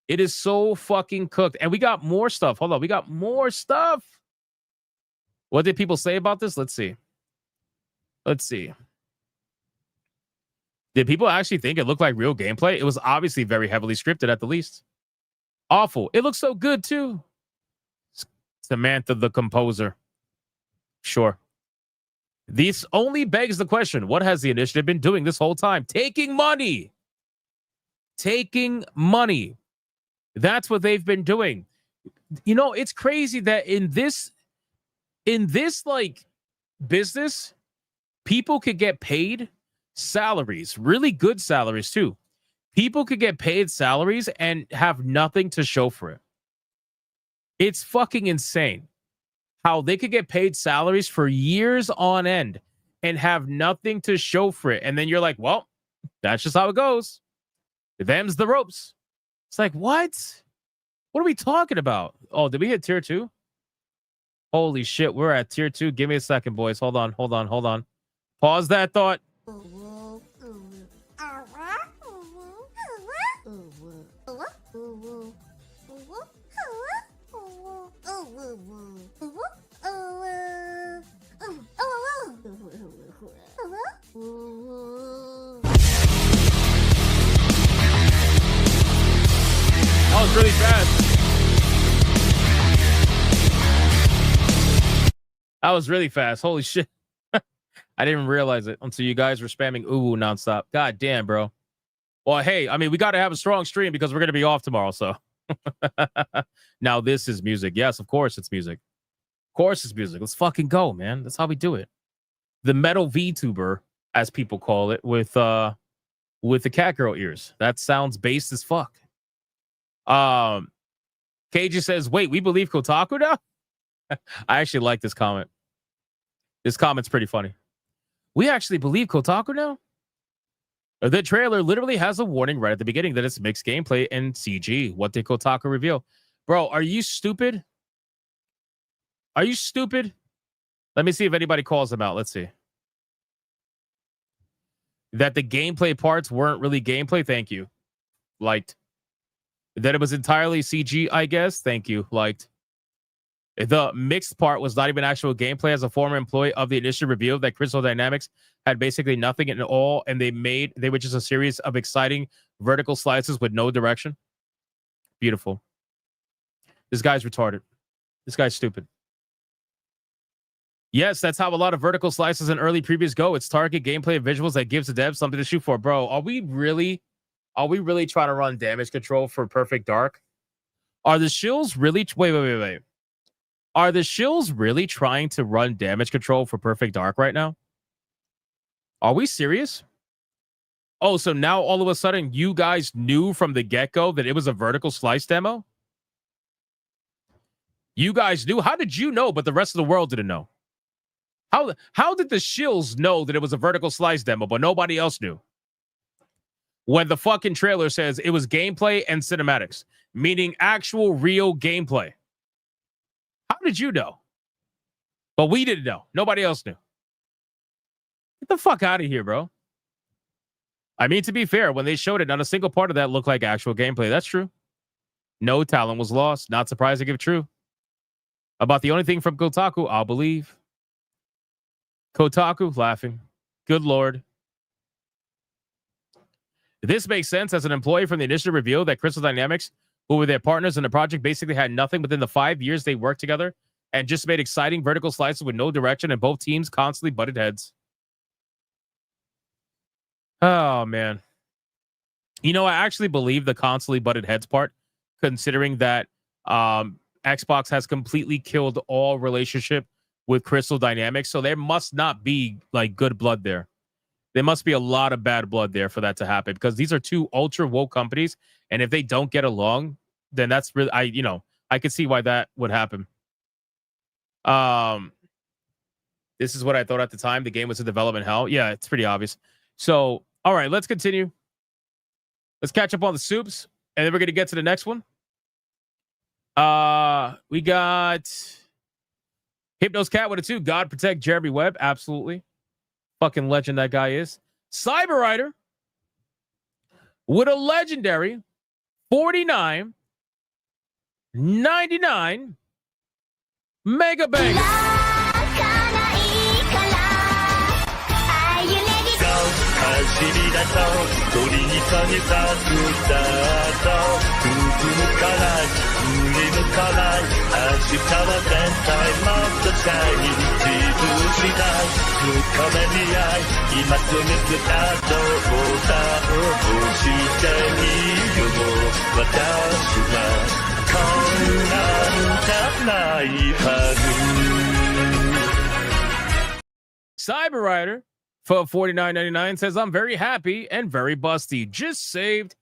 It is so fucking cooked. And we got more stuff. Hold on. We got more stuff. What did people say about this? Let's see. Let's see. Did people actually think it looked like real gameplay? It was obviously very heavily scripted at the least. Awful. It looks so good, too. Samantha, the composer. Sure. This only begs the question, what has the initiative been doing this whole time? Taking money. Taking money. That's what they've been doing. You know, it's crazy that in this like business, people could get paid salaries, really good salaries too. People could get paid salaries and have nothing to show for it. It's fucking insane how they could get paid salaries for years on end and have nothing to show for it. And then you're like, well, that's just how it goes. Them's the ropes. It's like, what? What are we talking about? Oh, did we hit tier 2? Holy shit, we're at tier 2. Give me a second, boys. Hold on. Pause that thought. That was really fast. That was really fast. Holy shit. I didn't even realize it until you guys were spamming ooh nonstop. God damn, bro. Well, hey, I mean, we got to have a strong stream because we're going to be off tomorrow, so. Now this is music. Yes, of course it's music. Of course it's music. Let's fucking go, man. That's how we do it. The metal VTuber, as people call it, with the catgirl ears. That sounds based as fuck. KJ says, wait, we believe Kotaku now? I actually like this comment. This comment's pretty funny. We actually believe Kotaku now? The trailer literally has a warning right at the beginning that it's mixed gameplay and CG. What did Kotaku reveal? Bro, are you stupid? Are you stupid? Let me see if anybody calls them out. Let's see. That the gameplay parts weren't really gameplay. Thank you. Liked. That it was entirely CG, I guess. Thank you. Liked. The mixed part was not even actual gameplay. As a former employee of the initiative revealed that Crystal Dynamics had basically nothing at all, and they were just a series of exciting vertical slices with no direction. Beautiful. This guy's retarded. This guy's stupid. Yes, that's how a lot of vertical slices in early previews go. It's target gameplay and visuals that gives the devs something to shoot for. Bro, are we really trying to run damage control for Perfect Dark? Are the shills really... Wait. Are the shills really trying to run damage control for Perfect Dark right now? Are we serious? Oh, so now all of a sudden you guys knew from the get-go that it was a vertical slice demo? You guys knew? How did you know, but the rest of the world didn't know? How did the shills know that it was a vertical slice demo, but nobody else knew? When the fucking trailer says it was gameplay and cinematics, meaning actual real gameplay. How did you know? But we didn't know. Nobody else knew. Get the fuck out of here, bro. I mean, to be fair, when they showed it, not a single part of that looked like actual gameplay. That's true. No talent was lost. Not surprising if true. About the only thing from Kotaku, I'll believe. Kotaku laughing. Good Lord. This makes sense as an employee from the initiative revealed that Crystal Dynamics, who were their partners in the project, basically had nothing within the 5 years they worked together and just made exciting vertical slices with no direction, and both teams constantly butted heads. Oh, man. You know, I actually believe the constantly butted heads part, considering that Xbox has completely killed all relationship with Crystal Dynamics, so there must not be, like, good blood there. There must be a lot of bad blood there for that to happen, because these are two ultra woke companies, and if they don't get along, then that's really, I could see why that would happen. This is what I thought at the time. The game was a development hell. Yeah, it's pretty obvious. So, all right, let's continue. Let's catch up on the soups, and then we're going to get to the next one. We got Hypnos Cat with a 2. God protect Jeremy Webb. Absolutely. Fucking legend that guy is. Cyber Rider with a legendary 49.99 Mega Banger. 走り出そう鳥に飛び立つスタート進むから振り向かない明日は絶対もっとシャイニー自分次第深めに合い今すぐスタートボタンを押してみよう私はこんなんじゃないはず Cyber Rider for $49.99 says, I'm very happy and very busty. Just saved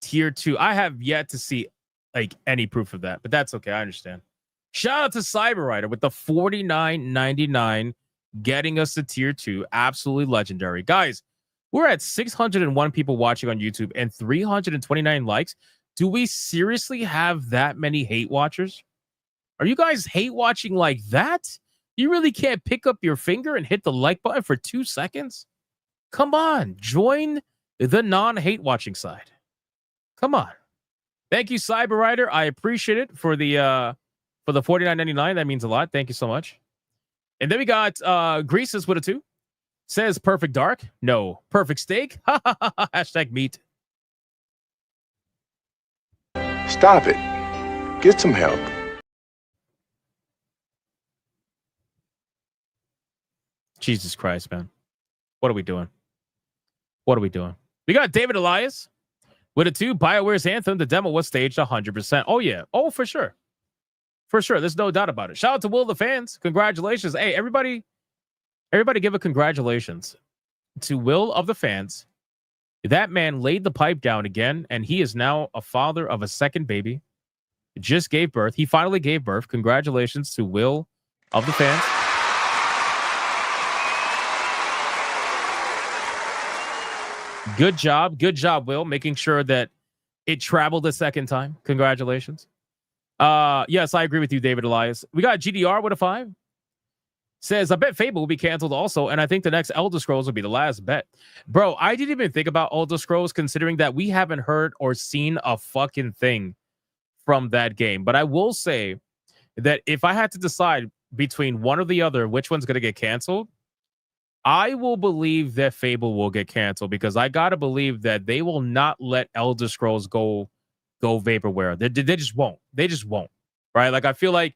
tier 2. I have yet to see like any proof of that, but that's okay. I understand. Shout out to Cyber Rider with the $49.99 getting us to tier 2. Absolutely legendary. Guys, we're at 601 people watching on YouTube and 329 likes. Do we seriously have that many hate watchers? Are you guys hate watching like that? You really can't pick up your finger and hit the like button for 2 seconds? Come on, join the non-hate watching side. Come on. Thank you, Cyber Rider. I appreciate it for the $49.99. That means a lot. Thank you so much. And then we got Greases with a 2. Says perfect dark. No. Perfect steak. Hashtag meat. Stop it. Get some help. Jesus Christ, man. What are we doing? What are we doing? We got David Elias with a 2. BioWare's Anthem. The demo was staged 100%. Oh, yeah. Oh, for sure. For sure. There's no doubt about it. Shout out to Will the fans. Congratulations. Hey, everybody give a congratulations to Will of the fans. That man laid the pipe down again, and he is now a father of a second baby. Just gave birth. He finally gave birth. Congratulations to Will of the fans. Good job. Good job, Will, making sure that it traveled a second time. Congratulations. Yes, I agree with you, David Elias. We got GDR with a 5. Says, I bet Fable will be canceled also, and I think the next Elder Scrolls will be the last bet. Bro, I didn't even think about Elder Scrolls considering that we haven't heard or seen a fucking thing from that game. But I will say that if I had to decide between one or the other, which one's going to get canceled, I will believe that Fable will get canceled because I got to believe that they will not let Elder Scrolls go vaporware. They just won't. They just won't. Right? Like, I feel like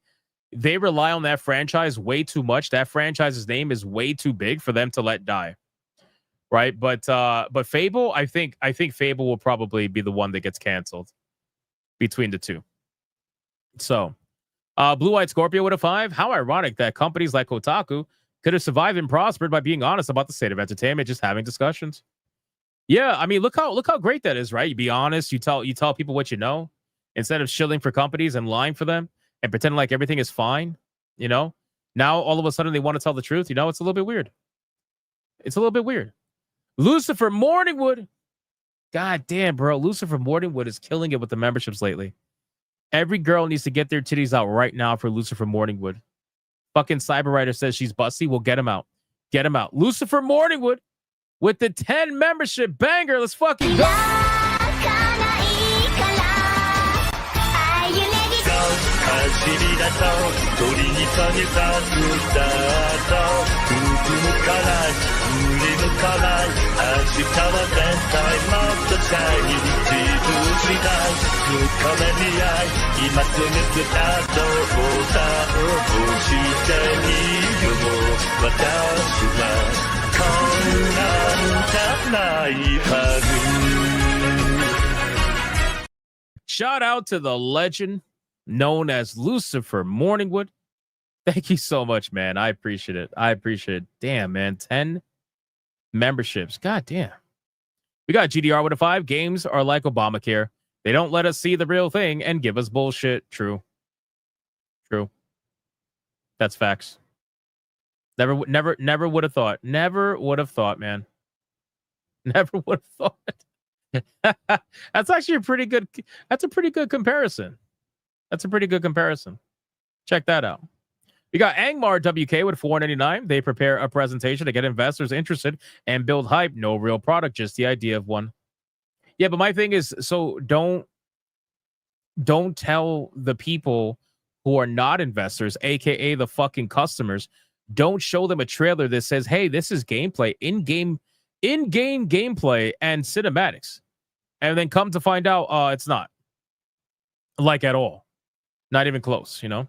they rely on that franchise way too much. That franchise's name is way too big for them to let die. Right? But Fable, I think Fable will probably be the one that gets canceled between the two. So, Blue White Scorpio with a 5. How ironic that companies like Kotaku could have survived and prospered by being honest about the state of entertainment, just having discussions. Yeah, I mean, look how great that is, right? You be honest, you tell people what you know, instead of shilling for companies and lying for them and pretending like everything is fine, you know? Now all of a sudden they want to tell the truth, you know, it's a little bit weird. It's a little bit weird. Lucifer Morningwood. God damn, bro. Lucifer Morningwood is killing it with the memberships lately. Every girl needs to get their titties out right now for Lucifer Morningwood. Fucking Cyber Rider says she's busty. We'll get him out. Get him out. Lucifer Morningwood with the 10 membership banger. Let's fucking go. Shout out to the legend known as Lucifer Morningwood. Thank you so much, man. I appreciate it. I appreciate it. Damn, man. 10 memberships. God damn. We got GDR with a 5. Games are like Obamacare. They don't let us see the real thing and give us bullshit. True. True. That's facts. Never would have thought. Never would have thought, man. Never would have thought. That's actually a pretty good. That's a pretty good comparison. That's a pretty good comparison. Check that out. We got Angmar WK with $4.99. They prepare a presentation to get investors interested and build hype. No real product, just the idea of one. Yeah, but my thing is, so don't tell the people who are not investors, aka the fucking customers, don't show them a trailer that says, hey, this is gameplay, in-game gameplay and cinematics. And then come to find out it's not. Like at all. Not even close, you know?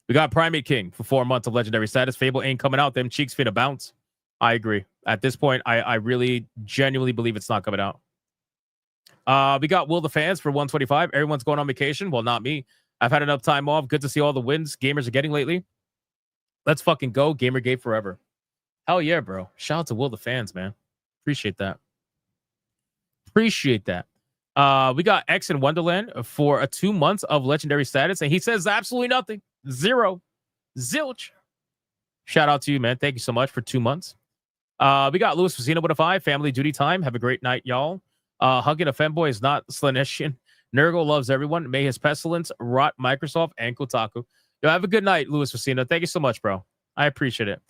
We got Primate King for 4 months of legendary status. Fable ain't coming out. Them cheeks finna bounce. I agree. At this point, I really genuinely believe it's not coming out. We got Will the Fans for 125. Everyone's going on vacation. Well, not me. I've had enough time off. Good to see all the wins gamers are getting lately. Let's fucking go. Gamergate forever. Hell yeah, bro. Shout out to Will the Fans, man. Appreciate that. Appreciate that. We got X in Wonderland for 2 months of legendary status, and he says absolutely nothing. Zero. Zilch. Shout out to you, man. Thank you so much for 2 months. We got Louis Facino with a 5. Family duty time. Have a great night, y'all. Hugging a femboy is not Slaneshian. Nergal loves everyone. May his pestilence rot Microsoft and Kotaku. Yo, have a good night, Louis Facino. Thank you so much, bro. I appreciate it.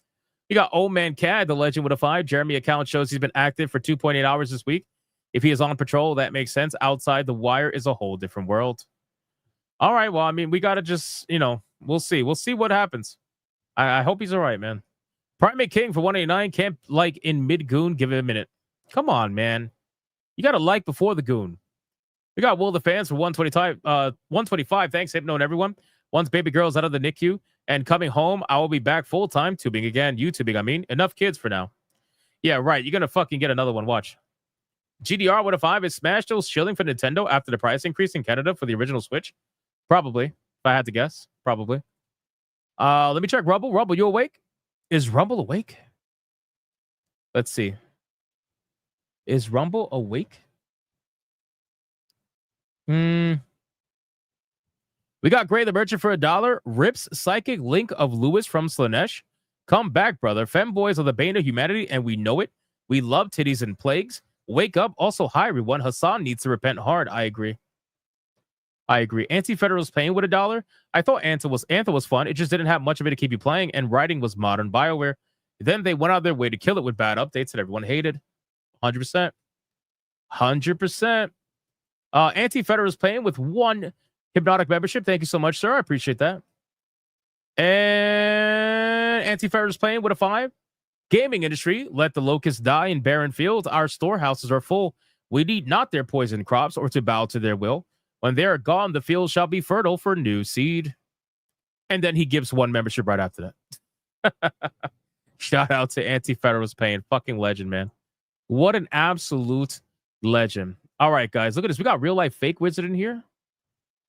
We got Old Man Cad, the legend with a 5. Jeremy account shows he's been active for 2.8 hours this week. If he is on patrol, that makes sense. Outside the wire is a whole different world. All right, well, I mean, we got to just, you know, we'll see. We'll see what happens. I hope he's all right, man. Primate King for 189. Can't like in mid-goon. Give it a minute. Come on, man. You got to like before the goon. We got Will the Fans for 125. Thanks, Hypno and everyone. Once baby girl's out of the NICU and coming home, I will be back full-time tubing again. YouTubing, I mean. Enough kids for now. Yeah, right. You're going to fucking get another one. Watch. GDR with a 5. Is Smash still shilling for Nintendo after the price increase in Canada for the original Switch? Probably. If I had to guess. Probably. Let me check Rumble. Rumble, you awake? Is Rumble awake? Let's see. Is Rumble awake? We got Gray the Merchant for $1. Rips psychic link of Lewis from Slanesh. Come back, brother. Femboys are the bane of humanity, and we know it. We love titties and plagues. Wake up. Also, hi, everyone. Hasan needs to repent hard. I agree. Anti-Federal's paying with $1. I thought Anthem was fun. It just didn't have much of it to keep you playing, and writing was modern BioWare. Then they went out of their way to kill it with bad updates that everyone hated. 100%. 100%. Anti-Federal's paying with 1 Hypnotic membership. Thank you so much, sir. I appreciate that. And Anti-Federal's playing with a 5. Gaming industry, let the locusts die in barren fields. Our storehouses are full. We need not their poison crops or to bow to their will. When they are gone, the field shall be fertile for new seed. And then he gives 1 membership right after that. Shout out to Anti-Federal's paying. Fucking legend, man. What an absolute legend. All right, guys, look at this. We got real life fake wizard in here.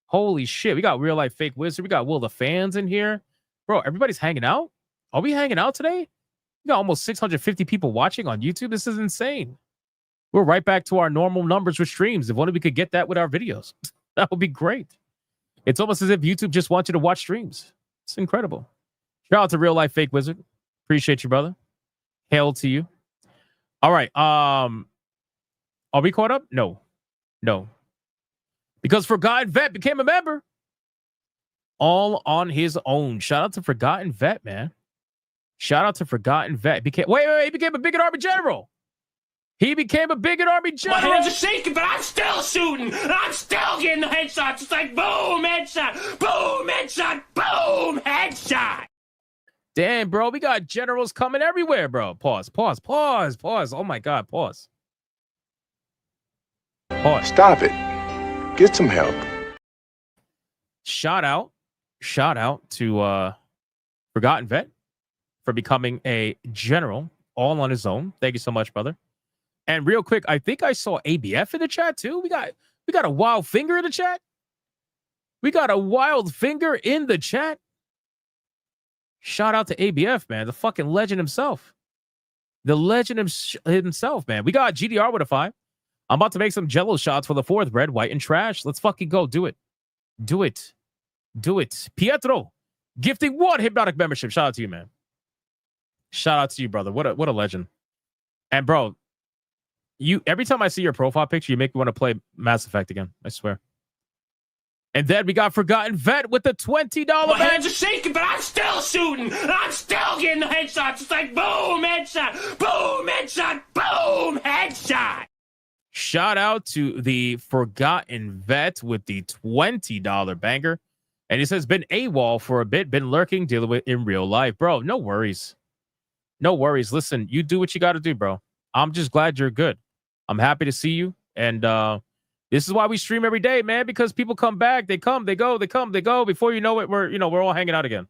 Holy shit. We got real life fake wizard. We got Will the Fans in here. Bro, everybody's hanging out? Are we hanging out today? We got almost 650 people watching on YouTube. This is insane. We're right back to our normal numbers with streams. If only we could get that with our videos. That would be great. It's almost as if YouTube just wants you to watch streams. It's incredible. Shout out to real life fake wizard. Appreciate you, brother. Hail to you. All right. Are we caught up? No. Because Forgotten Vet became a member. All on his own. Shout out to Forgotten Vet, man. Shout out to Forgotten Vet. He became a Bigot Army general. He became a Bigot Army general. My hands are shaking, but I'm still shooting. I'm still getting the headshots. It's like boom, headshot, boom, headshot, boom, headshot. Damn, bro. We got generals coming everywhere, bro. Pause. Oh, my God. Pause. Stop it. Get some help. Shout out to Forgotten Vet for becoming a general all on his own. Thank you so much, brother. And real quick, I think I saw ABF in the chat too. We got a wild finger in the chat. Shout out to ABF, man. The fucking legend himself. Man. We got GDR with a 5. I'm about to make some jello shots for the 4th, red, white, and trash. Let's fucking go. Do it. Do it. Pietro, gifting 1 Hypnotic membership. Shout out to you, man. Shout out to you, brother. What a legend. And bro, you every time I see your profile picture, you make me want to play Mass Effect again. I swear. And then we got Forgotten Vet with the $20 My bag. hands are shaking, but I'm still shooting. I'm still getting the headshots. It's like boom, headshot, boom, headshot, boom, headshot. Shout out to the Forgotten Vet with the $20 banger. And he says, been AWOL for a bit, been lurking, dealing with in real life. Bro, no worries. No worries. Listen, you do what you got to do, bro. I'm just glad you're good. I'm happy to see you. And this is why we stream every day, man, because people come back. They come, they go, they come, they go. Before you know it, we're all hanging out again.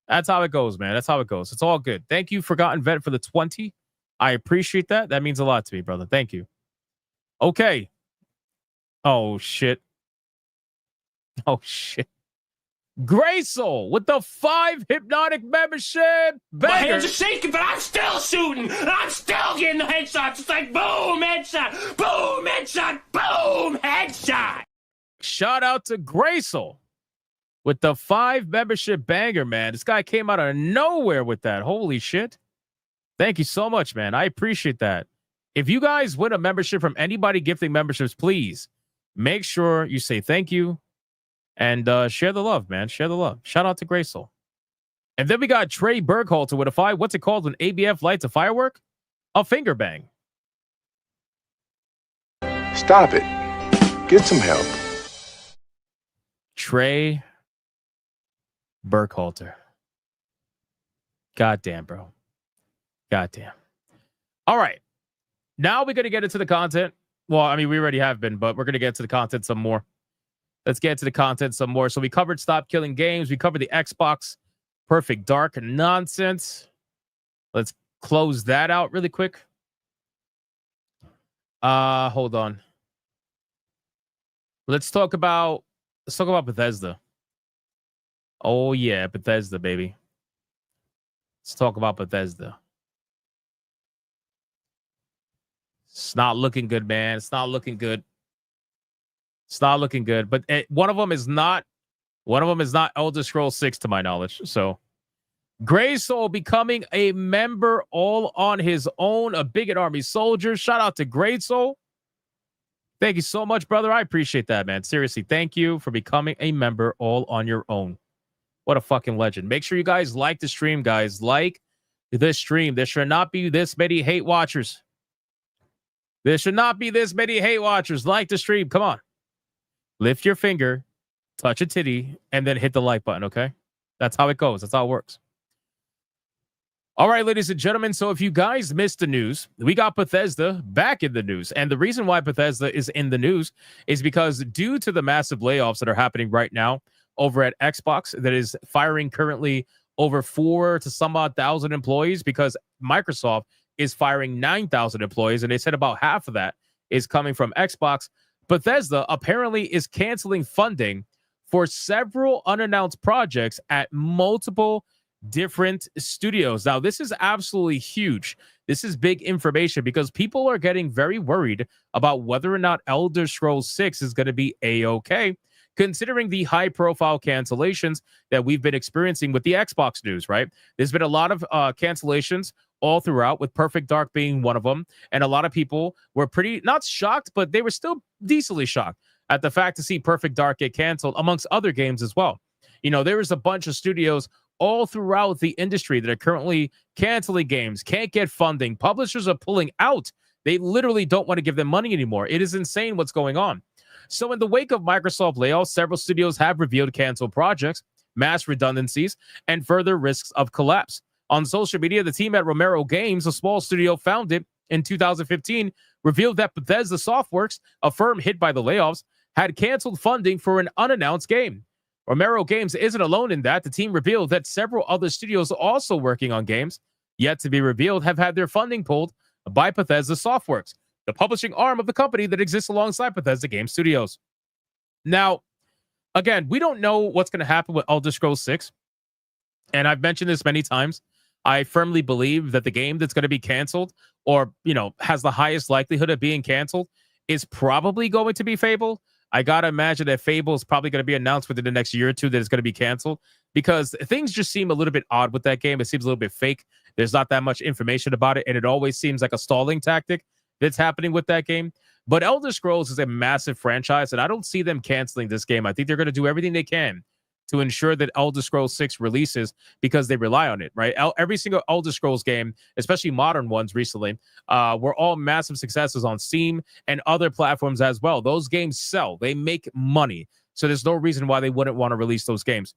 That's how it goes, man. That's how it goes. It's all good. Thank you, Forgotten Vet, for the 20. I appreciate that. That means a lot to me, brother. Thank you. Okay. Oh, shit. Oh, shit. Gray Soul with the 5 Hypnotic membership. My Banger. hands are shaking, but I'm still shooting. I'm still getting the headshots. It's like boom, headshot, boom, headshot, boom, headshot. Shout out to Gray Soul with the 5 membership banger, man. This guy came out of nowhere with that. Holy shit. Thank you so much, man. I appreciate that. If you guys win a membership from anybody gifting memberships, please make sure you say thank you. And share the love, man. Share the love. Shout out to Gray Soul. And then we got Trey Berghalter with a 5. What's it called when ABF lights a firework? A finger bang. Stop it. Get some help. Trey Berghalter. Goddamn, bro. Goddamn. All right. Now we're going to get into the content. Well, I mean, we already have been, but we're going to get to the content some more. Let's get to the content some more. So we covered Stop Killing Games. We covered the Xbox Perfect Dark nonsense. Let's close that out really quick. Hold on. Let's talk about Bethesda. Oh yeah, Bethesda, baby. Let's talk about Bethesda. It's not looking good, man. It's not looking good. It's not looking good, but one of them is not Elder Scrolls 6 to my knowledge. So Gray Soul becoming a member all on his own, a Bigot Army soldier. Shout out to Gray Soul. Thank you so much, brother. I appreciate that, man. Seriously, thank you for becoming a member all on your own. What a fucking legend. Make sure you guys like the stream, guys. Like this stream. There should not be this many hate watchers. There should not be this many hate watchers. Like the stream. Come on. Lift your finger, touch a titty, and then hit the like button, okay? That's how it goes. That's how it works. All right, ladies and gentlemen. So if you guys missed the news, we got Bethesda back in the news. And the reason why Bethesda is in the news is because due to the massive layoffs that are happening right now over at Xbox, that is firing currently over 4,000 to some odd thousand employees, because Microsoft is firing 9,000 employees. And they said about half of that is coming from Xbox. Bethesda apparently is canceling funding for several unannounced projects at multiple different studios. Now, this is absolutely huge. This is big information because people are getting very worried about whether or not Elder Scrolls 6 is going to be A-okay, considering the high-profile cancellations that we've been experiencing with the Xbox news, right? There's been a lot of cancellations all throughout, with Perfect Dark being one of them. And a lot of people were pretty, not shocked, but they were still decently shocked at the fact to see Perfect Dark get canceled, amongst other games as well. You know, there is a bunch of studios all throughout the industry that are currently canceling games, can't get funding. Publishers are pulling out. They literally don't want to give them money anymore. It is insane what's going on. So in the wake of Microsoft layoffs, several studios have revealed canceled projects, mass redundancies, and further risks of collapse. On social media, the team at Romero Games, a small studio founded in 2015, revealed that Bethesda Softworks, a firm hit by the layoffs, had canceled funding for an unannounced game. Romero Games isn't alone in that. The team revealed that several other studios also working on games yet to be revealed have had their funding pulled by Bethesda Softworks, the publishing arm of the company that exists alongside Bethesda Game Studios. Now, again, we don't know what's going to happen with Elder Scrolls 6. And I've mentioned this many times. I firmly believe that the game that's going to be canceled, or, you know, has the highest likelihood of being canceled, is probably going to be Fable. I gotta imagine that Fable is probably going to be announced within the next year or two that it's going to be canceled, because things just seem a little bit odd with that game. It seems a little bit fake. There's not that much information about it, and it always seems like a stalling tactic that's happening with that game. But Elder Scrolls is a massive franchise, and I don't see them canceling this game. I think they're going to do everything they can to ensure that Elder Scrolls 6 releases, because they rely on it, right? Every single Elder Scrolls game, especially modern ones recently, were all massive successes on Steam and other platforms as well. Those games sell. They make money. So there's no reason why they wouldn't want to release those games.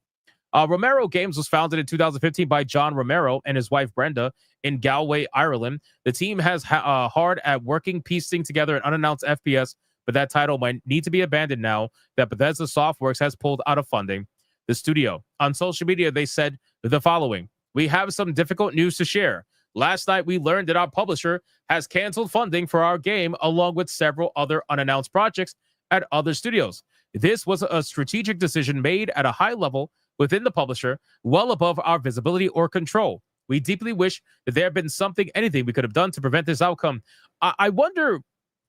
Romero Games was founded in 2015 by John Romero and his wife Brenda in Galway, Ireland. The team has hard at working, piecing together an unannounced FPS, but that title might need to be abandoned now that Bethesda Softworks has pulled out of funding the studio. On social media, they said the following: "We have some difficult news to share. Last night, we learned that our publisher has canceled funding for our game, along with several other unannounced projects at other studios. This was a strategic decision made at a high level within the publisher, well above our visibility or control. We deeply wish that there had been anything we could have done to prevent this outcome." I wonder,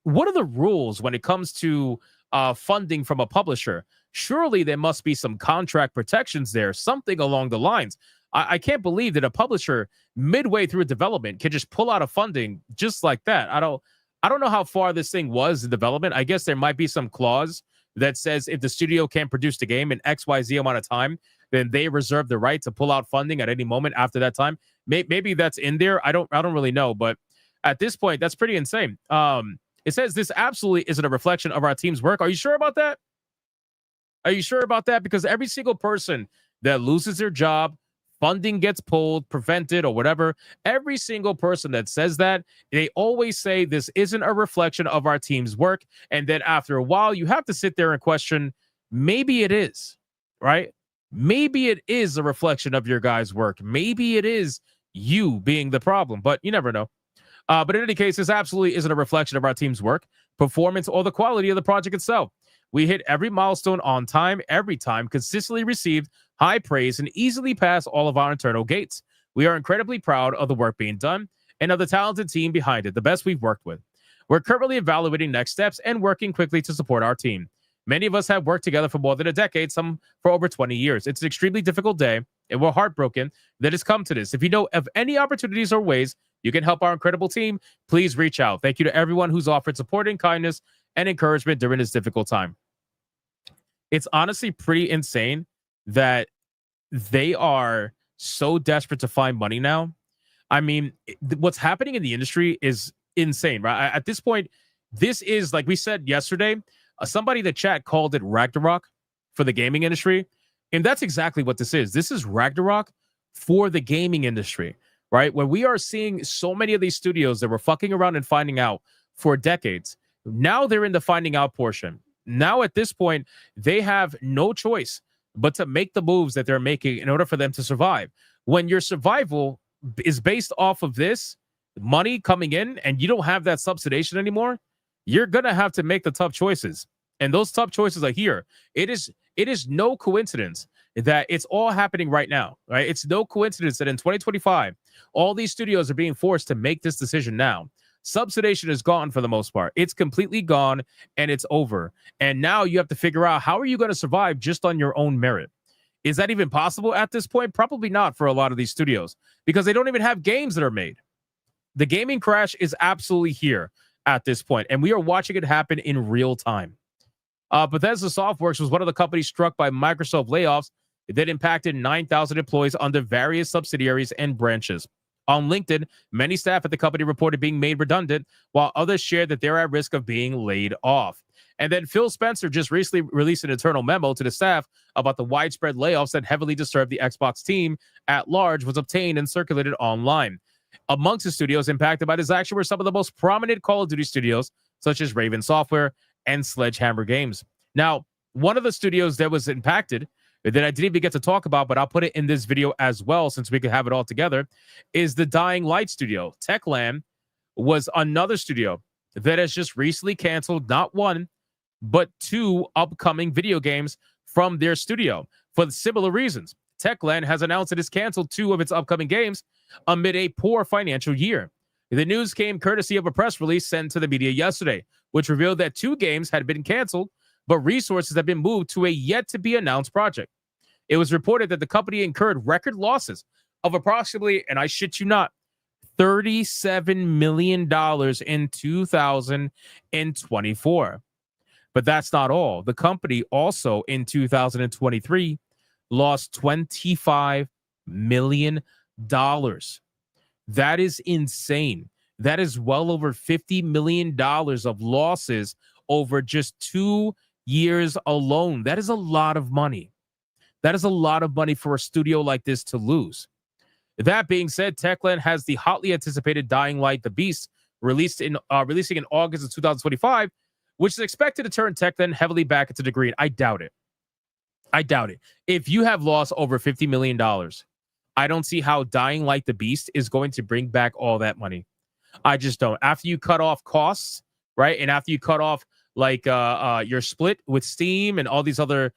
what are the rules when it comes to funding from a publisher? Surely there must be some contract protections there, something along the lines. I can't believe that a publisher midway through development can just pull out of funding just like that. I don't know how far this thing was in development. I guess there might be some clause that says if the studio can't produce the game in XYZ amount of time, then they reserve the right to pull out funding at any moment after that time. Maybe that's in there. I don't really know, but at this point, that's pretty insane. It says this absolutely isn't a reflection of our team's work. Are you sure about that? Are you sure about that? Because every single person that loses their job, funding gets pulled, prevented, or whatever, every single person that says that, they always say this isn't a reflection of our team's work. And then after a while, you have to sit there and question, maybe it is, right? Maybe it is a reflection of your guys' work. Maybe it is you being the problem, but you never know. But in any case, this absolutely isn't a reflection of our team's work, performance, or the quality of the project itself. We hit every milestone on time, every time, consistently received high praise, and easily passed all of our internal gates. We are incredibly proud of the work being done and of the talented team behind it, the best we've worked with. We're currently evaluating next steps and working quickly to support our team. Many of us have worked together for more than a decade, some for over 20 years. It's an extremely difficult day, and we're heartbroken that it's come to this. If you know of any opportunities or ways you can help our incredible team, please reach out. Thank you to everyone who's offered support and kindness and encouragement during this difficult time. It's honestly pretty insane that they are so desperate to find money now. I mean, what's happening in the industry is insane, right? At this point, this is, like we said yesterday, somebody in the chat called it Ragnarok for the gaming industry. And that's exactly what this is. This is Ragnarok for the gaming industry, right? When we are seeing so many of these studios that were fucking around and finding out for decades, now they're in the finding out portion. Now, at this point, they have no choice but to make the moves that they're making in order for them to survive. When your survival is based off of this money coming in and you don't have that subsidization anymore, you're going to have to make the tough choices. And those tough choices are here. It is no coincidence that it's all happening right now, right? It's no coincidence that in 2025, all these studios are being forced to make this decision now. Subsidization is gone for the most part. It's completely gone and it's over. And now you have to figure out, how are you going to survive just on your own merit? Is that even possible at this point? Probably not for a lot of these studios, because they don't even have games that are made. The gaming crash is absolutely here at this point, and we are watching it happen in real time. Bethesda Softworks was one of the companies struck by Microsoft layoffs that impacted 9,000 employees under various subsidiaries and branches. On LinkedIn, many staff at the company reported being made redundant, while others shared that they're at risk of being laid off. And then Phil Spencer just recently released an internal memo to the staff about the widespread layoffs that heavily disturbed the Xbox team at large, was obtained and circulated online. Amongst the studios impacted by this action were some of the most prominent Call of Duty studios, such as Raven Software and Sledgehammer Games. Now, one of the studios that was impacted that I didn't even get to talk about, but I'll put it in this video as well since we could have it all together, is the Dying Light studio. Techland was another studio that has just recently canceled not one, but two upcoming video games from their studio for similar reasons. Techland has announced it has canceled two of its upcoming games amid a poor financial year. The news came courtesy of a press release sent to the media yesterday, which revealed that two games had been canceled but resources have been moved to a yet-to-be-announced project. It was reported that the company incurred record losses of approximately, and I shit you not, $37 million in 2024. But that's not all. The company also in 2023 lost $25 million. That is insane. That is well over $50 million of losses over just 2 years alone. That is a lot of money. That is a lot of money for a studio like this to lose. That being said, Techland has the hotly anticipated Dying Light: The Beast releasing in August of 2025, which is expected to turn Techland heavily back into the green. I doubt it. If you have lost over $50 million, I don't see how Dying Light: The Beast is going to bring back all that money. I just don't. After you cut off costs, right, and after you cut off like your split with Steam and all these other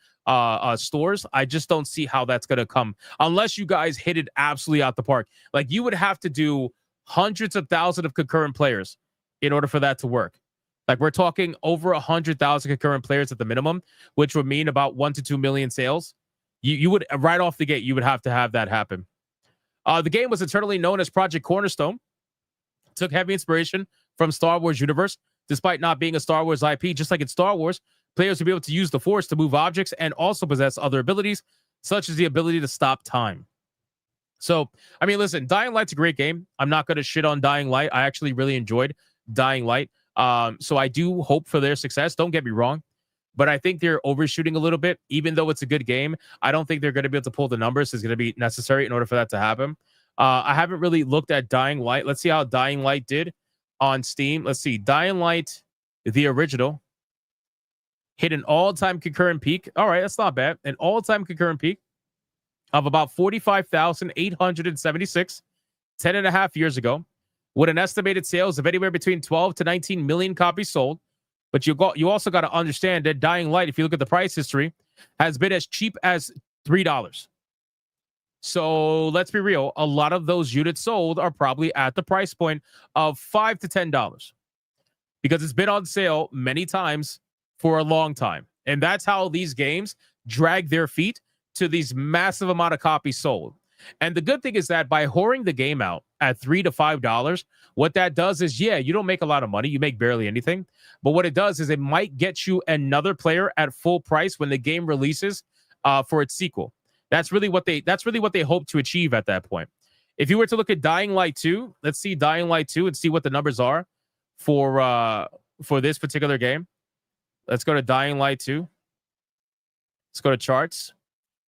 stores, I just don't see how that's going to come unless you guys hit it absolutely out the park. Like, you would have to do hundreds of thousands of concurrent players in order for that to work. Like, we're talking over 100,000 concurrent players at the minimum, which would mean about 1 to 2 million sales. You would, right off the gate, you would have to have that happen. The game was internally known as Project Cornerstone. Took heavy inspiration from Star Wars universe. Despite not being a Star Wars IP, just like in Star Wars, players will be able to use the Force to move objects and also possess other abilities, such as the ability to stop time. So, I mean, listen, Dying Light's a great game. I'm not going to shit on Dying Light. I actually really enjoyed Dying Light. So I do hope for their success. Don't get me wrong. But I think they're overshooting a little bit. Even though it's a good game, I don't think they're going to be able to pull the numbers. It's going to be necessary in order for that to happen. I haven't really looked at Dying Light. Let's see how Dying Light did on Steam. Let's see. Dying Light, the original, hit an all-time concurrent peak. All right, that's not bad. An all-time concurrent peak of about 45,876 10.5 years ago, with an estimated sales of anywhere between 12 to 19 million copies sold. But you also got to understand that Dying Light, if you look at the price history, has been as cheap as $3. So let's be real. A lot of those units sold are probably at the price point of $5 to $10 because it's been on sale many times for a long time. And that's how these games drag their feet to these massive amount of copies sold. And the good thing is that by whoring the game out at $3 to $5, what that does is, yeah, you don't make a lot of money. You make barely anything. But what it does is it might get you another player at full price when the game releases for its sequel. That's really what they hope to achieve at that point. If you were to look at Dying Light 2, let's see Dying Light 2 and see what the numbers are for this particular game. Let's go to Dying Light 2. Let's go to charts.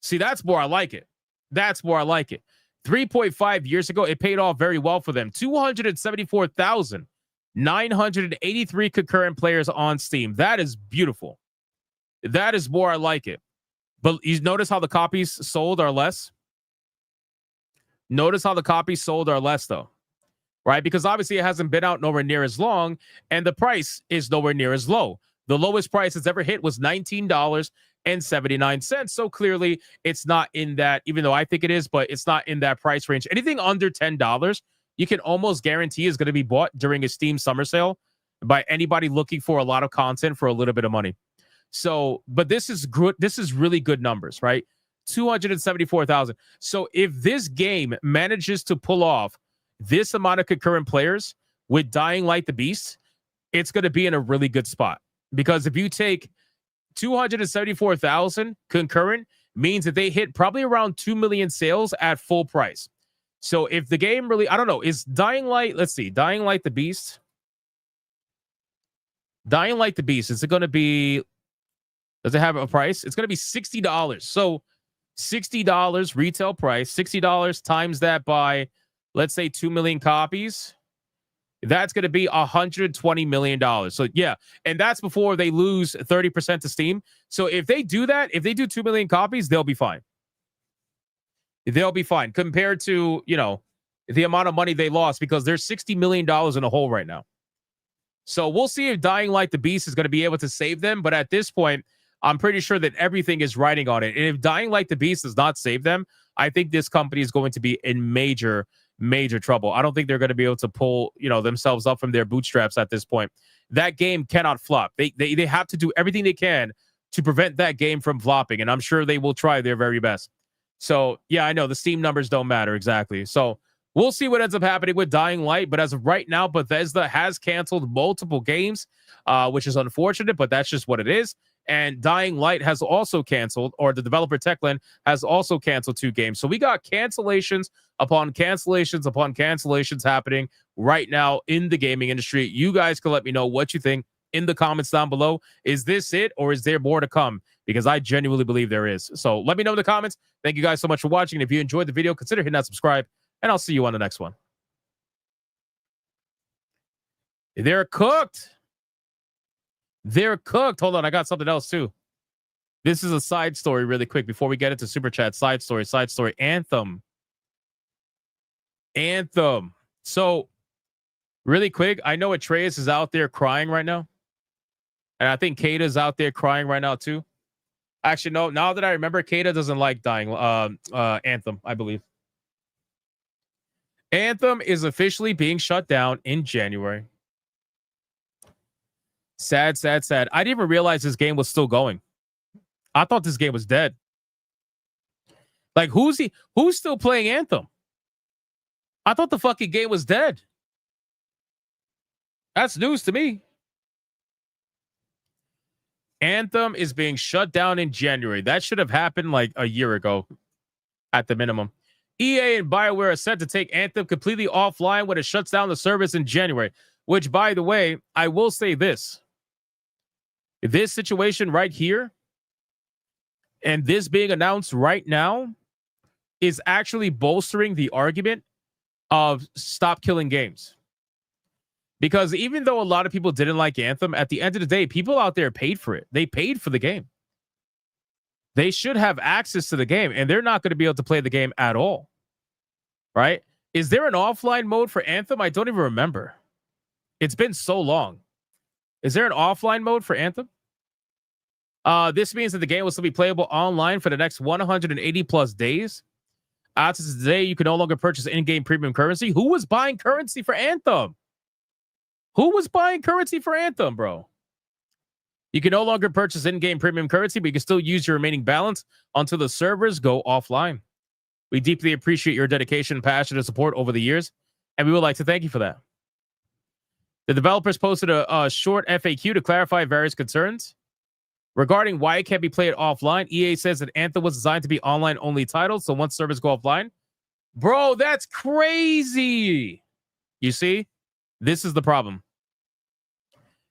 See, that's more I like it. 3.5 years ago, it paid off very well for them. 274,983 concurrent players on Steam. That is beautiful. That is more I like it. But you notice how the copies sold are less? Notice how the copies sold are less, though. Right? Because obviously it hasn't been out nowhere near as long, and the price is nowhere near as low. The lowest price it's ever hit was $19.79. So clearly it's not in that, even though I think it is, but it's not in that price range. Anything under $10, you can almost guarantee is going to be bought during a Steam summer sale by anybody looking for a lot of content for a little bit of money. So, but this is good. This is really good numbers, right? 274,000. So if this game manages to pull off this amount of concurrent players with Dying Light: The Beast, it's going to be in a really good spot. Because if you take 274,000 concurrent, means that they hit probably around 2 million sales at full price. So if the game really, I don't know, is Dying Light, let's see, Dying Light: The Beast. Dying Light: The Beast, is it going to be, does it have a price? It's going to be $60. So $60 retail price, $60 times that by, let's say, 2 million copies. That's going to be $120 million. So, yeah. And that's before they lose 30% to Steam. So if they do that, if they do 2 million copies, they'll be fine. They'll be fine compared to, you know, the amount of money they lost because they're $60 million in a hole right now. So we'll see if Dying Light: The Beast is going to be able to save them. But at this point, I'm pretty sure that everything is riding on it. And if Dying Light: The Beast does not save them, I think this company is going to be in major trouble. I don't think they're going to be able to pull, you know, themselves up from their bootstraps at this point. That game cannot flop. They have to do everything they can to prevent that game from flopping. And I'm sure they will try their very best. So, yeah, I know the Steam numbers don't matter exactly. So we'll see what ends up happening with Dying Light. But as of right now, Bethesda has canceled multiple games, which is unfortunate, but that's just what it is. And Dying Light has also canceled, or the developer Techland has also canceled 2 games. So we got cancellations upon cancellations upon cancellations happening right now in the gaming industry. You guys can let me know what you think in the comments down below. Is this it, or is there more to come? Because I genuinely believe there is. So let me know in the comments. Thank you guys so much for watching. And if you enjoyed the video, consider hitting that subscribe, and I'll see you on the next one. They're cooked. They're cooked. Hold on, I got something else too. This is a side story really quick before we get into Super Chat. Side story. Anthem. So, really quick, I know Atreus is out there crying right now. And I think Kata out there crying right now too. Actually, no, now that I remember, Kata doesn't like Anthem, I believe. Anthem is officially being shut down in January. Sad. I didn't even realize this game was still going. I thought this game was dead. Like, who's still playing Anthem? I thought the fucking game was dead. That's news to me. Anthem is being shut down in January. That should have happened like a year ago at the minimum. EA and BioWare are set to take Anthem completely offline when it shuts down the service in January, which, by the way, I will say this. This situation right here and this being announced right now is actually bolstering the argument of stop killing games. Because even though a lot of people didn't like Anthem, at the end of the day, people out there paid for it. They paid for the game. They should have access to the game, and they're not going to be able to play the game at all. Right? Is there an offline mode for Anthem? I don't even remember. It's been so long. Is there an offline mode for Anthem? This means that the game will still be playable online for the next 180 plus days. As of today, you can no longer purchase in-game premium currency. Who was buying currency for Anthem? Bro? You can no longer purchase in-game premium currency, but you can still use your remaining balance until the servers go offline. We deeply appreciate your dedication, passion, and support over the years, and we would like to thank you for that. The developers posted a short FAQ to clarify various concerns. Regarding why it can't be played offline, EA says that Anthem was designed to be online-only title, so once servers go offline... Bro, that's crazy! You see? This is the problem.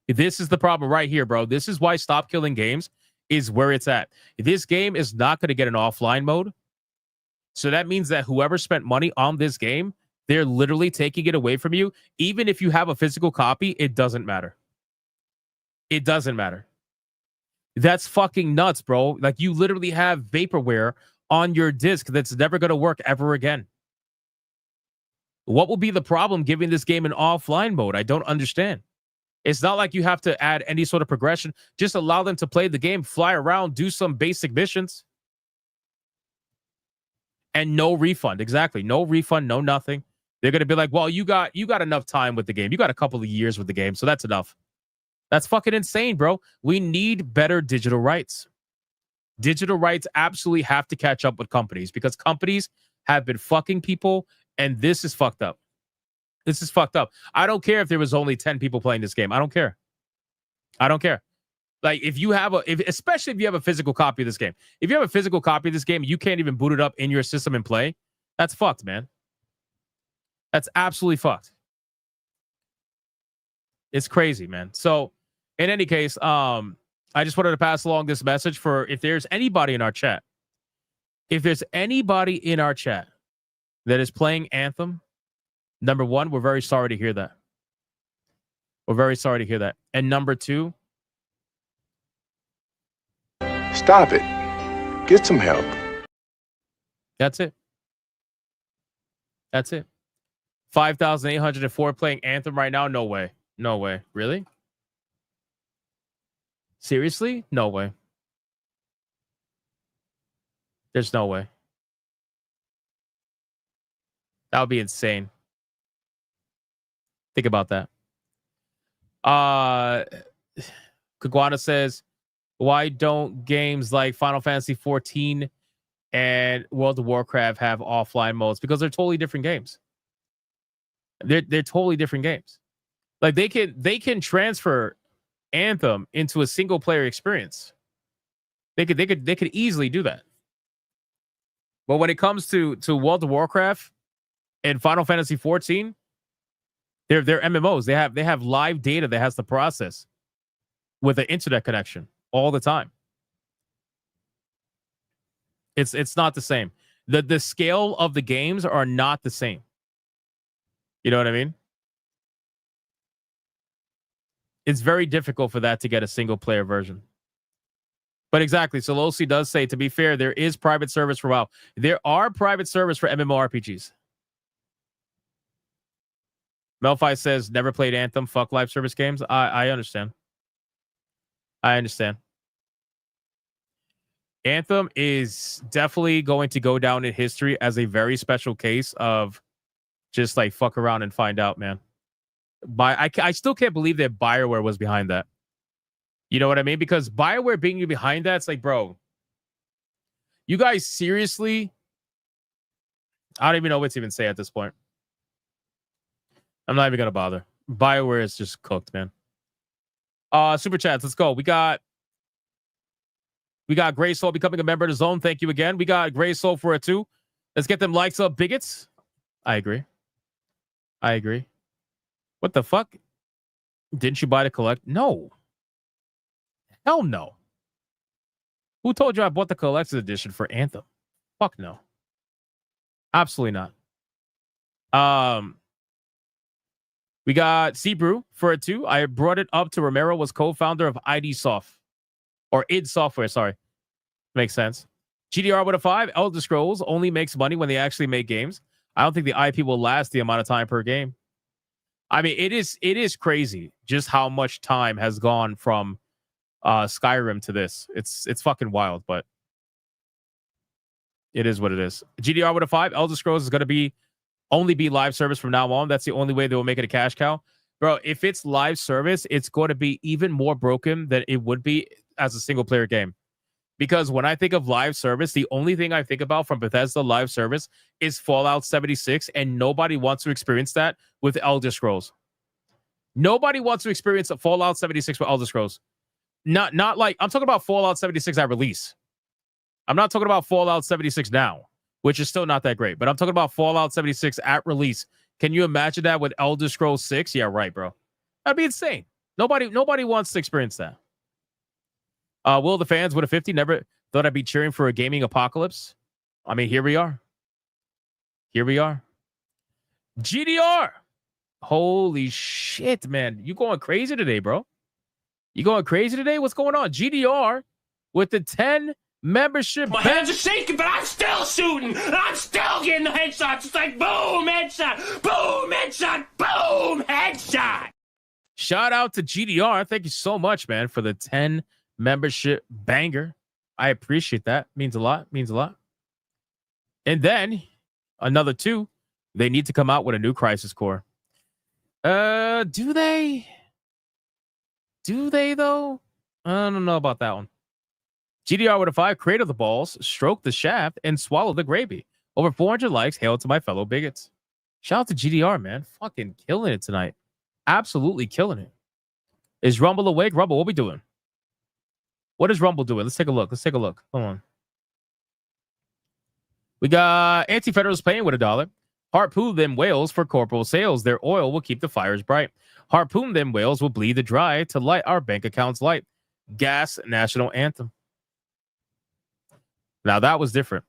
This is the problem right here, bro. This is why Stop Killing Games is where it's at. This game is not going to get an offline mode. So that means that whoever spent money on this game, they're literally taking it away from you. Even if you have a physical copy, it doesn't matter. It doesn't matter. That's fucking nuts, bro. Like, you literally have vaporware on your disc that's never going to work ever again. What will be the problem giving this game an offline mode? I don't understand. It's not like you have to add any sort of progression. Just allow them to play the game, fly around, do some basic missions. And no refund. Exactly. No refund, no nothing. They're going to be like, well, you got enough time with the game. You got a couple of years with the game, so that's enough. That's fucking insane, bro. We need better digital rights. Digital rights absolutely have to catch up with companies because companies have been fucking people, and this is fucked up. This is fucked up. I don't care if there was only 10 people playing this game. I don't care. Like, if you have especially if you have a physical copy of this game. If you have a physical copy of this game, you can't even boot it up in your system and play. That's fucked, man. That's absolutely fucked. It's crazy, man. So, in any case, I just wanted to pass along this message for if there's anybody in our chat. If there's anybody in our chat that is playing Anthem, number one, we're very sorry to hear that. We're very sorry to hear that. And number two, stop it. Get some help. That's it. That's it. 5,804 playing Anthem right now? No way. No way. Really? Seriously? No way. There's no way. That would be insane. Think about that. Kagwana says, Why don't games like Final Fantasy 14 and World of Warcraft have offline modes? Because they're totally different games. They're totally different games. Like they can transfer Anthem into a single player experience. They could easily do that. But when it comes to World of Warcraft and Final Fantasy 14, they're MMOs. They have live data that has to process with an internet connection all the time. It's not the same. The scale of the games are not the same. You know what I mean? It's very difficult for that to get a single player version. But exactly. So Losi does say, to be fair, there is private service for WoW. There are private service for MMORPGs. Melfi says, never played Anthem. Fuck live service games. I understand. I understand. Anthem is definitely going to go down in history as a very special case of just like fuck around and find out, man. I still can't believe that BioWare was behind that. You know what I mean? Because BioWare being behind that, it's like, bro, you guys seriously? I don't even know what to even say at this point. I'm not even going to bother. BioWare is just cooked, man. Super chats, let's go. We got Gray Soul becoming a member of the zone. Thank you again. We got Gray Soul for a 2. Let's get them likes up, bigots. I agree. What the fuck? Didn't you buy the collect? No. Hell no. Who told you I bought the collector's edition for Anthem? Fuck no. Absolutely not. We got Sebrew for a 2. I brought it up to Romero, was co-founder of ID Soft. Or id Software, sorry. Makes sense. GDR with a 5. Elder Scrolls only makes money when they actually make games. I don't think the IP will last the amount of time per game. I mean, it is crazy just how much time has gone from Skyrim to this. It's fucking wild, but it is what it is. GDR with a 5. Elder Scrolls is going to only be live service from now on. That's the only way they will make it a cash cow. Bro, if it's live service, it's going to be even more broken than it would be as a single player game. Because when I think of live service, the only thing I think about from Bethesda live service is Fallout 76, and nobody wants to experience that with Elder Scrolls. Nobody wants to experience a Fallout 76 with Elder Scrolls. Not like, I'm talking about Fallout 76 at release. I'm not talking about Fallout 76 now, which is still not that great, but I'm talking about Fallout 76 at release. Can you imagine that with Elder Scrolls 6? Yeah, right, bro. That'd be insane. Nobody wants to experience that. Will the fans with a 50 never thought I'd be cheering for a gaming apocalypse? I mean, here we are. GDR. Holy shit, man. You going crazy today, bro? You going crazy today? What's going on? GDR with the 10 membership. My hands are shaking, but I'm still shooting. I'm still getting the headshots. It's like boom, headshot, boom, headshot, boom, headshot. Shout out to GDR. Thank you so much, man, for the 10 membership banger. I appreciate that. Means a lot. And then another 2. They need to come out with a new Crisis Core. Do they though? I don't know about that one. GDR with a 5. Cradle the balls, stroke the shaft, and swallow the gravy. Over 400 likes. Hail to my fellow bigots. Shout out to GDR, man. Fucking killing it tonight. Absolutely killing it. Is Rumble awake? Rumble, what we doing? What is Rumble doing? Let's take a look. Hold on. We got Anti-Federals paying with $1. Harpoon them whales for corporal sales. Their oil will keep the fires bright. Harpoon them whales will bleed the dry to light our bank accounts light. Gas national anthem. Now that was different.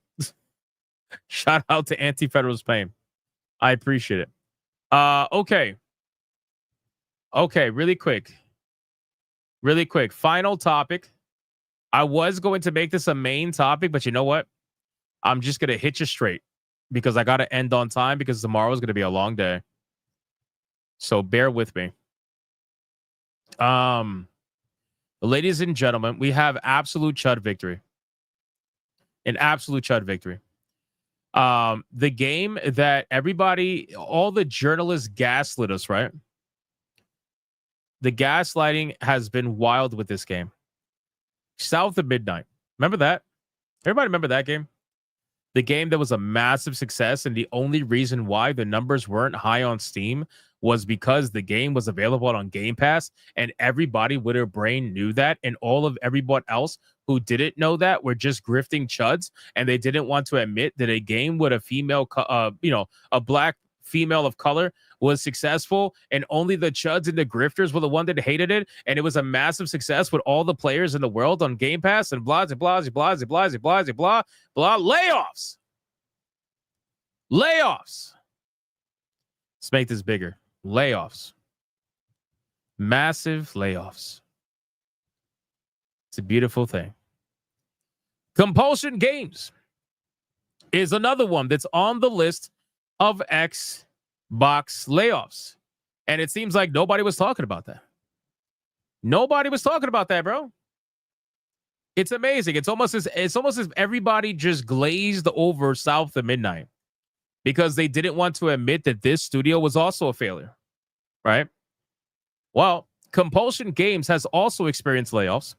Shout out to Anti-Federals paying. I appreciate it. Okay, really quick. Final topic. I was going to make this a main topic, but you know what? I'm just going to hit you straight because I got to end on time because tomorrow is going to be a long day. So bear with me. Ladies and gentlemen, we have absolute chud victory. An absolute chud victory. The game that everybody, all the journalists gaslit us, right? The gaslighting has been wild with this game. South of Midnight. Remember that? Everybody remember that game? The game that was a massive success, and the only reason why the numbers weren't high on Steam was because the game was available on Game Pass, and everybody with a brain knew that, and all of everyone else who didn't know that were just grifting chuds, and they didn't want to admit that a game with a female, a black female of color was successful, and only the chuds and the grifters were the one that hated it, and it was a massive success with all the players in the world on Game Pass, and blah, blah, blah, blah, blah, blah, blah, blah. Layoffs. Let's make this bigger. Layoffs. Massive layoffs. It's a beautiful thing. Compulsion Games is another one that's on the list of Xbox layoffs. And it seems like nobody was talking about that. Nobody was talking about that, bro. It's amazing. It's almost as if everybody just glazed over South of Midnight because they didn't want to admit that this studio was also a failure, right? Well, Compulsion Games has also experienced layoffs.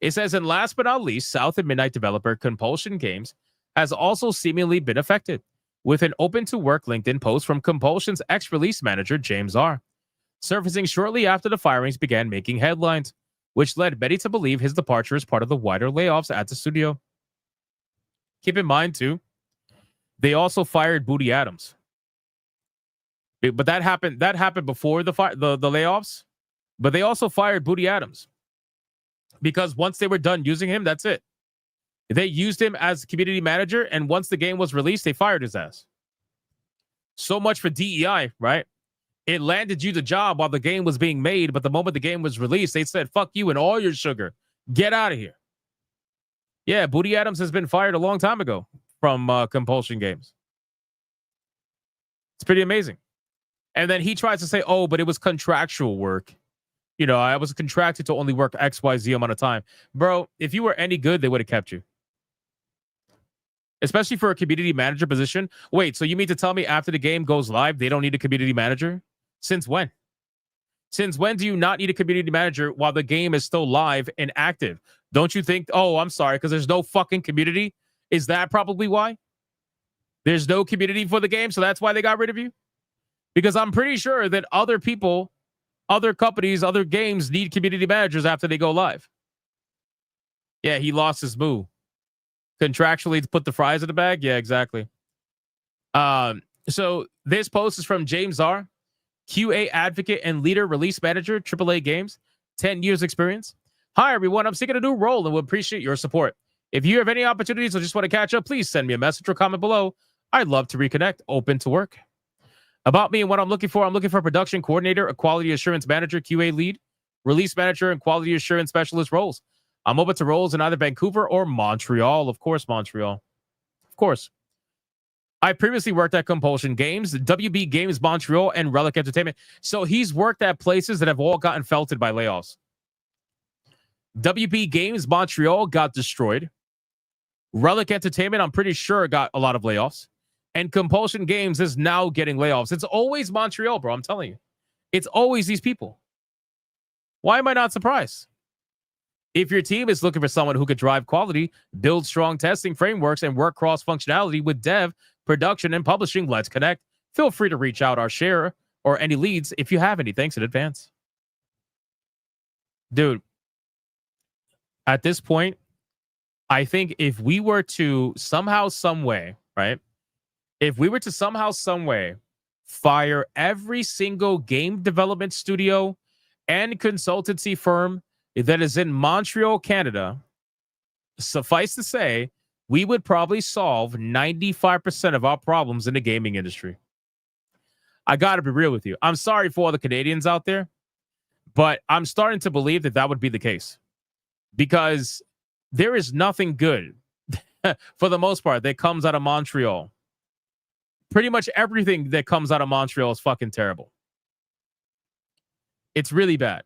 It says, and last but not least, South of Midnight developer Compulsion Games has also seemingly been affected, with an open-to-work LinkedIn post from Compulsion's ex-release manager, James R., surfacing shortly after the firings began making headlines, which led many to believe his departure is part of the wider layoffs at the studio. Keep in mind, too, they also fired Booty Adams. But that happened before the layoffs. But they also fired Booty Adams. Because once they were done using him, that's it. They used him as community manager, and once the game was released, they fired his ass. So much for DEI, right? It landed you the job while the game was being made, but the moment the game was released, they said, fuck you and all your sugar. Get out of here. Yeah, Booty Adams has been fired a long time ago from Compulsion Games. It's pretty amazing. And then he tries to say, oh, but it was contractual work. You know, I was contracted to only work XYZ amount of time. Bro, if you were any good, they would have kept you. Especially for a community manager position. Wait, so you mean to tell me after the game goes live, they don't need a community manager? Since when? Since when do you not need a community manager while the game is still live and active? Don't you think, oh, I'm sorry, because there's no fucking community? Is that probably why? There's no community for the game, so that's why they got rid of you? Because I'm pretty sure that other people, other companies, other games need community managers after they go live. Yeah, he lost his boo. Contractually to put the fries in the bag? Yeah, exactly. So this post is from James R., QA advocate and leader release manager, AAA Games, 10 years experience. Hi, everyone. I'm seeking a new role and would appreciate your support. If you have any opportunities or just want to catch up, please send me a message or comment below. I'd love to reconnect. Open to work. About me and what I'm looking for a production coordinator, a quality assurance manager, QA lead, release manager, and quality assurance specialist roles. I'm open to roles in either Vancouver or Montreal. Of course, Montreal. Of course. I previously worked at Compulsion Games, WB Games Montreal, and Relic Entertainment. So he's worked at places that have all gotten felted by layoffs. WB Games Montreal got destroyed. Relic Entertainment, I'm pretty sure, got a lot of layoffs. And Compulsion Games is now getting layoffs. It's always Montreal, bro. I'm telling you. It's always these people. Why am I not surprised? If your team is looking for someone who could drive quality, build strong testing frameworks, and work cross-functionality with dev, production, and publishing, let's connect. Feel free to reach out our share or any leads if you have any. Thanks in advance. Dude, at this point, I think if we were to somehow, some way, right? If we were to somehow, some way fire every single game development studio and consultancy firm that is in Montreal, Canada, suffice to say, we would probably solve 95% of our problems in the gaming industry. I got to be real with you. I'm sorry for all the Canadians out there, but I'm starting to believe that that would be the case because there is nothing good for the most part that comes out of Montreal. Pretty much everything that comes out of Montreal is fucking terrible. It's really bad.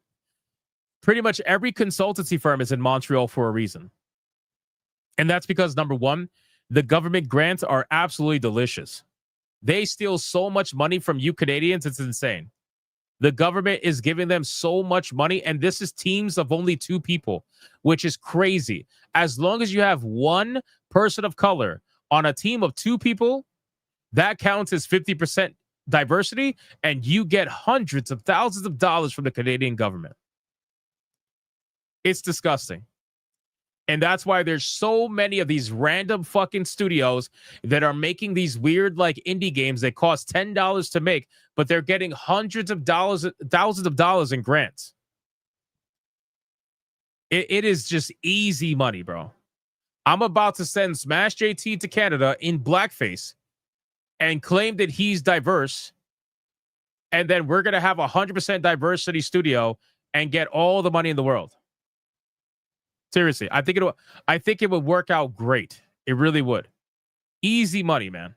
Pretty much every consultancy firm is in Montreal for a reason. And that's because, number one, the government grants are absolutely delicious. They steal so much money from you Canadians, it's insane. The government is giving them so much money, and this is teams of only 2 people, which is crazy. As long as you have one person of color on a team of 2 people, that counts as 50% diversity, and you get hundreds of thousands of dollars from the Canadian government. It's disgusting. And that's why there's so many of these random fucking studios that are making these weird like indie games that cost $10 to make, but they're getting hundreds of dollars, thousands of dollars in grants. It is just easy money, bro. I'm about to send Smash JT to Canada in blackface and claim that he's diverse. And then we're going to have 100% diversity studio and get all the money in the world. Seriously, I think it would work out great. It really would. Easy money, man.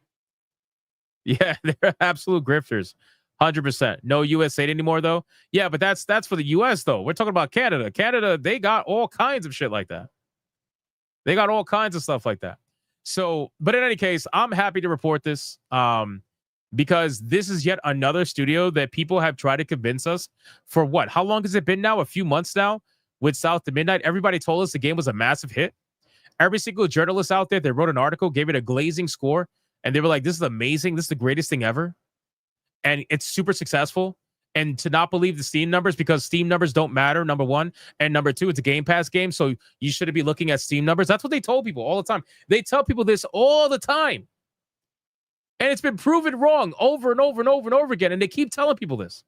Yeah, they're absolute grifters. 100%. No US aid anymore, though. Yeah, but that's for the US, though. We're talking about Canada. Canada, they got all kinds of shit like that. They got all kinds of stuff like that. So, but in any case, I'm happy to report this because this is yet another studio that people have tried to convince us for what? How long has it been now? A few months now? With South to Midnight, everybody told us the game was a massive hit. Every single journalist out there that wrote an article gave it a glazing score, and they were like, this is amazing. This is the greatest thing ever. And it's super successful. And to not believe the Steam numbers, because Steam numbers don't matter, number one. And number two, it's a Game Pass game, so you shouldn't be looking at Steam numbers. That's what they told people all the time. They tell people this all the time. And it's been proven wrong over and over and over and over again, and they keep telling people this.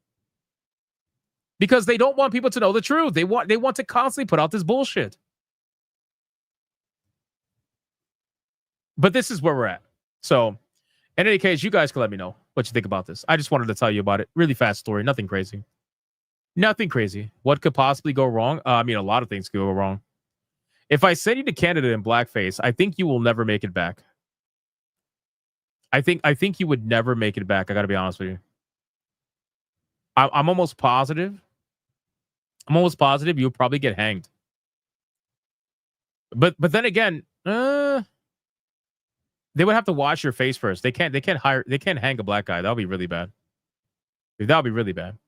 Because they don't want people to know the truth. They want to constantly put out this bullshit. But this is where we're at. So, in any case, you guys can let me know what you think about this. I just wanted to tell you about it. Really fast story. Nothing crazy. Nothing crazy. What could possibly go wrong? I mean, a lot of things could go wrong. If I send you to Canada in blackface, I think you will never make it back. I think you would never make it back. I got to be honest with you. I'm almost positive. You'll probably get hanged. But then again, they would have to wash your face first. They can't hang a black guy. That'll be really bad. That'll be really bad.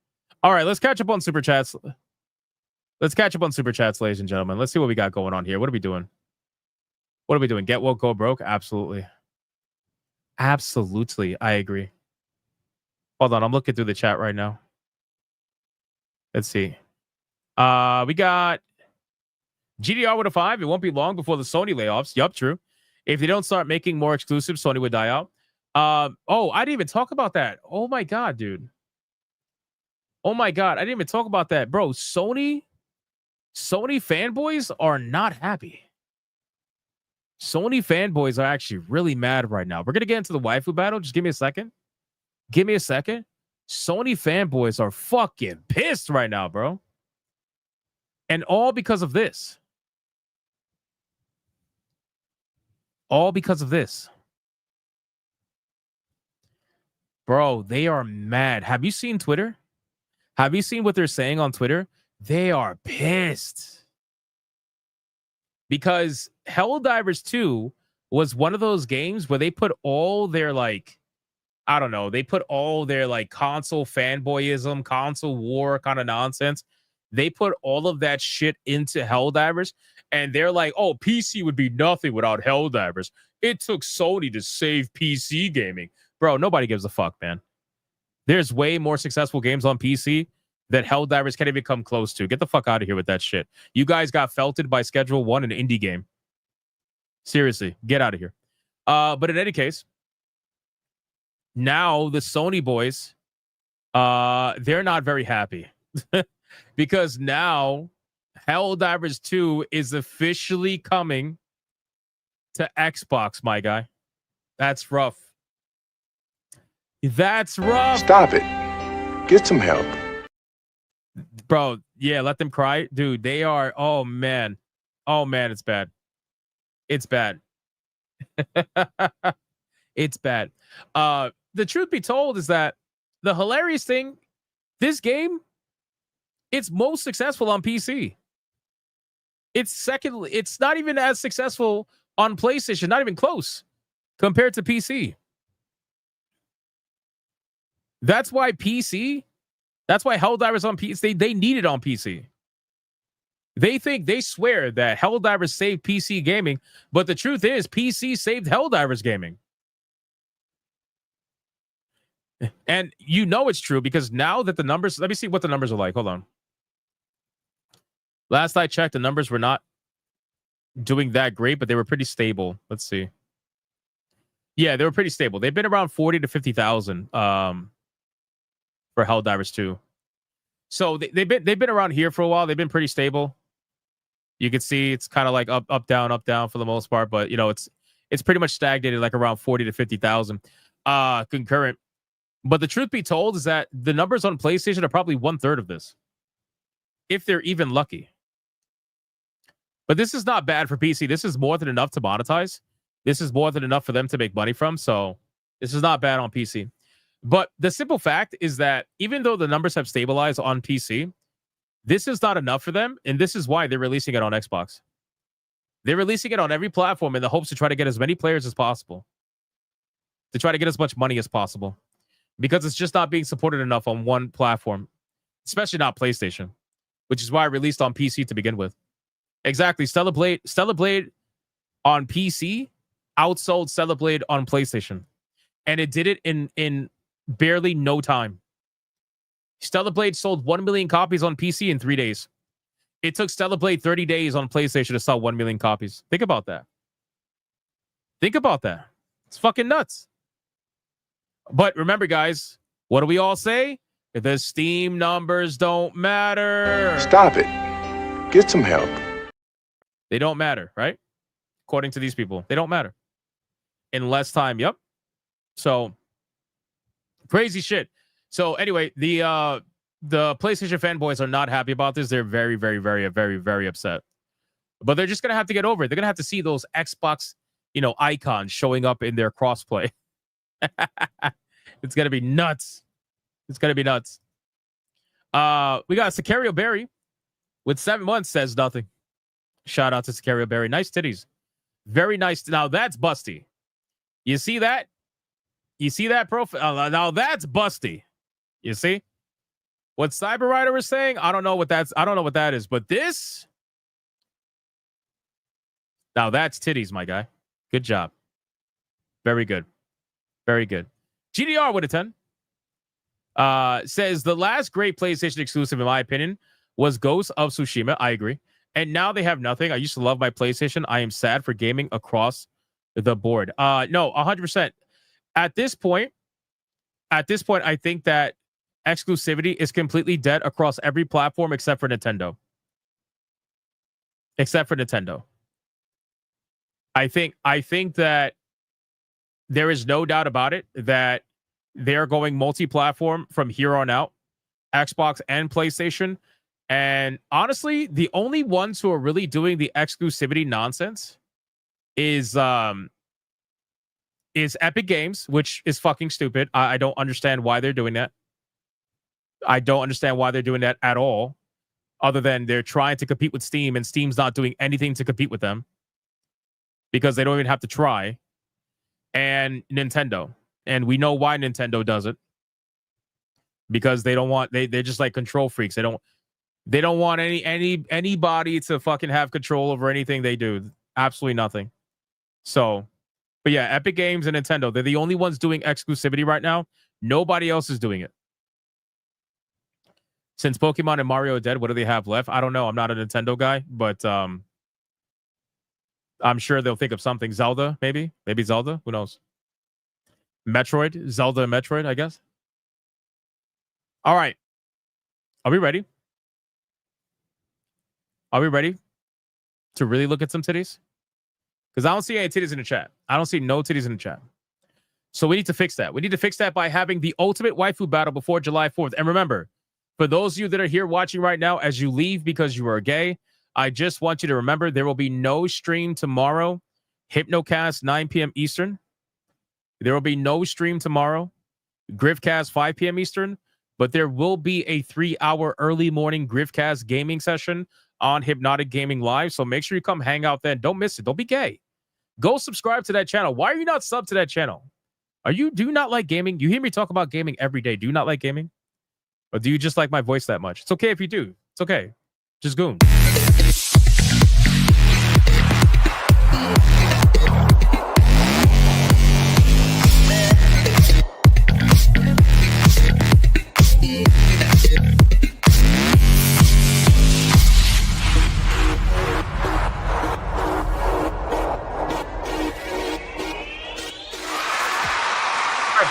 All right, let's catch up on super chats. Ladies and gentlemen. Let's see what we got going on here. What are we doing? Get woke, go broke? Absolutely. Absolutely. I agree. Hold on, I'm looking through the chat right now. Let's see. We got GDR with a 5. It won't be long before the Sony layoffs. Yup, true. If they don't start making more exclusives, Sony would die out. Oh, I didn't even talk about that. Oh my god, dude. Oh my god, I didn't even talk about that, bro. Sony fanboys are not happy. Sony fanboys are actually really mad right now. We're gonna get into the waifu battle. Just give me a second. Sony fanboys are fucking pissed right now, bro. And all because of this. Bro, they are mad. Have you seen Twitter? Have you seen what they're saying on Twitter? They are pissed. Because Helldivers 2 was one of those games where they put all their they put all their console fanboyism, console war kind of nonsense. They put all of that shit into Helldivers, and they're like, oh, PC would be nothing without Helldivers. It took Sony to save PC gaming. Bro, nobody gives a fuck, man. There's way more successful games on PC that Helldivers can't even come close to. Get the fuck out of here with that shit. You guys got felted by Schedule 1, an indie game. Seriously, get out of here. But in any case, now the Sony boys, they're not very happy. Because now Helldivers 2 is officially coming to Xbox, my guy. That's rough. Stop it. Get some help. Bro, yeah, let them cry. Dude, they are, oh man, it's bad. It's bad. It's bad. The truth be told is that the hilarious thing, this game, it's most successful on PC. It's not even as successful on PlayStation, not even close compared to PC. That's why PC That's why Helldivers on PC, they need it on PC. They swear that Helldivers saved PC gaming, but the truth is PC saved Helldivers gaming. And you know it's true because now that the numbers, let me see what the numbers are like. Hold on. Last I checked, the numbers were not doing that great, but they were pretty stable. Let's see. Yeah, they were pretty stable. They've been around 40 to 50,000 for Helldivers 2. So they've been around here for a while. They've been pretty stable. You can see it's kind of like up, down for the most part, but you know, it's pretty much stagnated like around 40 to 50,000 concurrent. But the truth be told is that the numbers on PlayStation are probably 1/3 of this, if they're even lucky. But this is not bad for PC. This is more than enough to monetize. This is more than enough for them to make money from. So this is not bad on PC. But the simple fact is that even though the numbers have stabilized on PC, this is not enough for them. And this is why they're releasing it on Xbox. They're releasing it on every platform in the hopes to try to get as many players as possible, to try to get as much money as possible, because it's just not being supported enough on one platform, especially not PlayStation, which is why I released on PC to begin with. Exactly. Stellar Blade on PC outsold Stellar Blade on PlayStation. And it did it in barely no time. Stellar Blade sold 1 million copies on PC in 3 days. It took Stellar Blade 30 days on PlayStation to sell 1 million copies. Think about that. Think about that. It's fucking nuts. But remember, guys, what do we all say? The Steam numbers don't matter. Stop it. Get some help. They don't matter, right? According to these people, they don't matter. In less time, yep. So, crazy shit. So, anyway, the PlayStation fanboys are not happy about this. They're very, very, very, very, very upset. But they're just going to have to get over it. They're going to have to see those Xbox, icons showing up in their crossplay. It's going to be nuts. It's going to be nuts. We got Sicario Berry with 7 months says nothing. Shout out to Sicario Berry. Nice titties. Very nice. Now that's busty. You see that? You see that profile? Now that's busty. You see? What Cyber Rider was saying? I don't know what that is, but this. Now that's titties, my guy. Good job. Very good. Very good. GDR with a 10. Says the last great PlayStation exclusive, in my opinion, was Ghost of Tsushima. I agree. And now they have nothing. I used to love my PlayStation. I am sad for gaming across the board. No, 100%. At this point, I think that exclusivity is completely dead across every platform except for Nintendo. I think that there is no doubt about it that they're going multi-platform from here on out, Xbox and PlayStation. And honestly, the only ones who are really doing the exclusivity nonsense is Epic Games, which is fucking stupid. I don't understand why they're doing that. I don't understand why they're doing that at all, other than they're trying to compete with Steam, and Steam's not doing anything to compete with them because they don't even have to try. And Nintendo. And we know why Nintendo does it. Because they don't want, they're just like control freaks. They don't want anybody to fucking have control over anything they do. Absolutely nothing. So, but yeah, Epic Games and Nintendo, they're the only ones doing exclusivity right now. Nobody else is doing it. Since Pokemon and Mario are dead, what do they have left? I don't know. I'm not a Nintendo guy, but I'm sure they'll think of something. Zelda, maybe? Maybe Zelda? Who knows? Metroid? Zelda and Metroid, I guess. All right. Are we ready? Are we ready to really look at some titties? Because I don't see any titties in the chat. I don't see no titties in the chat. So we need to fix that. We need to fix that by having the ultimate waifu battle before July 4th. And remember, for those of you that are here watching right now, as you leave because you are gay, I just want you to remember there will be no stream tomorrow. Hypnocast, 9 p.m. Eastern. There will be no stream tomorrow. Griffcast, 5 p.m. Eastern. But there will be a 3-hour early morning Griffcast gaming session on Hypnotic Gaming Live. So make sure you come hang out then. Don't miss it. Don't be gay. Go subscribe to that channel. Why are you not subbed to that channel? Do you not like gaming? You hear me talk about gaming every day. Do you not like gaming? Or do you just like my voice that much? It's okay if you do. It's okay. Just goon.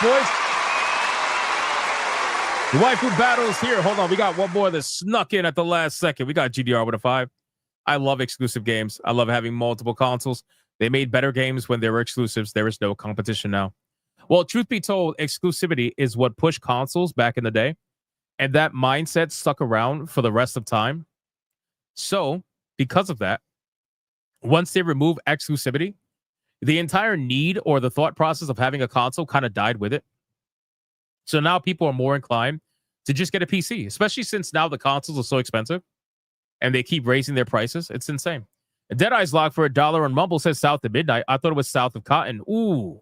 Boys, the Waifu Battle is here. Hold on, we got one more that snuck in at the last second. We got GDR with a 5. I love exclusive games. I love having multiple consoles. They made better games when they were exclusives. There is no competition now. Well, truth be told, exclusivity is what pushed consoles back in the day, and that mindset stuck around for the rest of time. So, because of that, once they remove exclusivity, the entire need or the thought process of having a console kind of died with it. So now people are more inclined to just get a PC, especially since now the consoles are so expensive and they keep raising their prices. It's insane. Deadeye's locked for $1 on Mumble says south of midnight. I thought it was south of Cotton. Ooh.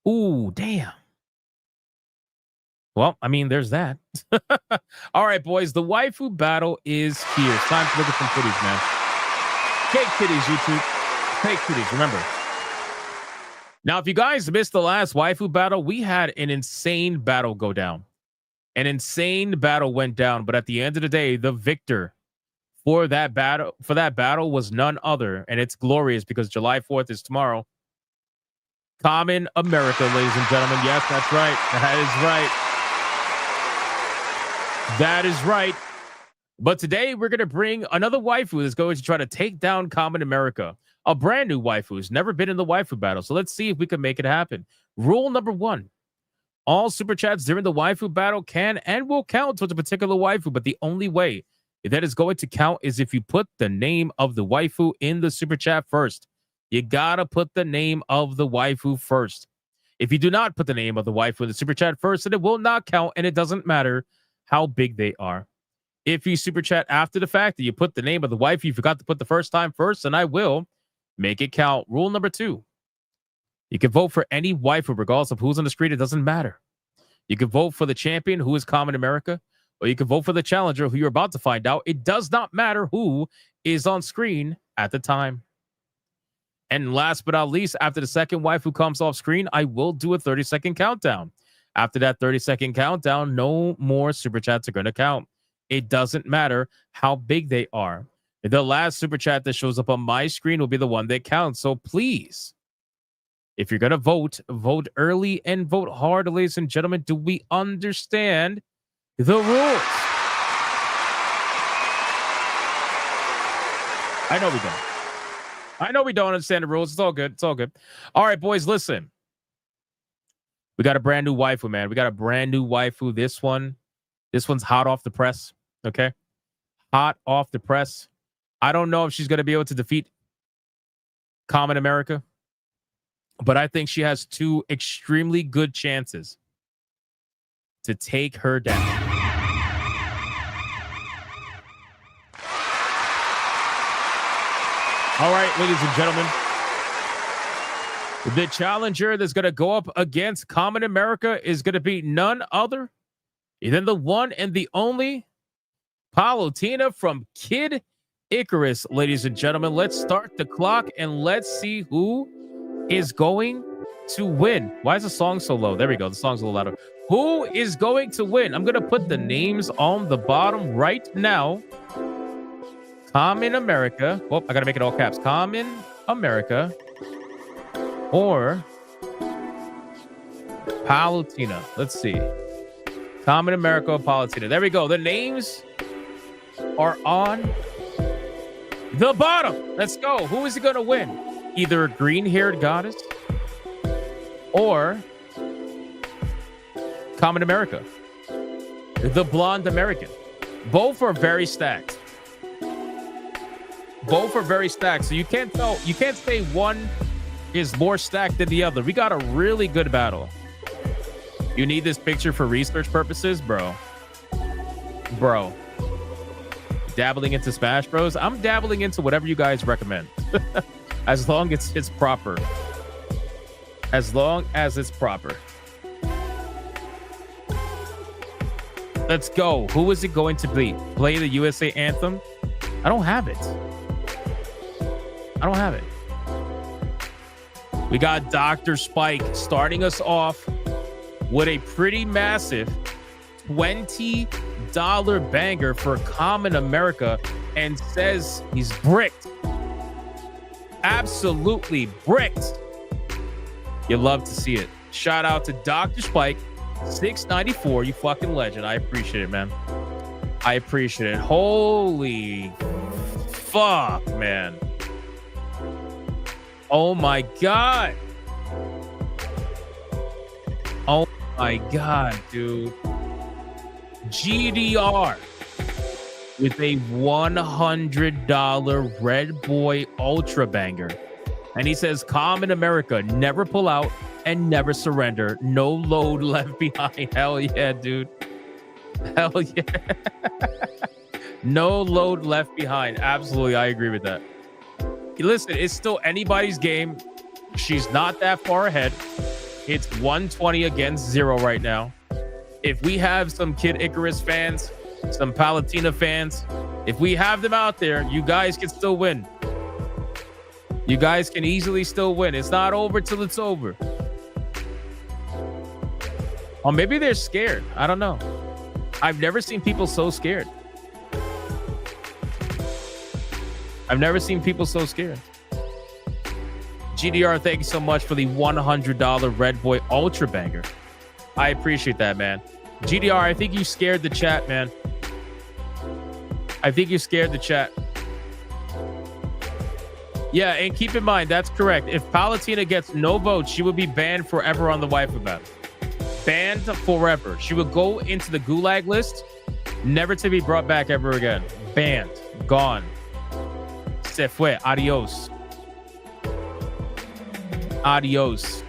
Ooh, damn. Well, I mean, there's that. All right, boys. The Waifu Battle is here. It's time to look at some footage, man. Cake Kitties, YouTube. Fake kitties, remember. Now, if you guys missed the last Waifu Battle, we had an insane battle go down. An insane battle went down, but at the end of the day, the victor for that battle was none other, and it's glorious because July 4th is tomorrow. Common America, ladies and gentlemen. Yes, that's right. That is right. That is right. But today, we're going to bring another waifu that's going to try to take down Common America. A brand new waifu who's never been in the Waifu Battle. So let's see if we can make it happen. Rule number 1. All super chats during the Waifu Battle can and will count towards a particular waifu, but the only way that is going to count is if you put the name of the waifu in the super chat first. You gotta put the name of the waifu first. If you do not put the name of the waifu in the super chat first, then it will not count, and it doesn't matter how big they are. If you super chat after the fact that you put the name of the waifu you forgot to put the first time first, then I will make it count. Rule number 2. You can vote for any waifu regardless of who's on the screen. It doesn't matter. You can vote for the champion, who is Common America, or you can vote for the challenger, who you're about to find out. It does not matter who is on screen at the time. And last but not least, after the second waifu comes off screen, I will do a 30-second countdown. After that 30-second countdown, no more super chats are going to count. It doesn't matter how big they are. The last super chat that shows up on my screen will be the one that counts. So please, if you're going to vote, vote early and vote hard, ladies and gentlemen. Do we understand the rules? I know we don't. I know we don't understand the rules. It's all good. It's all good. All right, boys, listen. We got a brand new waifu, man. We got a brand new waifu. This one's hot off the press. Okay? Hot off the press. I don't know if she's going to be able to defeat Common America, but I think she has 2 extremely good chances to take her down. All right, ladies and gentlemen, the challenger that's going to go up against Common America is going to be none other than the one and the only Palutena from Kid Icarus, ladies and gentlemen. Let's start the clock and let's see who is going to win. Why is the song so low? There we go. The song's a little louder. Who is going to win? I'm going to put the names on the bottom right now. Common America. Oh, I got to make it all caps. Common America or Palutena. Let's see. Common America or Palutena. There we go. The names are on the bottom. Let's go. Who is it going to win? Either a green-haired goddess or Common America, the blonde American. Both are very stacked. Both are very stacked. So you can't say one is more stacked than the other. We got a really good battle. You need this picture for research purposes, bro. Bro. Dabbling into Smash Bros. I'm dabbling into whatever you guys recommend. As long as it's proper. As long as it's proper. Let's go. Who is it going to be? Play the USA anthem? I don't have it. I don't have it. We got Dr. Spike starting us off with a pretty massive $20 banger for Common America and says he's bricked. Absolutely bricked. You love to see it. Shout out to Dr. Spike, 694. You fucking legend. I appreciate it, man. I appreciate it. Holy fuck, man. Oh my God. Oh my God, dude. GDR with a $100 Red Boy Ultra Banger. And he says, Common America, never pull out and never surrender. No load left behind. Hell yeah, dude. Hell yeah. No load left behind. Absolutely, I agree with that. Listen, it's still anybody's game. She's not that far ahead. It's 120 against 0 right now. If we have some Kid Icarus fans, some Palutena fans, if we have them out there, you guys can still win. You guys can easily still win. It's not over till it's over. Or maybe they're scared. I don't know. I've never seen people so scared. I've never seen people so scared. GDR, thank you so much for the $100 Red Boy Ultra Banger. I appreciate that, man. GDR, I think you scared the chat, man. I think you scared the chat. Yeah, and keep in mind, that's correct. If Palutena gets no votes, she would be banned forever on the Waifu Battle. Banned forever. She would go into the gulag list, never to be brought back ever again. Banned. Gone. Se fue. Adios. Adios.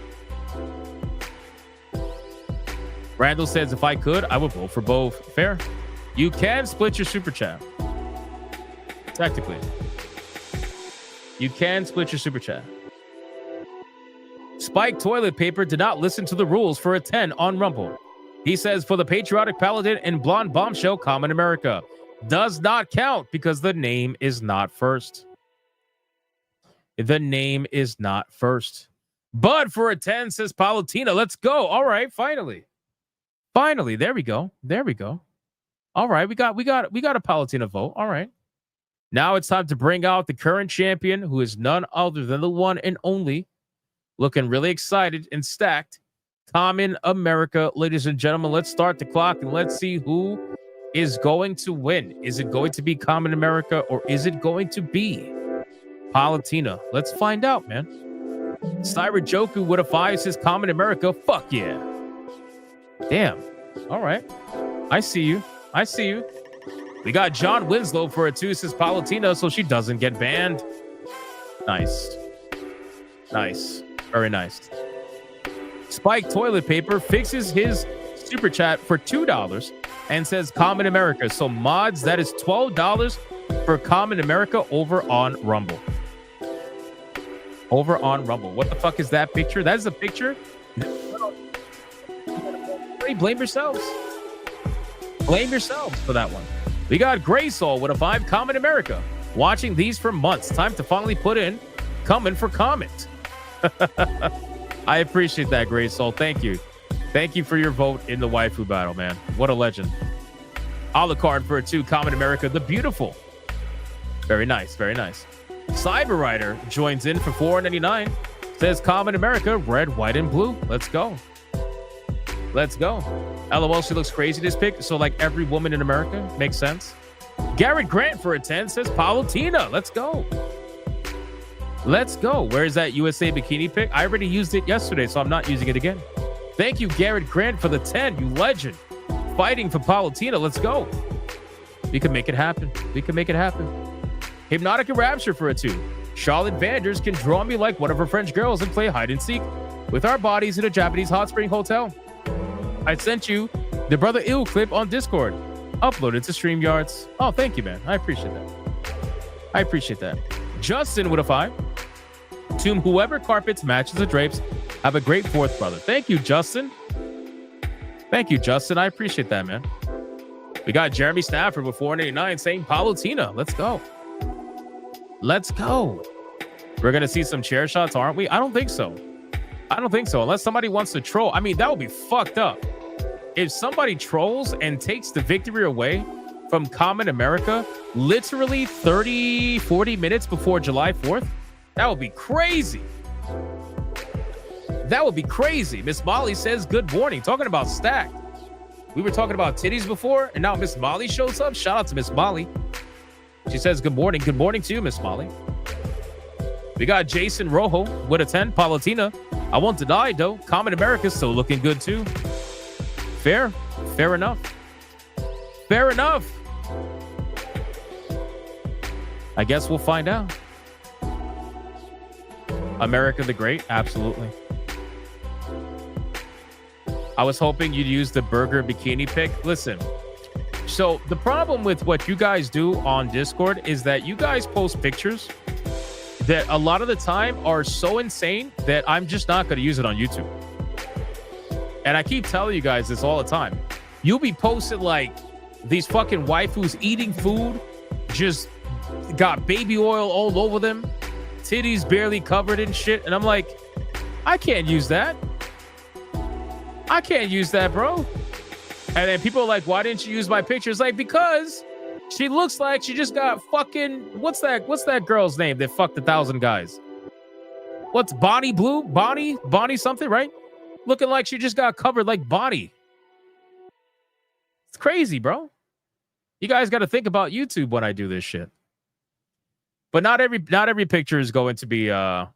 Randall says, if I could, I would vote for both. Fair. You can split your super chat. Technically. You can split your super chat. Spike Toilet Paper did not listen to the rules for a 10 on Rumble. He says, for the Patriotic Paladin and Blonde Bombshell, Common America does not count because the name is not first. The name is not first. But for a 10, says Palutena. Let's go. All right, finally. Finally, there we go. There we go. All right, we got a Palutena vote. All right. Now it's time to bring out the current champion, who is none other than the one and only, looking really excited and stacked, Common America. Ladies and gentlemen, let's start the clock and let's see who is going to win. Is it going to be Common America or is it going to be Palutena? Let's find out, man. Cyber Joku with a 5 says Common America. Fuck yeah. Damn. All right. I see you. I see you. We got John Winslow for a 2, says Palutena, so she doesn't get banned. Nice. Nice. Very nice. Spike Toilet Paper fixes his super chat for $2 and says Common America. So mods, that is $12 for Common America over on Rumble. Over on Rumble. What the fuck is that picture? That is a picture? Blame yourselves. Blame yourselves for that one. We got Gray Soul with a 5, Common America. Watching these for months. Time to finally put in coming for comment. I appreciate that, Gray Soul. Thank you. Thank you for your vote in the Waifu Battle, man. What a legend. A la carte for a 2, Common America, the beautiful. Very nice. Very nice. Cyber Rider joins in for $4.99. Says Common America, red, white, and blue. Let's go. Let's go. LOL, she looks crazy this pick. So like every woman in America. Makes sense. Garrett Grant for a 10 says Palutena. Let's go. Let's go. Where's that USA bikini pick? I already used it yesterday, so I'm not using it again. Thank you, Garrett Grant, for the 10. You legend. Fighting for Palutena. Let's go. We can make it happen. We can make it happen. Hypnotic and Rapture for a 2. Charlotte Vanders can draw me like one of her French girls and play hide and seek with our bodies in a Japanese hot spring hotel. I sent you the Brother Ill clip on Discord. Uploaded to StreamYards. Oh, thank you, man. I appreciate that. I appreciate that. Justin with a 5. To whoever carpets matches the drapes. Have a great 4th, brother. Thank you, Justin. Thank you, Justin. I appreciate that, man. We got Jeremy Stafford with 489 saying Paulo Tina. Let's go. Let's go. We're going to see some chair shots, aren't we? I don't think so. I don't think so. Unless somebody wants to troll. I mean, that would be fucked up. If somebody trolls and takes the victory away from Common America literally 30, 40 minutes before July 4th, that would be crazy. That would be crazy. Miss Molly says, good morning. Talking about stacked. We were talking about titties before, and now Miss Molly shows up. Shout out to Miss Molly. She says, good morning. Good morning to you, Miss Molly. We got Jason Rojo with a 10. Palatina. I won't deny, though. Common America's still looking good, too. Fair. Fair enough. Fair enough. I guess we'll find out. America the Great? Absolutely. I was hoping you'd use the burger bikini pic. Listen, so the problem with what you guys do on Discord is that you guys post pictures that a lot of the time are so insane that I'm just not going to use it on YouTube. And I keep telling you guys this all the time. You'll be posting like these fucking waifus eating food, just got baby oil all over them, titties barely covered and shit. And I'm like, I can't use that. I can't use that, bro. And then people are like, why didn't you use my pictures? Like, because she looks like she just got fucking, what's that girl's name that fucked 1,000 guys? What's Bonnie Blue? Bonnie something, right? Looking like she just got covered like Bonnie. It's crazy, bro. You guys got to think about YouTube when I do this shit. But not every picture is going to be not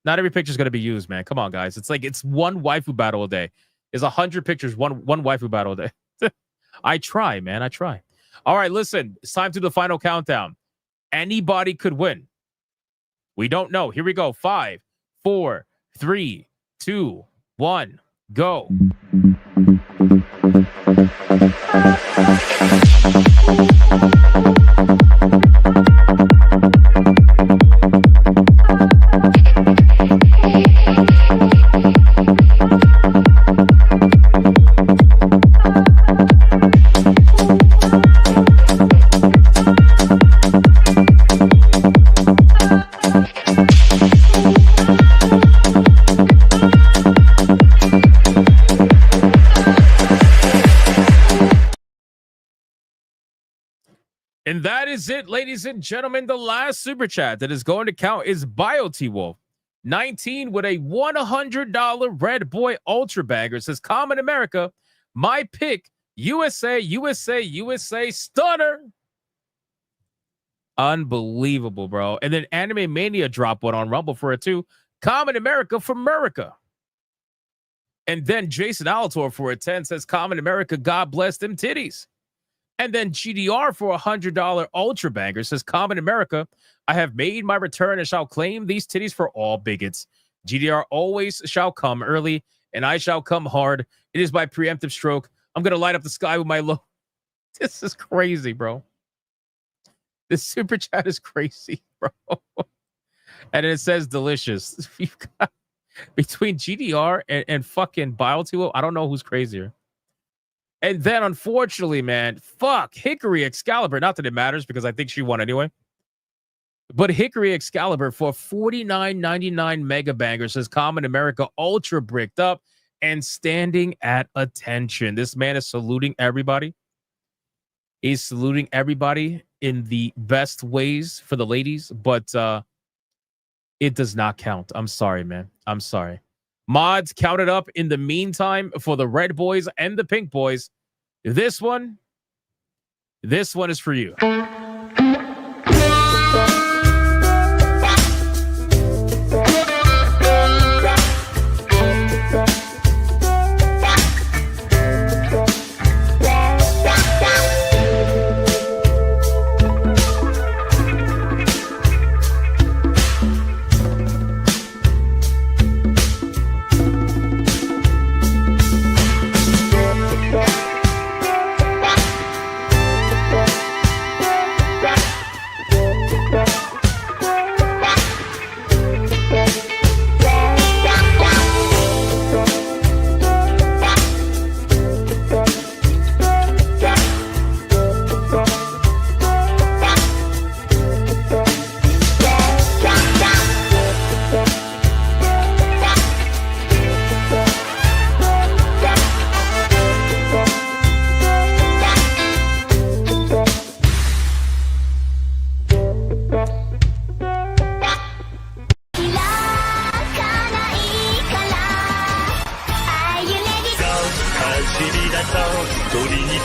every picture is going to be used, man. Come on, guys. It's like it's one waifu battle a day. Is 100 pictures, one waifu battle a day. I try, man. I try. All right, listen. It's time to the final countdown. Anybody could win. We don't know. Here we go. 5, 4, 3, 2, 1, go. And that is it, ladies and gentlemen. The last super chat that is going to count is BioT Wolf 19 with a $100 Red Boy Ultra Bagger. Says Common America, my pick, USA stunner. Unbelievable, bro. And then Anime Mania dropped one on Rumble for it too. Common America for America. And then Jason Alator for a 10 says Common America, God bless them titties. And then GDR for $100 Ultra Banger says, Common America, I have made my return and shall claim these titties for all bigots. GDR always shall come early, and I shall come hard. It is my preemptive stroke. I'm going to light up the sky with my low. This is crazy, bro. This super chat is crazy, bro. And it says delicious. You've got between GDR and fucking BioT, I don't know who's crazier. And then, unfortunately, man, fuck Hickory Excalibur. Not that it matters because I think she won anyway. But Hickory Excalibur for $49.99 Mega Banger says Common America Ultra bricked up and standing at attention. This man is saluting everybody. He's saluting everybody in the best ways for the ladies, but it does not count. I'm sorry, man. I'm sorry. Mods counted up in the meantime for the red boys and the pink boys. This one is for you.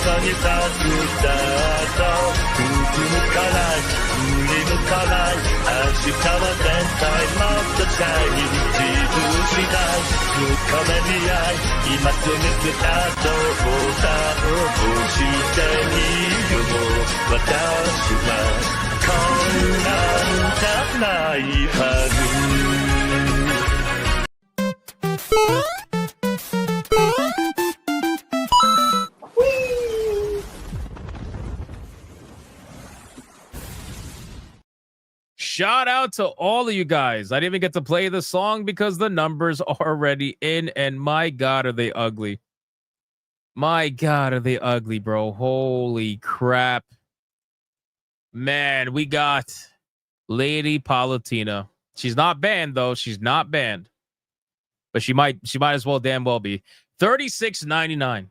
さに咲くスタート吹き抜かない振り向かない明日は絶対もっとシャイニー自分次第深めに合い今すぐスタートボタンを押してみるよ私はこんなんじゃないはずShout out to all of you guys. I didn't even get to play the song because the numbers are already in, and my God, are they ugly. My God, are they ugly, bro. Holy crap. Man, we got Lady Palatina. She's not banned, though. She's not banned. But she might as well damn well be. $36.99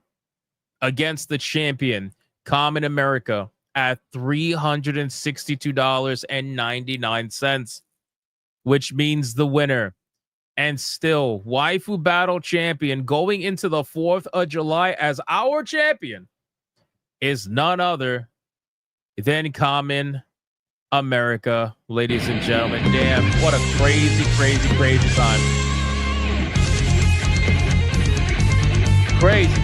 against the champion, Common America, at $362.99, which means the winner. And still, Waifu Battle champion going into the 4th of July as our champion is none other than Common America, ladies and gentlemen. Damn, what a crazy, crazy, crazy time. Crazy.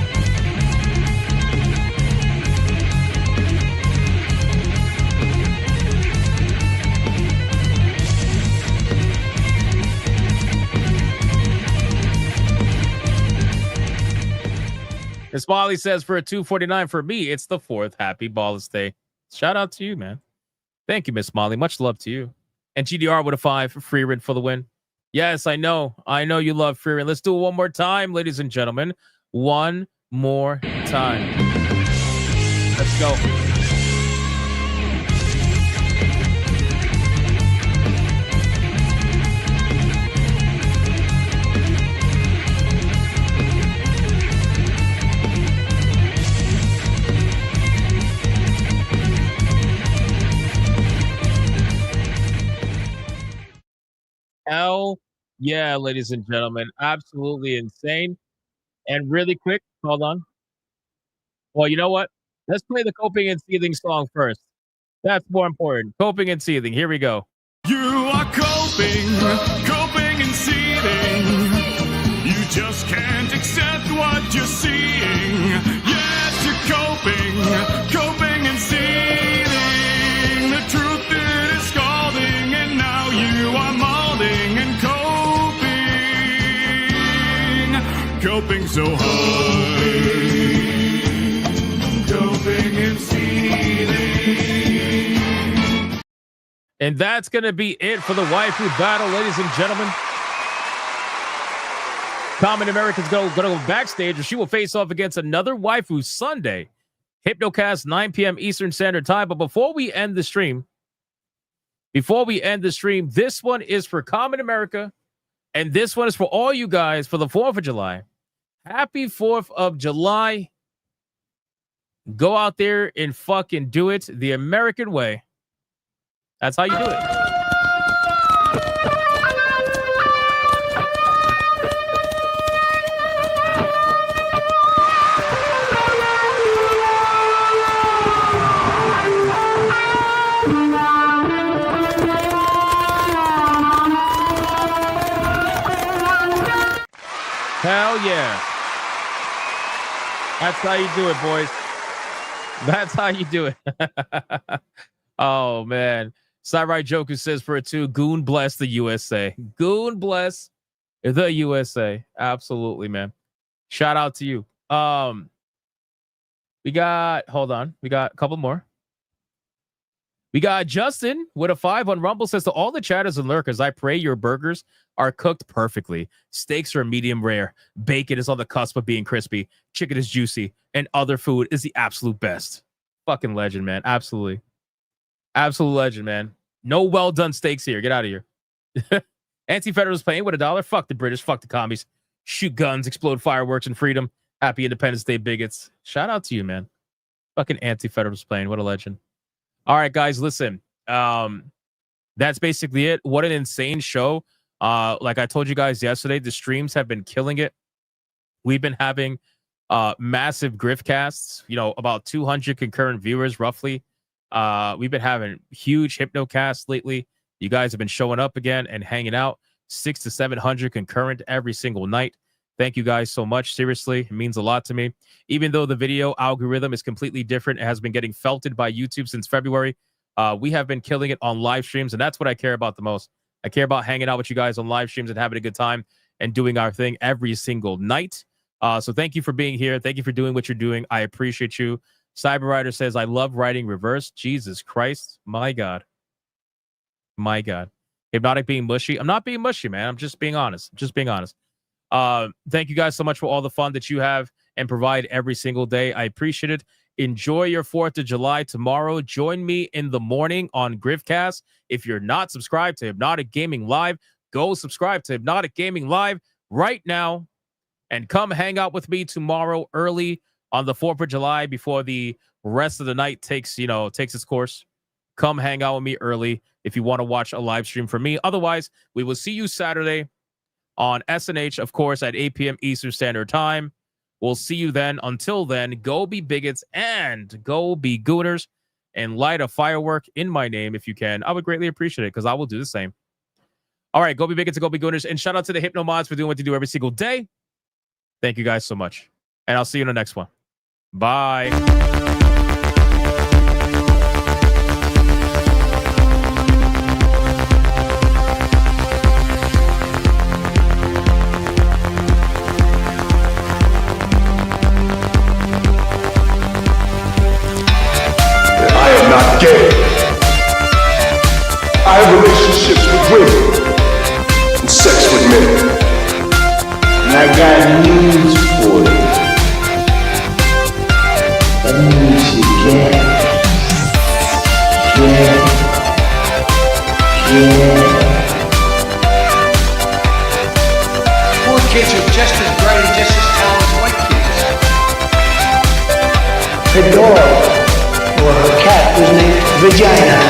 And Smiley says for a $2.49 for me, it's the 4th. Happy Ballers Day. Shout out to you, man. Thank you, Miss Molly. Much love to you. And GDR with a 5 for Freerin for the win. Yes, I know. I know you love Freerin. Let's do it one more time, ladies and gentlemen. One more time. Let's go. Hell yeah, ladies and gentlemen. Absolutely insane. And really quick, hold on. Well, you know what? Let's play the Coping and Seething song first. That's more important. Coping and Seething. Here we go. You are coping and seething. You just can't accept what you're seeing. Yes, you're coping and seething. The truth it is scalding, and now you are molding and coping so hard. Coping and seething. And that's going to be it for the Waifu Battle, ladies and gentlemen. Common America's going to go backstage, and she will face off against another Waifu Sunday. Hypnocast, 9 p.m. Eastern Standard Time. But before we end the stream, this one is for Common America, and this one is for all you guys for the 4th of July. Happy 4th of July. Go out there and fucking do it the American way. That's how you do it. Hell yeah. That's how you do it, boys. That's how you do it. Oh, man. Sarai Joku says for a 2, Goon bless the USA. Goon bless the USA. Absolutely, man. Shout out to you. We got a couple more. We got Justin with a 5 on Rumble, says to all the chatters and lurkers, I pray your burgers are cooked perfectly. Steaks are medium rare. Bacon is on the cusp of being crispy. Chicken is juicy. And other food is the absolute best. Fucking legend, man. Absolutely. Absolute legend, man. No well done steaks here. Get out of here. Anti-Federalists playing with $1. Fuck the British. Fuck the commies. Shoot guns. Explode fireworks and freedom. Happy Independence Day, bigots. Shout out to you, man. Fucking Anti-Federalists playing. What a legend. All right, guys, listen. That's basically it. What an insane show. Like I told you guys yesterday, the streams have been killing it. We've been having massive Griffcasts, about 200 concurrent viewers roughly. We've been having huge Hypnocasts lately. You guys have been showing up again and hanging out. 600 to 700 concurrent every single night. Thank you guys so much. Seriously, it means a lot to me. Even though the video algorithm is completely different, it has been getting felted by YouTube since February. We have been killing it on live streams, and that's what I care about the most. I care about hanging out with you guys on live streams and having a good time and doing our thing every single night. So thank you for being here. Thank you for doing what you're doing. I appreciate you. Cyber Rider says, I love writing reverse. Jesus Christ. My God. My God. Hypnotic being mushy. I'm not being mushy, man. I'm just being honest. Thank you guys so much for all the fun that you have and provide every single day. I appreciate it. Enjoy your 4th of July tomorrow. Join me in the morning on Griffcast. If you're not subscribed to Hypnotic Gaming Live, go subscribe to Hypnotic Gaming Live right now and come hang out with me tomorrow early on the 4th of July before the rest of the night takes its course. Come hang out with me early if you want to watch a live stream from me. Otherwise, we will see you Saturday on SNH, of course, at 8 p.m. Eastern Standard Time. We'll see you then. Until then, go be bigots and go be gooners and light a firework in my name if you can. I would greatly appreciate it because I will do the same. All right, go be bigots and go be gooners. And shout out to the Hypno Mods for doing what they do every single day. Thank you guys so much. And I'll see you in the next one. Bye. Not gay. I have relationships with women and sex with men. And I got news for you. That means you Poor kids are just as bright and just as talented as white kids. The dog. Or her cat was named Vagina.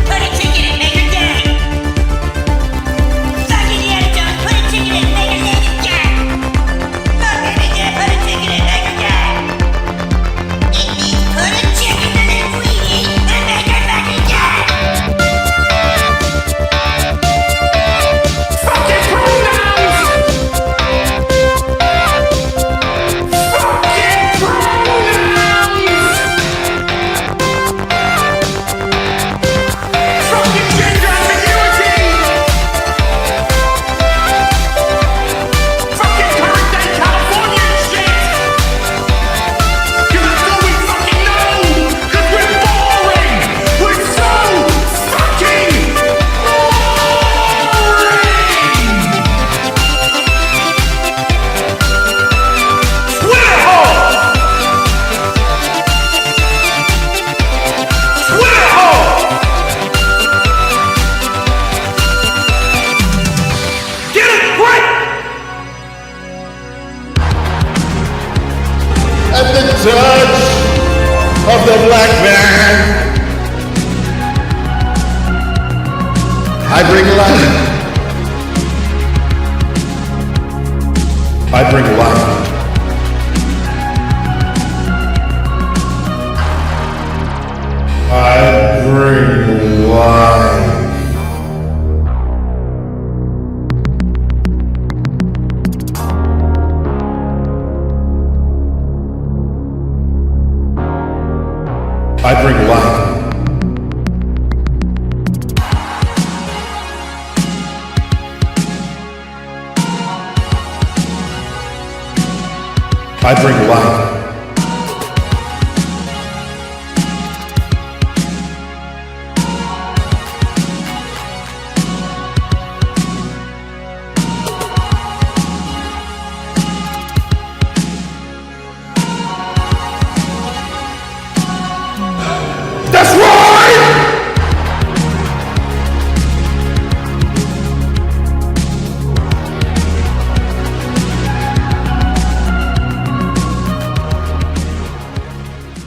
Put a ticket in Maker Gang. Suck it, yeah, don't put a ticket in Maker Gang. Fuck it, yeah, put a ticket in Maker Gang. It means put a chicken in a Queenie and make her Maker Gang. At the touch of the black man, I bring life. I bring life. I bring life. I bring life. I bring life.